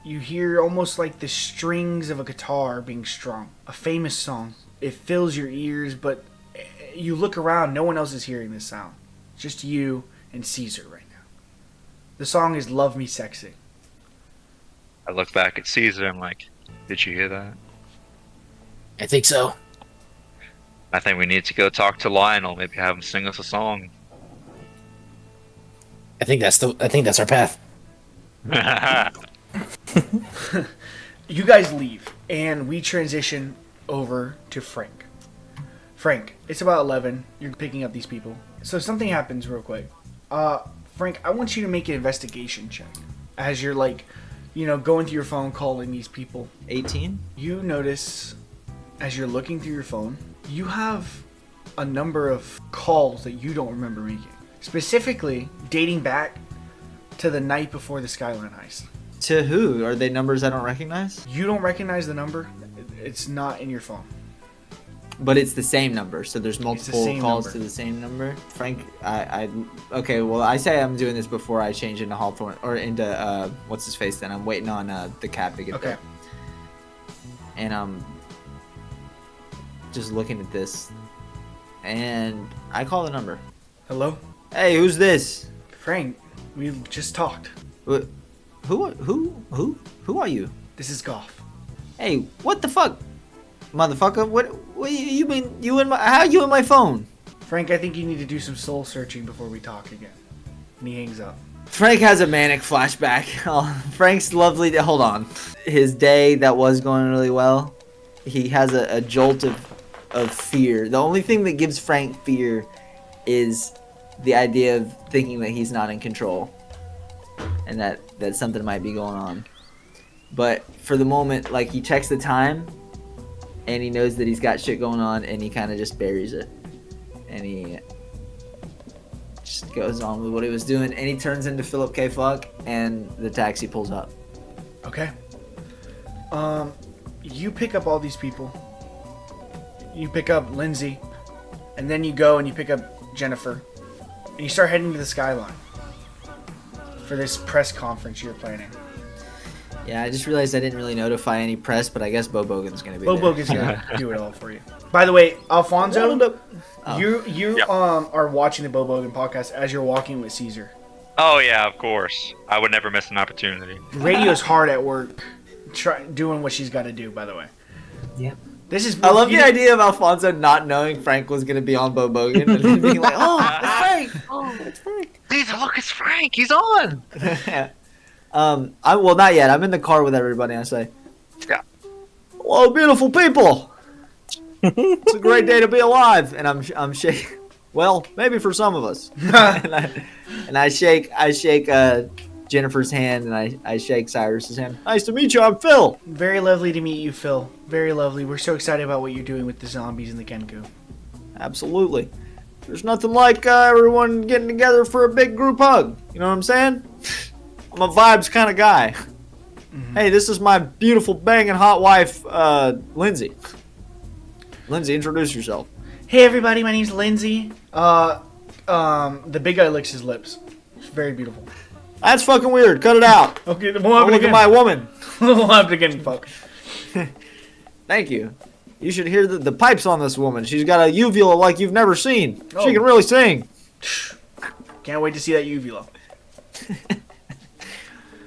You hear almost like the strings of a guitar being strung. A famous song. It fills your ears, but you look around, no one else is hearing this sound. Just you and Caesar right now. The song is Love Me Sexy.
I look back at Caesar, I'm like, did you hear that?
I think so.
I think we need to go talk to Lionel, maybe have him sing us a song.
I think that's our path.
You guys leave, and we transition over to Frank. Frank, it's about 11. You're picking up these people. So something happens real quick. Frank, I want you to make an investigation check. As you're like, going through your phone, calling these people.
18?
You notice, as you're looking through your phone, you have a number of calls that you don't remember making. Specifically, dating back to the night before the Skyline heist.
To who? Are they numbers I don't recognize?
You don't recognize the number. It's not in your phone.
But it's the same number, so there's multiple
same
calls
number.
to the same number. Frank, okay. Well, I say I'm doing this before I change into Hawthorne or into what's his face. Then I'm waiting on the cab to get
Okay.
there, and I'm just looking at this, and I call the number.
Hello?
Hey, who's this?
Frank, we just talked.
Who are you?
This is Goff.
Hey, what the fuck, motherfucker? What you mean? How you in my phone?
Frank, I think you need to do some soul searching before we talk again. And he hangs up.
Frank has a manic flashback. Oh, Frank's lovely. Hold on. His day that was going really well, he has a jolt of fear. The only thing that gives Frank fear is the idea of thinking that he's not in control and that something might be going on. But for the moment, like, he checks the time and he knows that he's got shit going on and he kind of just buries it. And he just goes on with what he was doing, and he turns into Philip K. Fuck, and the taxi pulls up.
Okay. You pick up all these people. You pick up Lindsay, and then you go and you pick up Jennifer, and you start heading to the Skyline for this press conference you're planning.
Yeah, I just realized I didn't really notify any press, but I guess Bo Bogan's gonna be
Bo
there.
Bogan's gonna do it all for you. By the way, Alfonso,
Oh.
you
Yep.
are watching the Bo Bogan podcast as you're walking with Caesar.
Oh yeah, of course. I would never miss an opportunity.
Radio's hard at work, doing what she's got to do. By the way.
Yeah.
This is.
I love the idea of Alfonso not knowing Frank was gonna be on Bo Bogan and then being like, "Oh, it's Frank! Oh, it's Frank!"
Caesar, look, it's Frank. He's on.
Well, not yet. I'm in the car with everybody. And I say,
Yeah.
"Whoa, beautiful people! It's a great day to be alive. And I'm shaking. Well, maybe for some of us. and I shake Jennifer's hand, and I shake Cyrus's hand. Nice to meet you. I'm Phil.
Very lovely to meet you, Phil. Very lovely. We're so excited about what you're doing with the zombies and the Kenku.
Absolutely. There's nothing like everyone getting together for a big group hug. You know what I'm saying? I'm a vibes kind of guy. Mm-hmm. Hey, this is my beautiful banging hot wife, Lindsay. Lindsay, introduce yourself.
Hey everybody, my name's Lindsay. The big guy licks his lips. It's very beautiful.
That's fucking weird. Cut it out.
Okay, we'll
Don't look at my woman.
We'll have to get fucked.
Thank you. You should hear the pipes on this woman. She's got a uvula like you've never seen.
Oh.
She can really sing.
Can't wait to see that uvula.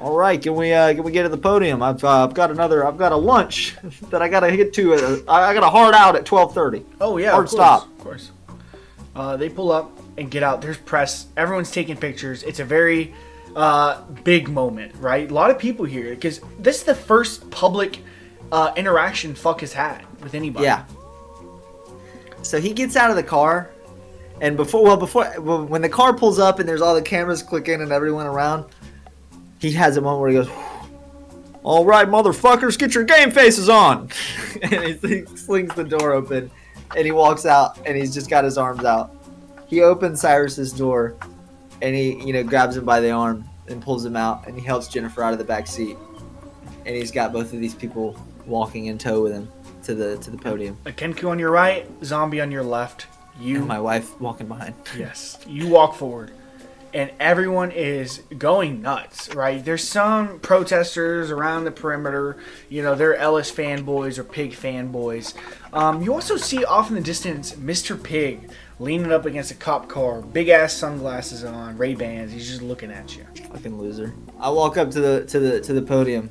All right, can we get to the podium? I've got a lunch that I gotta get to. I got a hard out at 12:30.
Oh yeah,
hard stop.
Of course. They pull up and get out. There's press. Everyone's taking pictures. It's a very big moment, right? A lot of people here because this is the first public interaction Fuck has had with anybody.
Yeah. So he gets out of the car, and when the car pulls up and there's all the cameras clicking and everyone around, he has a moment where he goes, "All right, motherfuckers, get your game faces on," and he slings the door open, and he walks out, and he's just got his arms out. He opens Cyrus's door, and he grabs him by the arm and pulls him out, and he helps Jennifer out of the back seat, and he's got both of these people walking in tow with him to the podium.
A Kenku on your right, zombie on your left. You
and my wife walking behind.
Yes, you walk forward, and everyone is going nuts, right? There's some protesters around the perimeter. They're Ellis fanboys or Pig fanboys. You also see off in the distance Mr. Pig leaning up against a cop car, big ass sunglasses on, Ray-Bans. He's just looking at you.
Fucking loser. I walk up to the podium.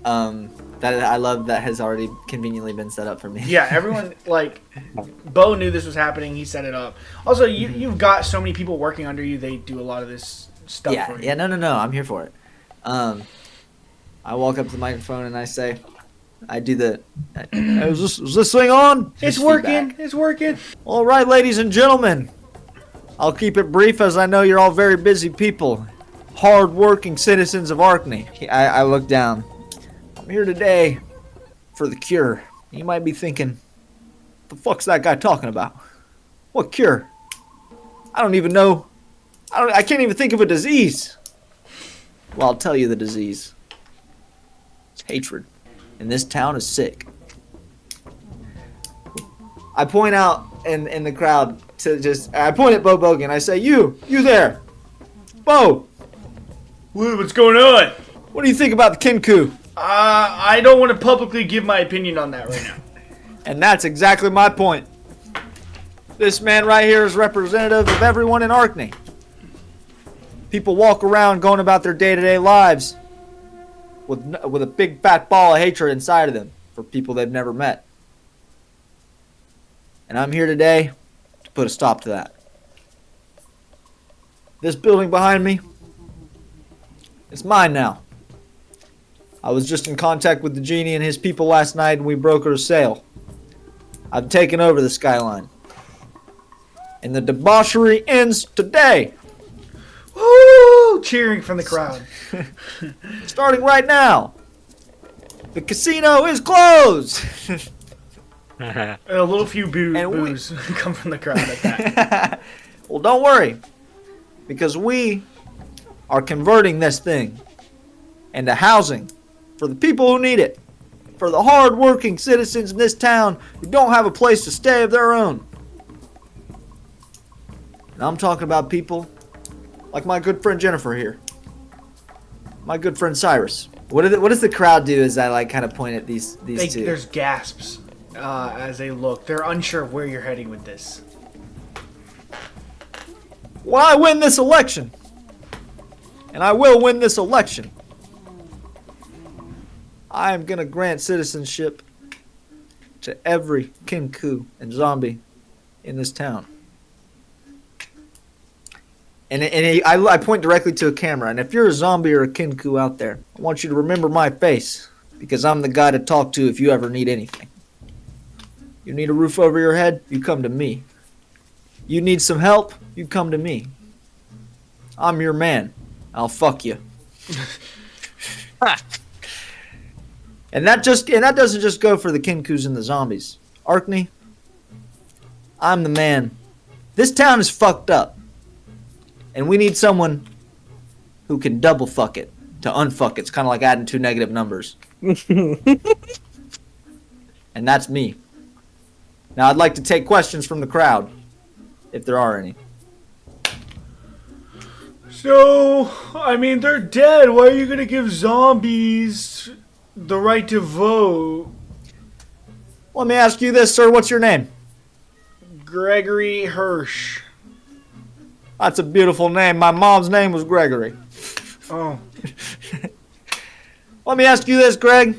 That I love that has already conveniently been set up for me.
Yeah, everyone, Bo knew this was happening. He set it up. Also, you've got so many people working under you. They do a lot of this stuff for you.
Yeah, no. I'm here for it. I walk up to the microphone and I say, is this thing on?
It's working. It's working.
All right, ladies and gentlemen. I'll keep it brief as I know you're all very busy people. Hard-working citizens of Arkney. I look down. I'm here today for the cure. You might be thinking, what the fuck's that guy talking about? What cure? I don't even know. I can't even think of a disease. Well, I'll tell you the disease. It's hatred. And this town is sick. I point out in the crowd I point at Bo Bogan. I say, you there. Bo.
What's going on?
What do you think about the Kenku?
I don't want to publicly give my opinion on that right now.
And that's exactly my point. This man right here is representative of everyone in Arkney. People walk around going about their day-to-day lives with a big fat ball of hatred inside of them for people they've never met. And I'm here today to put a stop to that. This building behind me, it's mine now. I was just in contact with the genie and his people last night, and we brokered a sale. I've taken over the skyline. And the debauchery ends today.
Woo! Cheering from the crowd.
Starting right now. The casino is closed.
A little few boos come from the crowd at that.
Well, don't worry. Because we are converting this thing into housing for the people who need it. For the hard-working citizens in this town who don't have a place to stay of their own. And I'm talking about people like my good friend Jennifer here. My good friend Cyrus. What does the crowd do as I kind of point at these two?
There's gasps as they look. They're unsure of where you're heading with this.
Well, I win this election. And I will win this election. I am going to grant citizenship to every Kenku and zombie in this town. And I point directly to a camera. And if you're a zombie or a Kenku out there, I want you to remember my face. Because I'm the guy to talk to if you ever need anything. You need a roof over your head? You come to me. You need some help? You come to me. I'm your man. I'll fuck you. And that doesn't just go for the Kinkus and the zombies. Arkney, I'm the man. This town is fucked up. And we need someone who can double fuck it to unfuck it. It's kind of like adding 2 negative numbers. And that's me. Now I'd like to take questions from the crowd, if there are any.
So, I mean, they're dead. Why are you gonna give zombies the right to vote?
Let me ask you this, sir. What's your name?
Gregory Hirsch.
That's a beautiful name. My mom's name was Gregory.
Oh.
Let me ask you this, Greg.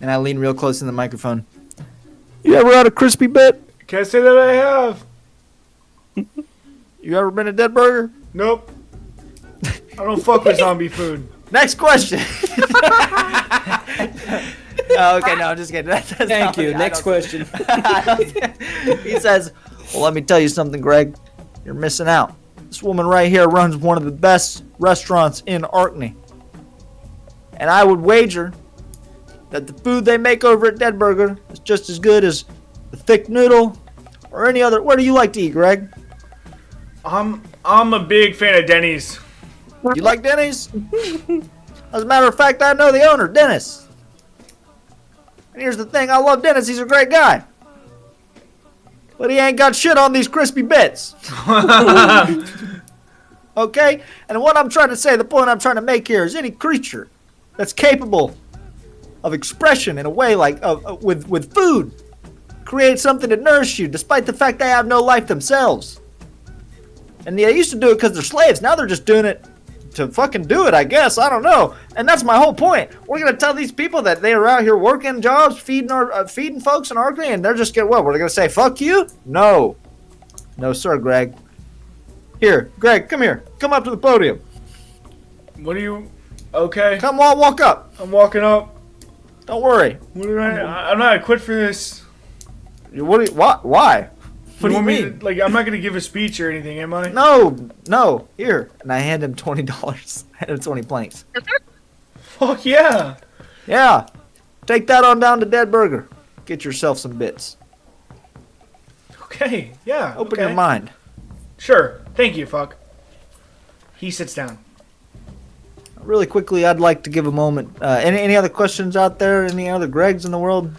And I lean real close in the microphone. You ever had a crispy bit?
Can't say that I have.
You ever been to Dead Burger?
Nope. I don't fuck with zombie food.
Next question. Oh, okay, no, I'm just kidding.
Thank you. Next question.
He says, well, let me tell you something, Greg. You're missing out. This woman right here runs one of the best restaurants in Arkney. And I would wager that the food they make over at Dead Burger is just as good as the thick noodle or any other. Where do you like to eat, Greg?
I'm a big fan of Dennies.
You like Denny's? As a matter of fact, I know the owner, Dennis. And here's the thing, I love Dennis. He's a great guy. But he ain't got shit on these crispy bits. Okay? And what I'm trying to say, the point I'm trying to make here is any creature that's capable of expression in a way like with food create something to nourish you despite the fact they have no life themselves. And they used to do it because they're slaves. Now they're just doing it to fucking do it, I guess. I don't know. And that's my whole point. We're going to tell these people that they are out here working jobs, feeding folks in Arkney, and they're just getting, what, we're going to say, fuck you? No. No, sir, Greg. Here, Greg, come here. Come up to the podium.
What are you... Okay.
Come on, walk up.
I'm walking up.
Don't worry.
I'm not quit for this.
What? Why? What do you
want me
mean?
to, like, I'm not going to give a speech or anything, am I?
No. Here. And I hand him $20. I hand him 20 planks.
Fuck yeah.
Yeah. Take that on down to Dead Burger. Get yourself some bits.
Okay, yeah.
Open
okay.
your mind.
Sure. Thank you, fuck. He sits down.
Really quickly, I'd like to give a moment. Any other questions out there? Any other Gregs in the world?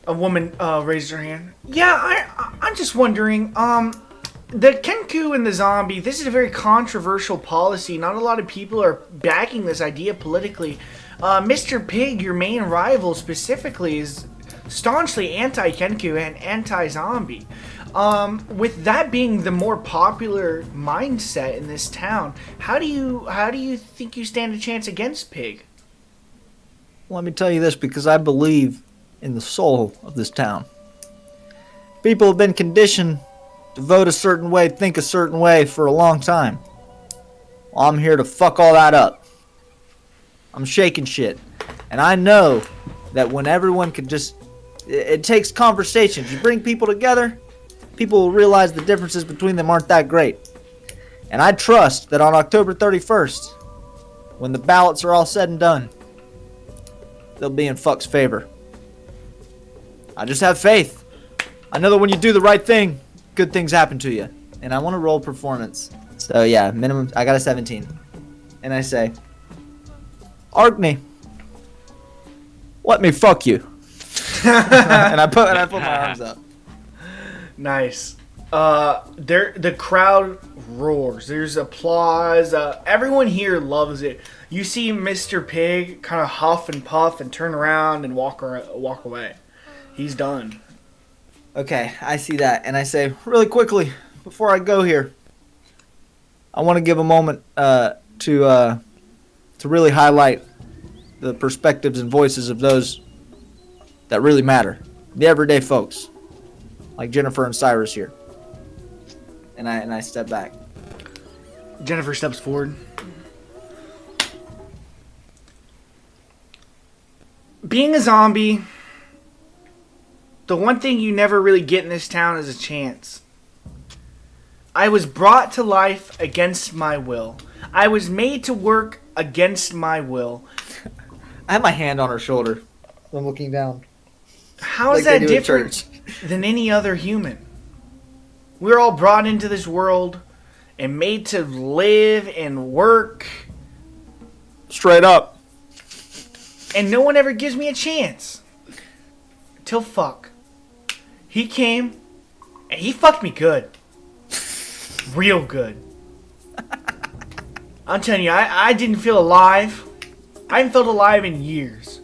A woman raised her hand. Yeah, I'm just wondering, the Kenku and the zombie, this is a very controversial policy. Not a lot of people are backing this idea politically. Mr. Pig, your main rival specifically, is staunchly anti-Kenku and anti-zombie. With that being the more popular mindset in this town, how do you think you stand a chance against Pig?
Let me tell you this, because I believe in the soul of this town. People have been conditioned to vote a certain way, think a certain way for a long time. Well, I'm here to fuck all that up. I'm shaking shit. And I know that when everyone can just... It takes conversations. You bring people together, people will realize the differences between them aren't that great. And I trust that on October 31st, when the ballots are all said and done, they'll be in fuck's favor. I just have faith. I know that when you do the right thing, good things happen to you. And I want to roll performance. So yeah, minimum, I got a 17. And I say, Arkney, let me fuck you. and I put my arms up.
Nice. The crowd roars. There's applause. Everyone here loves it. You see Mr. Pig kind of huff and puff and turn around and walk away. He's done.
Okay, I see that. And I say, really quickly, before I go here, I want to give a moment to really highlight the perspectives and voices of those that really matter. The everyday folks. Like Jennifer and Cyrus here. And I step back.
Jennifer steps forward. Being a zombie, The one thing you never really get in this town is a chance. I was brought to life against my will. I was made to work against my will.
I have my hand on her shoulder. I'm looking down.
How is
Like they
that
do at
different
church.
than any other human? We're all brought into this world and made to live and work,
Straight up.
and no one ever gives me a chance. Till fuck. He came, and he fucked me good. Real good. I'm telling you, I didn't feel alive. I haven't felt alive in years.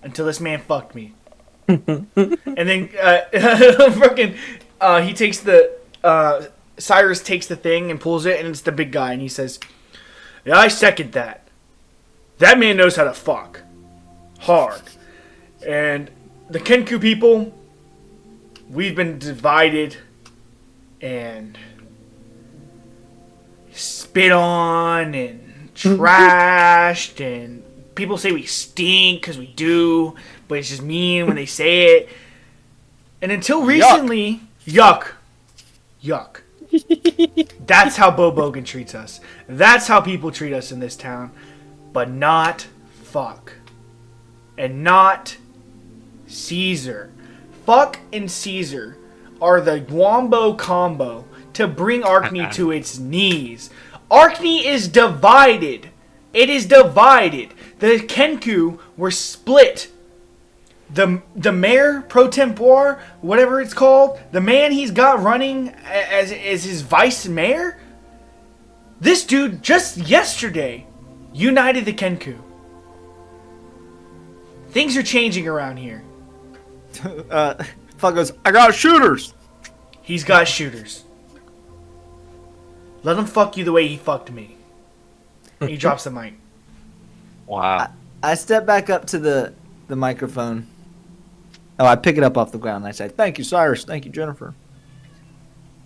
Until this man fucked me. And then, fucking, he takes the, Cyrus takes the thing and pulls it, and it's the big guy, and he says, yeah, I second that. That man knows how to fuck. Hard. And the Kenku people, we've been divided and spit on and trashed, and people say we stink because we do, but it's just mean when they say it. And until recently, yuck. That's how Bo Bogan treats us. That's how people treat us in this town. But not fuck. And not Caesar. Fuck and Caesar are the Wombo combo to bring Arkney to its knees. Arkney is divided. It is divided. The Kenku were split. The mayor pro tempore, whatever it's called, the man he's got running as his vice mayor, this dude just yesterday united the Kenku. Things are changing around here.
Fuck goes, I got shooters.
He's got shooters. Let him fuck you the way he fucked me. And he drops the mic.
Wow.
I step back up to the microphone. Oh, I pick it up off the ground and I say, thank you, Cyrus. Thank you, Jennifer.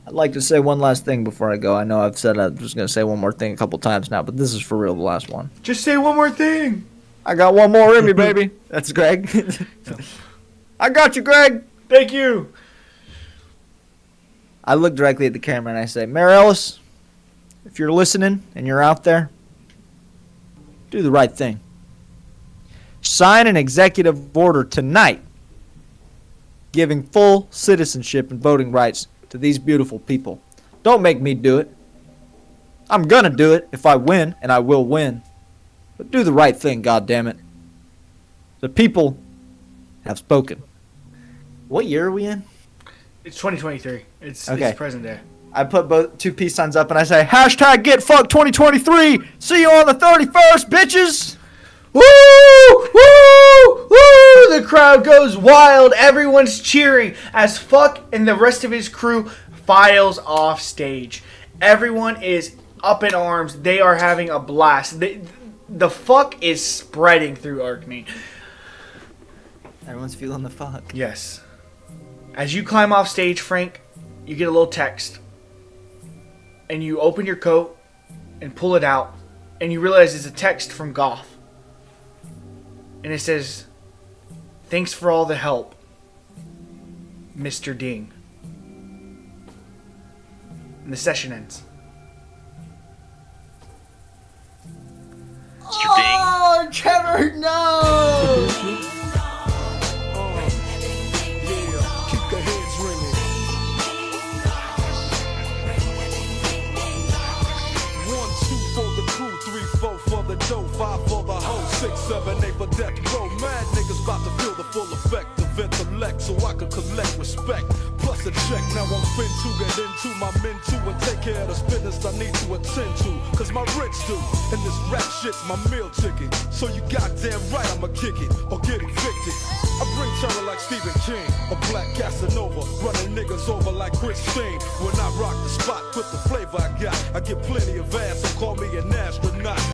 I'd like to say one last thing before I go. I know I've said I was going to say one more thing a couple times now, but this is for real the last one.
Just say one more thing.
I got one more in me, baby. That's Greg. I got you, Greg.
Thank you.
I look directly at the camera and I say, Mayor Ellis, if you're listening and you're out there, do the right thing. Sign an executive order tonight giving full citizenship and voting rights to these beautiful people. Don't make me do it. I'm gonna do it if I win, and I will win. But do the right thing, goddammit. The people have spoken. What year are we in?
It's 2023. It's present day.
I put both two peace signs up and I say, hashtag get fucked 2023. See you on the 31st, bitches.
Woo! Woo! Woo! The crowd goes wild. Everyone's cheering as Fuck and the rest of his crew files off stage. Everyone is up in arms. They are having a blast. The fuck is spreading through Arkney.
Everyone's feeling the fuck.
Yes. As you climb off stage, Frank, you get a little text. And you open your coat and pull it out. And you realize it's a text from Goth. And it says, thanks for all the help, Mr. Ding. And the session ends.
Mr. Ding.
Oh, Trevor, no!
Keep the heads ringing. 1, 2 for the crew, 3, 4 for the dough, 5 for the hoe, 6, 7, 8 for death row. Mad niggas about to feel the full effect of intellect, so I could collect respect. Plus a check, now I'm fin to get into my men too and take care of the business I need to attend to. Cause my rich do, and this rap shit's my meal ticket. So you goddamn right I'ma kick it or get evicted. I bring terror like Stephen King, a black Casanova, running niggas over like Christine. When I rock the spot with the flavor I got, I get plenty of ass, so call me an astronaut.